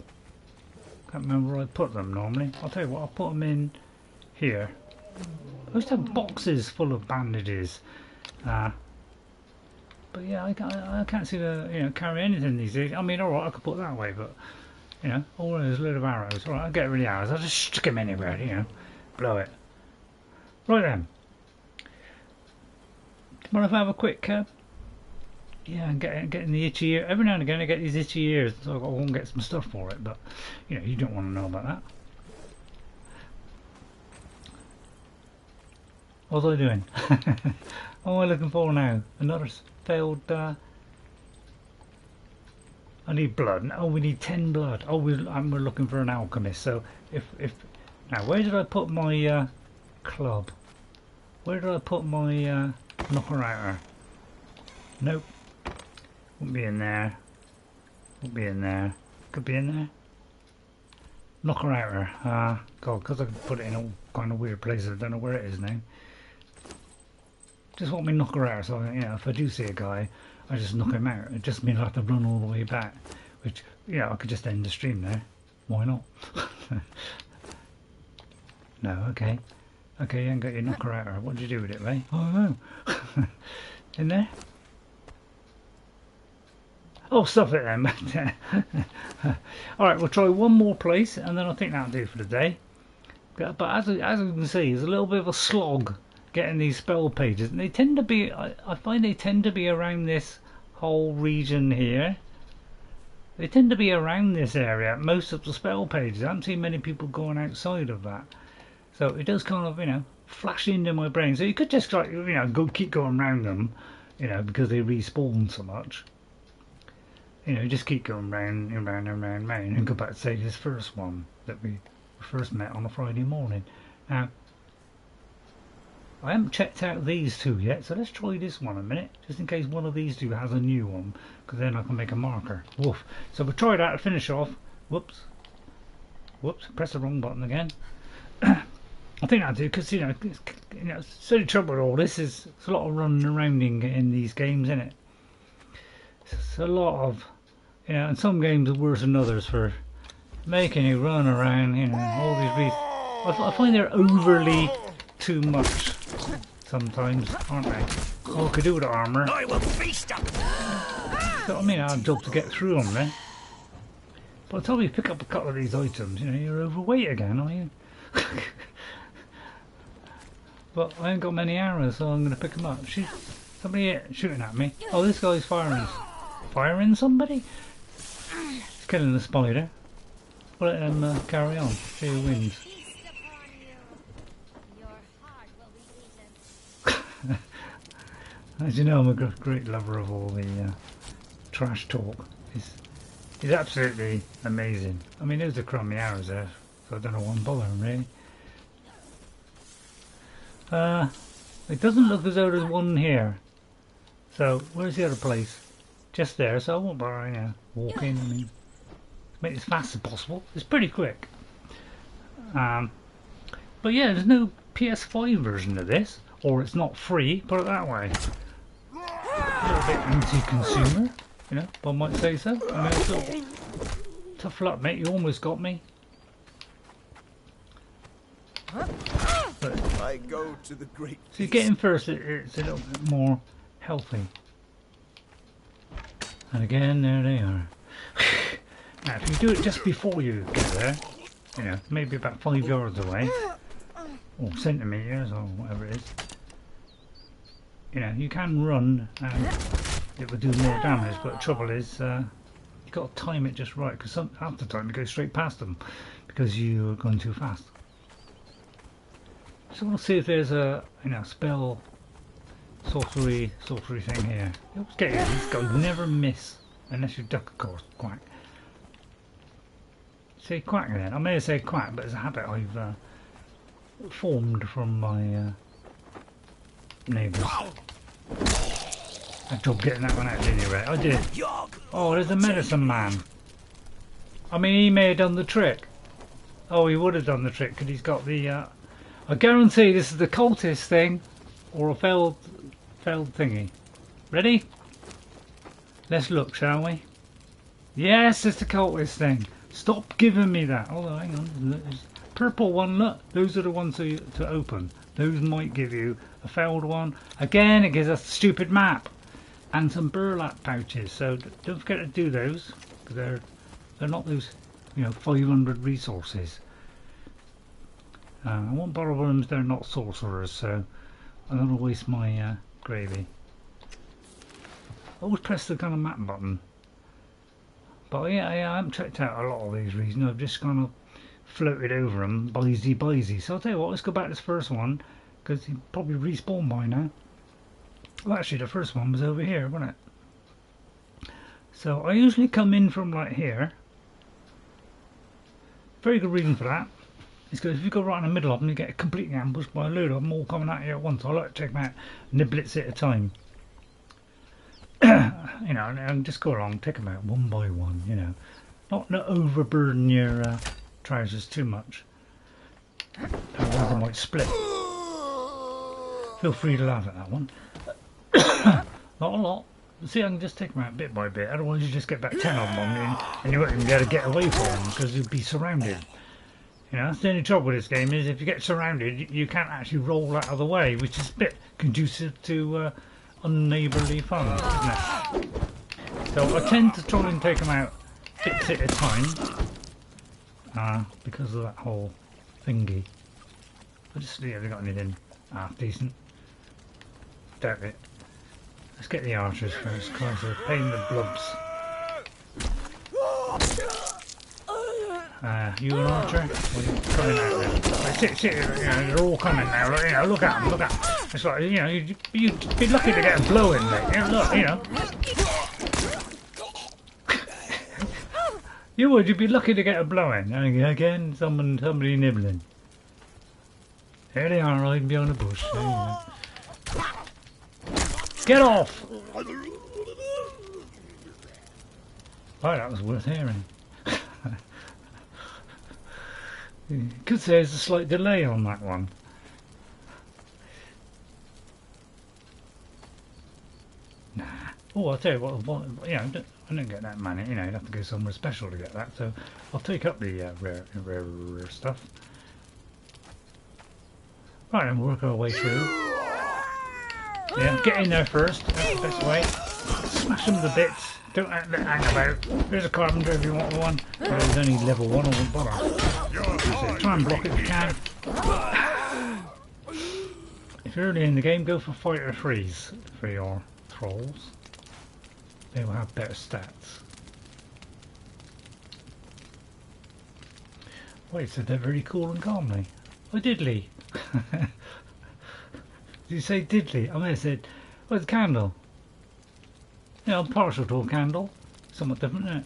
Can't remember where I put them normally. I'll tell you what, I'll put them in here. I used to have boxes full of bandages. But yeah, I can't see to carry anything these days. I mean, alright, I could put it that way, but you know, all there's a load of arrows. Alright, I'll get rid of the arrows. I'll just stick them anywhere, you know, blow it. Right then. Mind if I have a quick yeah, I'm getting the itchy ear. Every now and again I get these itchy ears, so I've got to go and get some stuff for it, but you know, you don't want to know about that. What was I doing? What am I looking for now? Another failed I need blood. Oh, we need 10 blood. Oh, we're looking for an alchemist. So if now, where did I put my club? Where did I put my knocker outer? Nope. Won't be in there. Won't be in there. Could be in there. Knocker outer. God, because I can put it in all kind of weird places. I don't know where it is now. Just want me knocker outer, so you know, if I do see a guy, I just knock him out. It just means I have to run all the way back, which, you know, I could just end the stream there. Why not? No, okay. Okay, you ain't got your knocker outer. What did you do with it, Ray? Oh no. In there? Oh, stuff it then. Alright, we'll try one more place and then I think that'll do for the day. But as you can see, there's a little bit of a slog getting these spell pages, and they tend to be, I find they tend to be around this whole region here. They tend to be around this area, most of the spell pages. I haven't seen many people going outside of that. So it does kind of, you know, flash into my brain. So you could just, like, you know, keep going around them, you know, because they respawn so much. You know, just keep going round and round and round and round, and go back to say this first one that we first met on a Friday morning. Now, I haven't checked out these two yet, so let's try this one a minute, just in case one of these two has a new one, because then I can make a marker. Woof. So we'll try that to finish off. Whoops. Whoops, press the wrong button again. I think I do, because, you know, it's the trouble with all this is it's a lot of running around in these games, isn't it? It's a lot of, you know, and some games are worse than others for making you run around, you know, all these reasons. I find they're overly too much sometimes, aren't they? Oh, I could do with armour. I will feast up. So, I mean, I'd job to get through them then. By the time you pick up a couple of these items, you know, you're overweight again, are you? But I ain't got many arrows, so I'm going to pick them up. Somebody shooting at me. Oh, this guy's firing somebody? He's killing the spider. We'll let him carry on. See who wins. As you know, I'm a great lover of all the trash talk. It's absolutely amazing. I mean, there's a crummy arrows there, so I don't know why I'm bothering really. It doesn't look as though there's one here. So, where's the other place? Just there, so I won't bother, you know, walking. I mean, make it as fast as possible. It's pretty quick. But yeah, there's no PS5 version of this, or it's not free, put it that way. A little bit anti-consumer, you know, one might say so. I mean, it's all tough luck, mate, you almost got me. But, I go to the great. So you get in first, it's a little bit more healthy. And again, there they are. Now, if you do it just before you get there, you know, maybe about 5 yards away, or centimetres, or whatever it is, you know, you can run and it will do more damage, but the trouble is, you've got to time it just right, because half the time you go straight past them, because you're going too fast. So we'll see if there's a, you know, spell sorcery thing here. You always get these guys never miss unless you duck, of course. Quack. Say quack then. I may say quack, but it's a habit I've formed from my neighbours. Good job getting that one out, didn't you, Ray? I did. Oh, there's a medicine man. I mean, he may have done the trick. Oh, he would have done the trick because he's got the. I guarantee this is the cultist thing, or a failed thingy. Ready? Let's look, shall we? Yes, it's the cultist thing. Stop giving me that. Oh, hang on. There's purple one. Look, those are the ones to open. Those might give you a failed one. Again, it gives us a stupid map and some burlap pouches. So don't forget to do those because they're not those, you know, 500 resources. I won't bother with them if they're not sorcerers, so I don't want to waste my gravy. I always press the kind of map button. But yeah, I haven't checked out a lot of these regions. I've just kind of floated over them, bysy. So I'll tell you what, let's go back to this first one, because he probably respawned by now. Well, actually, the first one was over here, wasn't it? So I usually come in from like here. Very good reason for that. It's because if you go right in the middle of them, you get completely ambushed by a load of them all coming at you at once. I like to take them out niblets at a time. You know, and just go along, take them out one by one, you know. Not overburden your trousers too much. Otherwise they might split. Feel free to laugh at that one. Not a lot. See, I can just take them out bit by bit. Otherwise you just get about 10 of them and you won't even be able to get away from them because you'll be surrounded. You know, that's the only trouble with this game is if you get surrounded, you can't actually roll out of the way, which is a bit conducive to unneighbourly fun, isn't it? So I tend to try and take them out bits at a time because of that whole thingy. I just haven't got anything half decent. Doubt it. Let's get the archers first. Christ, they're paying the blubs. You an archer? Well, you're coming out there. Right, sit, you know, they're all coming now. You know, look at them, look at them. It's like, you know, you'd be lucky to get a blow in, mate. You know, look, you know. You'd be lucky to get a blow in. And again, somebody nibbling. There they are, hiding behind a bush. There you go. Get off! Oh, that was worth hearing. Could say there's a slight delay on that one. Nah. Oh, I'll tell you what, you know, I didn't get that money, you know, you'd have to go somewhere special to get that, so I'll take up the rare stuff. Right, and we'll work our way through. Yeah, get in there first, that's the best way. Smash them to bits. Don't hang about. There's a carpenter if you want one. Well, there's only level 1, I won't bother. So try and block it if you can. If you're early in the game, go for fight or freeze for your thralls. They will have better stats. Well, he said that very cool and calmly. Oh, diddly. Did you say diddly? I may have said, well, it's a candle. Yeah, I'm partial to a candle. Somewhat different, isn't it?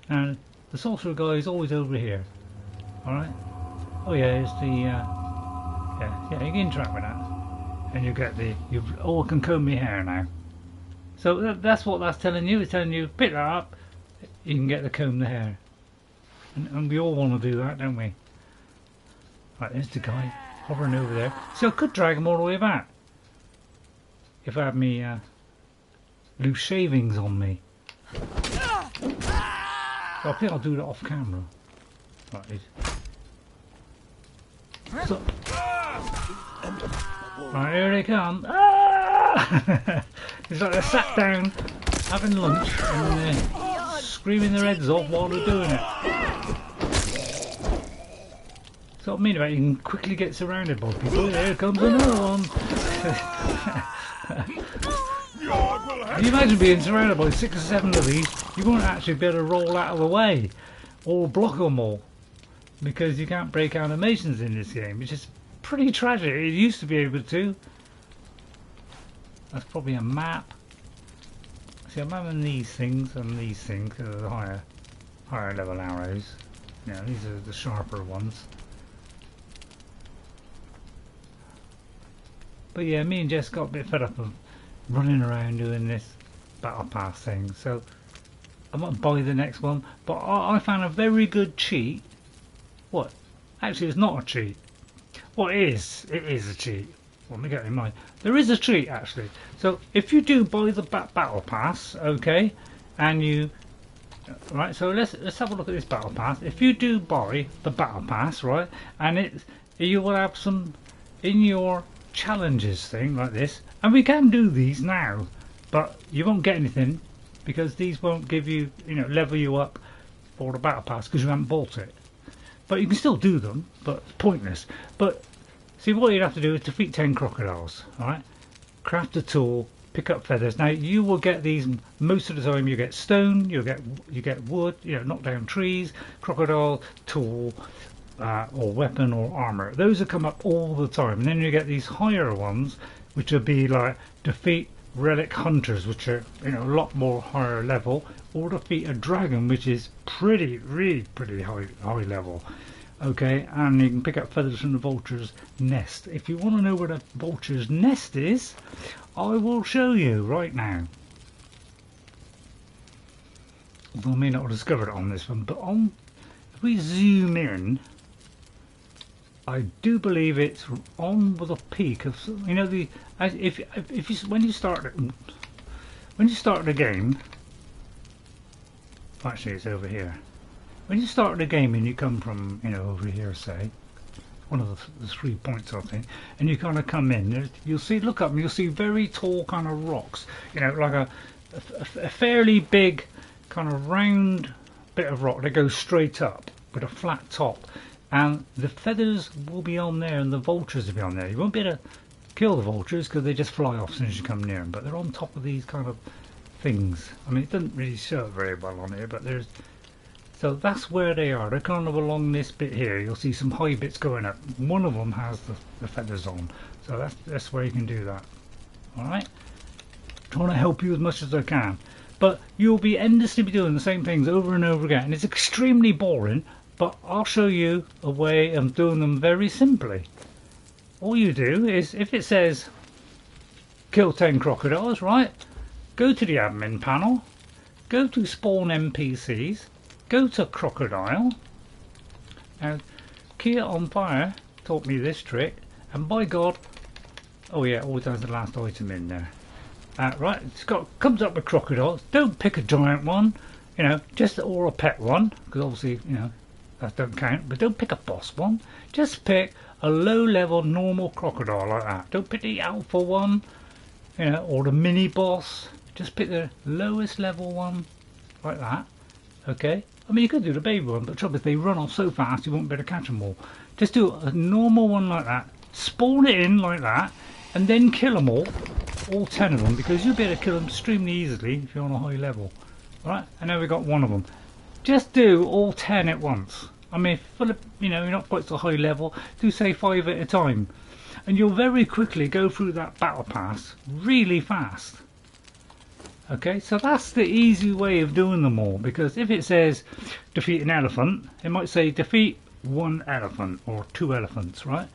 And the sorcerer guy is always over here. Alright? Oh yeah, it's the yeah, you can interact with that. And you get the I can comb my hair now. So that's what that's telling you. It's telling you pick that up, you can get to comb the hair. And we all want to do that, don't we? Right, there's the guy hovering over there. So I could drag him all the way back if I had me loose shavings on me. So I think I'll do that off camera. Right, so, right, here they come. Ah! It's like they're sat down having lunch and they're screaming their heads off while they're doing it. That's what I mean about you can quickly get surrounded by people. Here comes another one. Can you imagine being surrounded by 6 or 7 of these? You won't actually be able to roll out of the way or block them all because you can't break animations in this game, which is pretty tragic. It used to be able to. That's probably a map. See, I'm having these things and these things because of the higher level arrows. You know, these are the sharper ones. But yeah, me and Jess got a bit fed up of running around doing this battle pass thing, so I might buy the next one. But I found a very good cheat. What? Actually, it's not a cheat. Well, it is a cheat. Let me get in mind. There is a cheat actually. So if you do buy the battle pass, okay, and you right. So let's have a look at this battle pass. If you do buy the battle pass, right, and you will have some in your challenges thing like this, and we can do these now, but you won't get anything because these won't give you, you know, level you up for the battle pass because you haven't bought it. But you can still do them, but it's pointless. But see, what you'd have to do is defeat 10 crocodiles, alright? Craft a tool, pick up feathers. Now you will get these most of the time. You get stone, you get wood, you know, knock down trees, crocodile, tool, or weapon or armor. Those will come up all the time. And then you get these higher ones, which will be like defeat relic hunters, which are, you know, a lot more higher level, or defeat a dragon, which is really pretty high level. Okay, and you can pick up feathers from the vulture's nest. If you want to know where the vulture's nest is, I will show you right now. Although I may not have discovered it on this one, but if we zoom in, I do believe it's on with a peak of, you know, when you start the game. Actually, it's over here. When you start the game and you come from, you know, over here, say, one of the 3 points, I think, and you kind of come in, you'll see, look up and you'll see very tall kind of rocks, you know, like a fairly big kind of round bit of rock that goes straight up with a flat top. and the feathers will be on there and the vultures will be on there. You won't be able to kill the vultures because they just fly off as soon as you come near them, but they're on top of these kind of things. I mean, it doesn't really show it very well on here, but there's, so that's where they are. They're kind of along this bit here. You'll see some high bits going up. One of them has the feathers on, so that's where you can do that. Alright, trying to help you as much as I can, but you'll be endlessly doing the same things over and over again, and it's extremely boring, but I'll show you a way of doing them very simply. All you do is, if it says kill 10 crocodiles, right, go to the admin panel, go to spawn NPCs, go to crocodile, and key it on fire taught me this trick, and by God, oh yeah, always has the last item in there. Right, comes up with crocodiles. Don't pick a giant one, you know, just or a pet one, because obviously, you know, that don't count. But don't pick a boss one. Just pick a low-level normal crocodile like that. Don't pick the alpha one, you know, or the mini boss. Just pick the lowest level one like that. Okay. I mean, you could do the baby one, but the trouble is they run off so fast you won't be able to catch them all. Just do a normal one like that. Spawn it in like that, and then kill them all 10 of them, because you'll be able to kill them extremely easily if you're on a high level. Alright, and now we've got one of them. Just do all 10 at once. I mean, you know, you're not quite so high level, do say 5 at a time. And you'll very quickly go through that battle pass really fast. Okay, so that's the easy way of doing them all, because if it says defeat an elephant, it might say defeat 1 elephant or 2 elephants, right?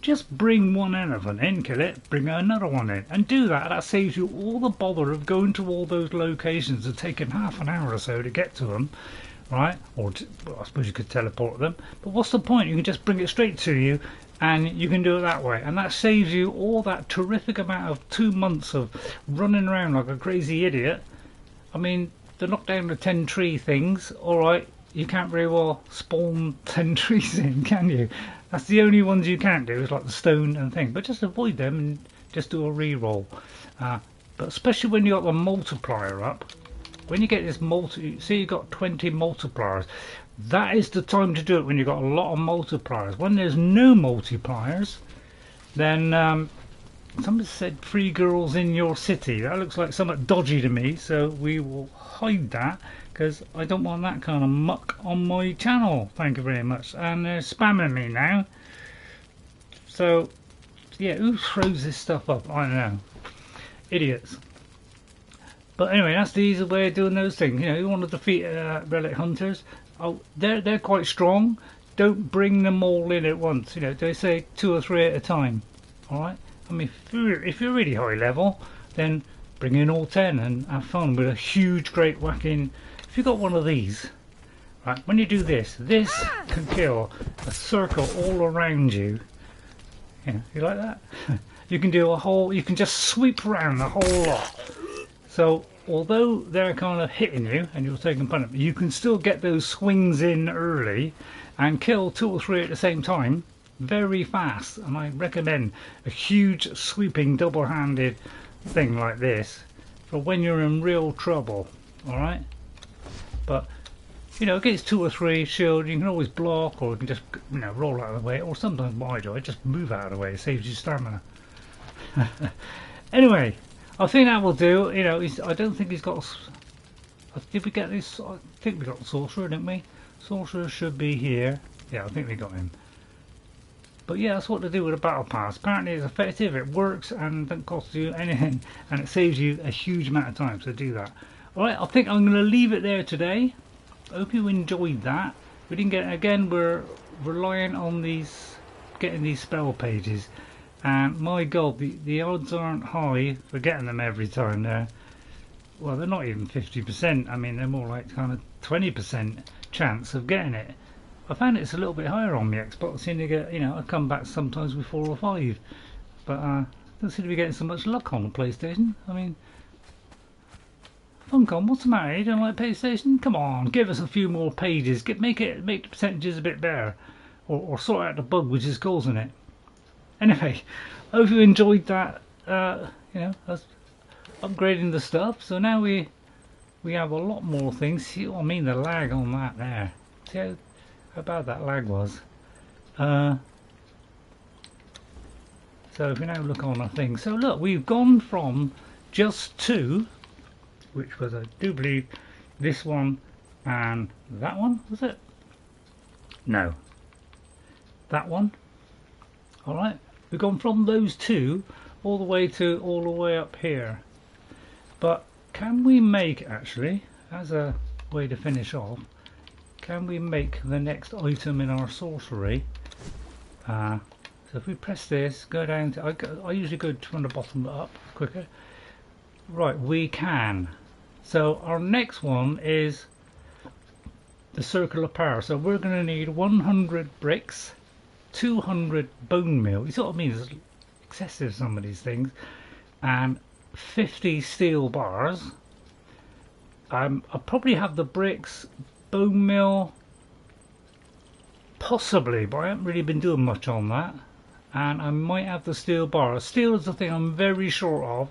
Just bring 1 elephant in, kill it, bring another one in, and do that. That saves you all the bother of going to all those locations and taking half an hour or so to get to them, right? Or well, I suppose you could teleport them, but what's the point? You can just bring it straight to you, and you can do it that way, and that saves you all that terrific amount of 2 months of running around like a crazy idiot. I mean, to knock down the 10 tree things, alright, you can't very well spawn 10 trees in, can you? That's the only ones you can't do, is like the stone and thing, but just avoid them and just do a re-roll. But especially when you got the multiplier up, when you get this see you've got 20 multipliers, that is the time to do it when you've got a lot of multipliers. When there's no multipliers, then somebody said 3 girls in your city. That looks like somewhat dodgy to me, so we will hide that, because I don't want that kind of muck on my channel. Thank you very much. And they're spamming me now. So, yeah, who throws this stuff up? I don't know. Idiots. But anyway, that's the easy way of doing those things. You know, you want to defeat relic hunters. Oh, they're quite strong. Don't bring them all in at once. You know, they say 2 or 3 at a time. All right. I mean, if you're really high level, then bring in all 10 and have fun with a huge, great whacking. If you've got one of these, right, when you do this can kill a circle all around you. Yeah, you like that? You can do a whole, you can just sweep around the whole lot. So, although they're kind of hitting you and you're taking punishment, you can still get those swings in early and kill 2 or 3 at the same time very fast. And I recommend a huge sweeping double-handed thing like this for when you're in real trouble. Alright? But, you know, against 2 or 3 shield, you can always block, or you can just, you know, roll out of the way, or sometimes what I do, I just move out of the way. It saves you stamina. Anyway, I think that will do. You know, I don't think he's got. Did we get this? I think we got the sorcerer, didn't we? Sorcerer should be here. Yeah, I think we got him. But yeah, that's what to do with a battle pass. Apparently, it's effective. It works and doesn't cost you anything, and it saves you a huge amount of time. So do that. All right, I think I'm going to leave it there today. I hope you enjoyed that. We didn't get, again, we're relying on getting these spell pages, and my god, the odds aren't high for getting them every time. Well, they're not even 50%. I mean, they're more like kind of 20% chance of getting it. I found it's a little bit higher on my Xbox. I seem to get, you know, I come back sometimes with 4 or 5, but don't seem to be getting so much luck on the PlayStation. I mean, Funcom, what's the matter? You don't like PlayStation? Come on, give us a few more pages. Make the percentages a bit better, or sort out the bug which is causing it. Anyway, I hope you enjoyed that. You know, us upgrading the stuff. So now we have a lot more things. See what I mean? The lag on that there. See how bad that lag was. So if we now look on our thing, so look, we've gone from just 2, which was, I do believe, this one and that one, was it? No, that one. All right, we've gone from those 2 all the way up here. But can we make, actually, as a way to finish off, can we make the next item in our sorcery? So if we press this, go down to, I usually go from the bottom up quicker. Right, we can. So our next one is the circle of power. So we're going to need 100 bricks, 200 bone meal. You sort of mean it's excessive, some of these things, and 50 steel bars. I'll probably have the bricks, bone meal, possibly, but I haven't really been doing much on that. And I might have the steel bar. Steel is the thing I'm very short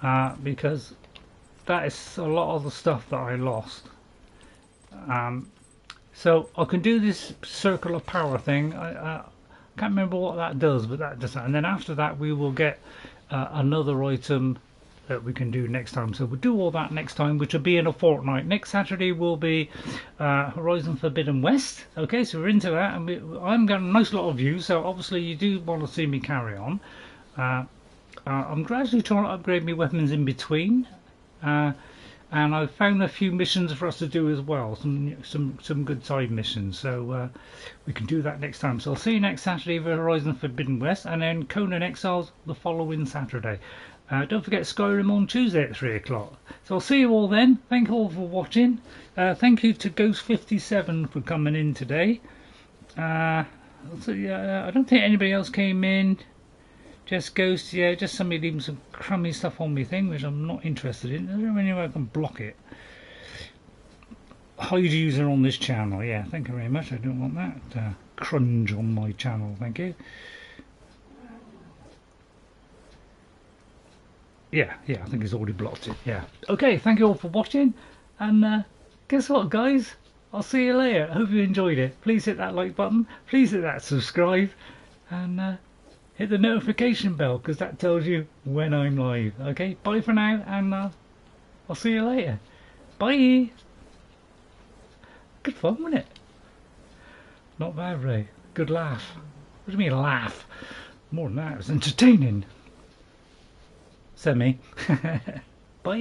of, because that is a lot of the stuff that I lost. So I can do this circle of power thing. I can't remember what that does, but that does that. And then after that we will get another item that we can do next time. So we'll do all that next time, which will be in a fortnight. Next Saturday will be Horizon Forbidden West. Okay, so we're into that, and I'm getting a nice lot of views, so obviously you do want to see me carry on. I'm gradually trying to upgrade my weapons in between, and I've found a few missions for us to do as well, some good side missions, so we can do that next time. So I'll see you next Saturday for Horizon Forbidden West, and then Conan Exiles the following Saturday. Don't forget Skyrim on Tuesday at 3 o'clock. So I'll see you all then. Thank you all for watching. Thank you to Ghost57 for coming in today. I don't think anybody else came in. Just Ghost, yeah, just somebody leaving some crummy stuff on my thing, which I'm not interested in. Is there any way I can block it? Hide user on this channel. Yeah, thank you very much. I don't want that crunge on my channel. Thank you. Yeah, I think it's already blocked it. Yeah. Okay, thank you all for watching, and guess what, guys? I'll see you later. I hope you enjoyed it. Please hit that like button. Please hit that subscribe, and hit the notification bell, because that tells you when I'm live. Okay, bye for now, and I'll see you later. Bye. Good fun, wasn't it? Not bad, Ray. Good laugh. What do you mean laugh? More than that, it was entertaining. Semi. Bye.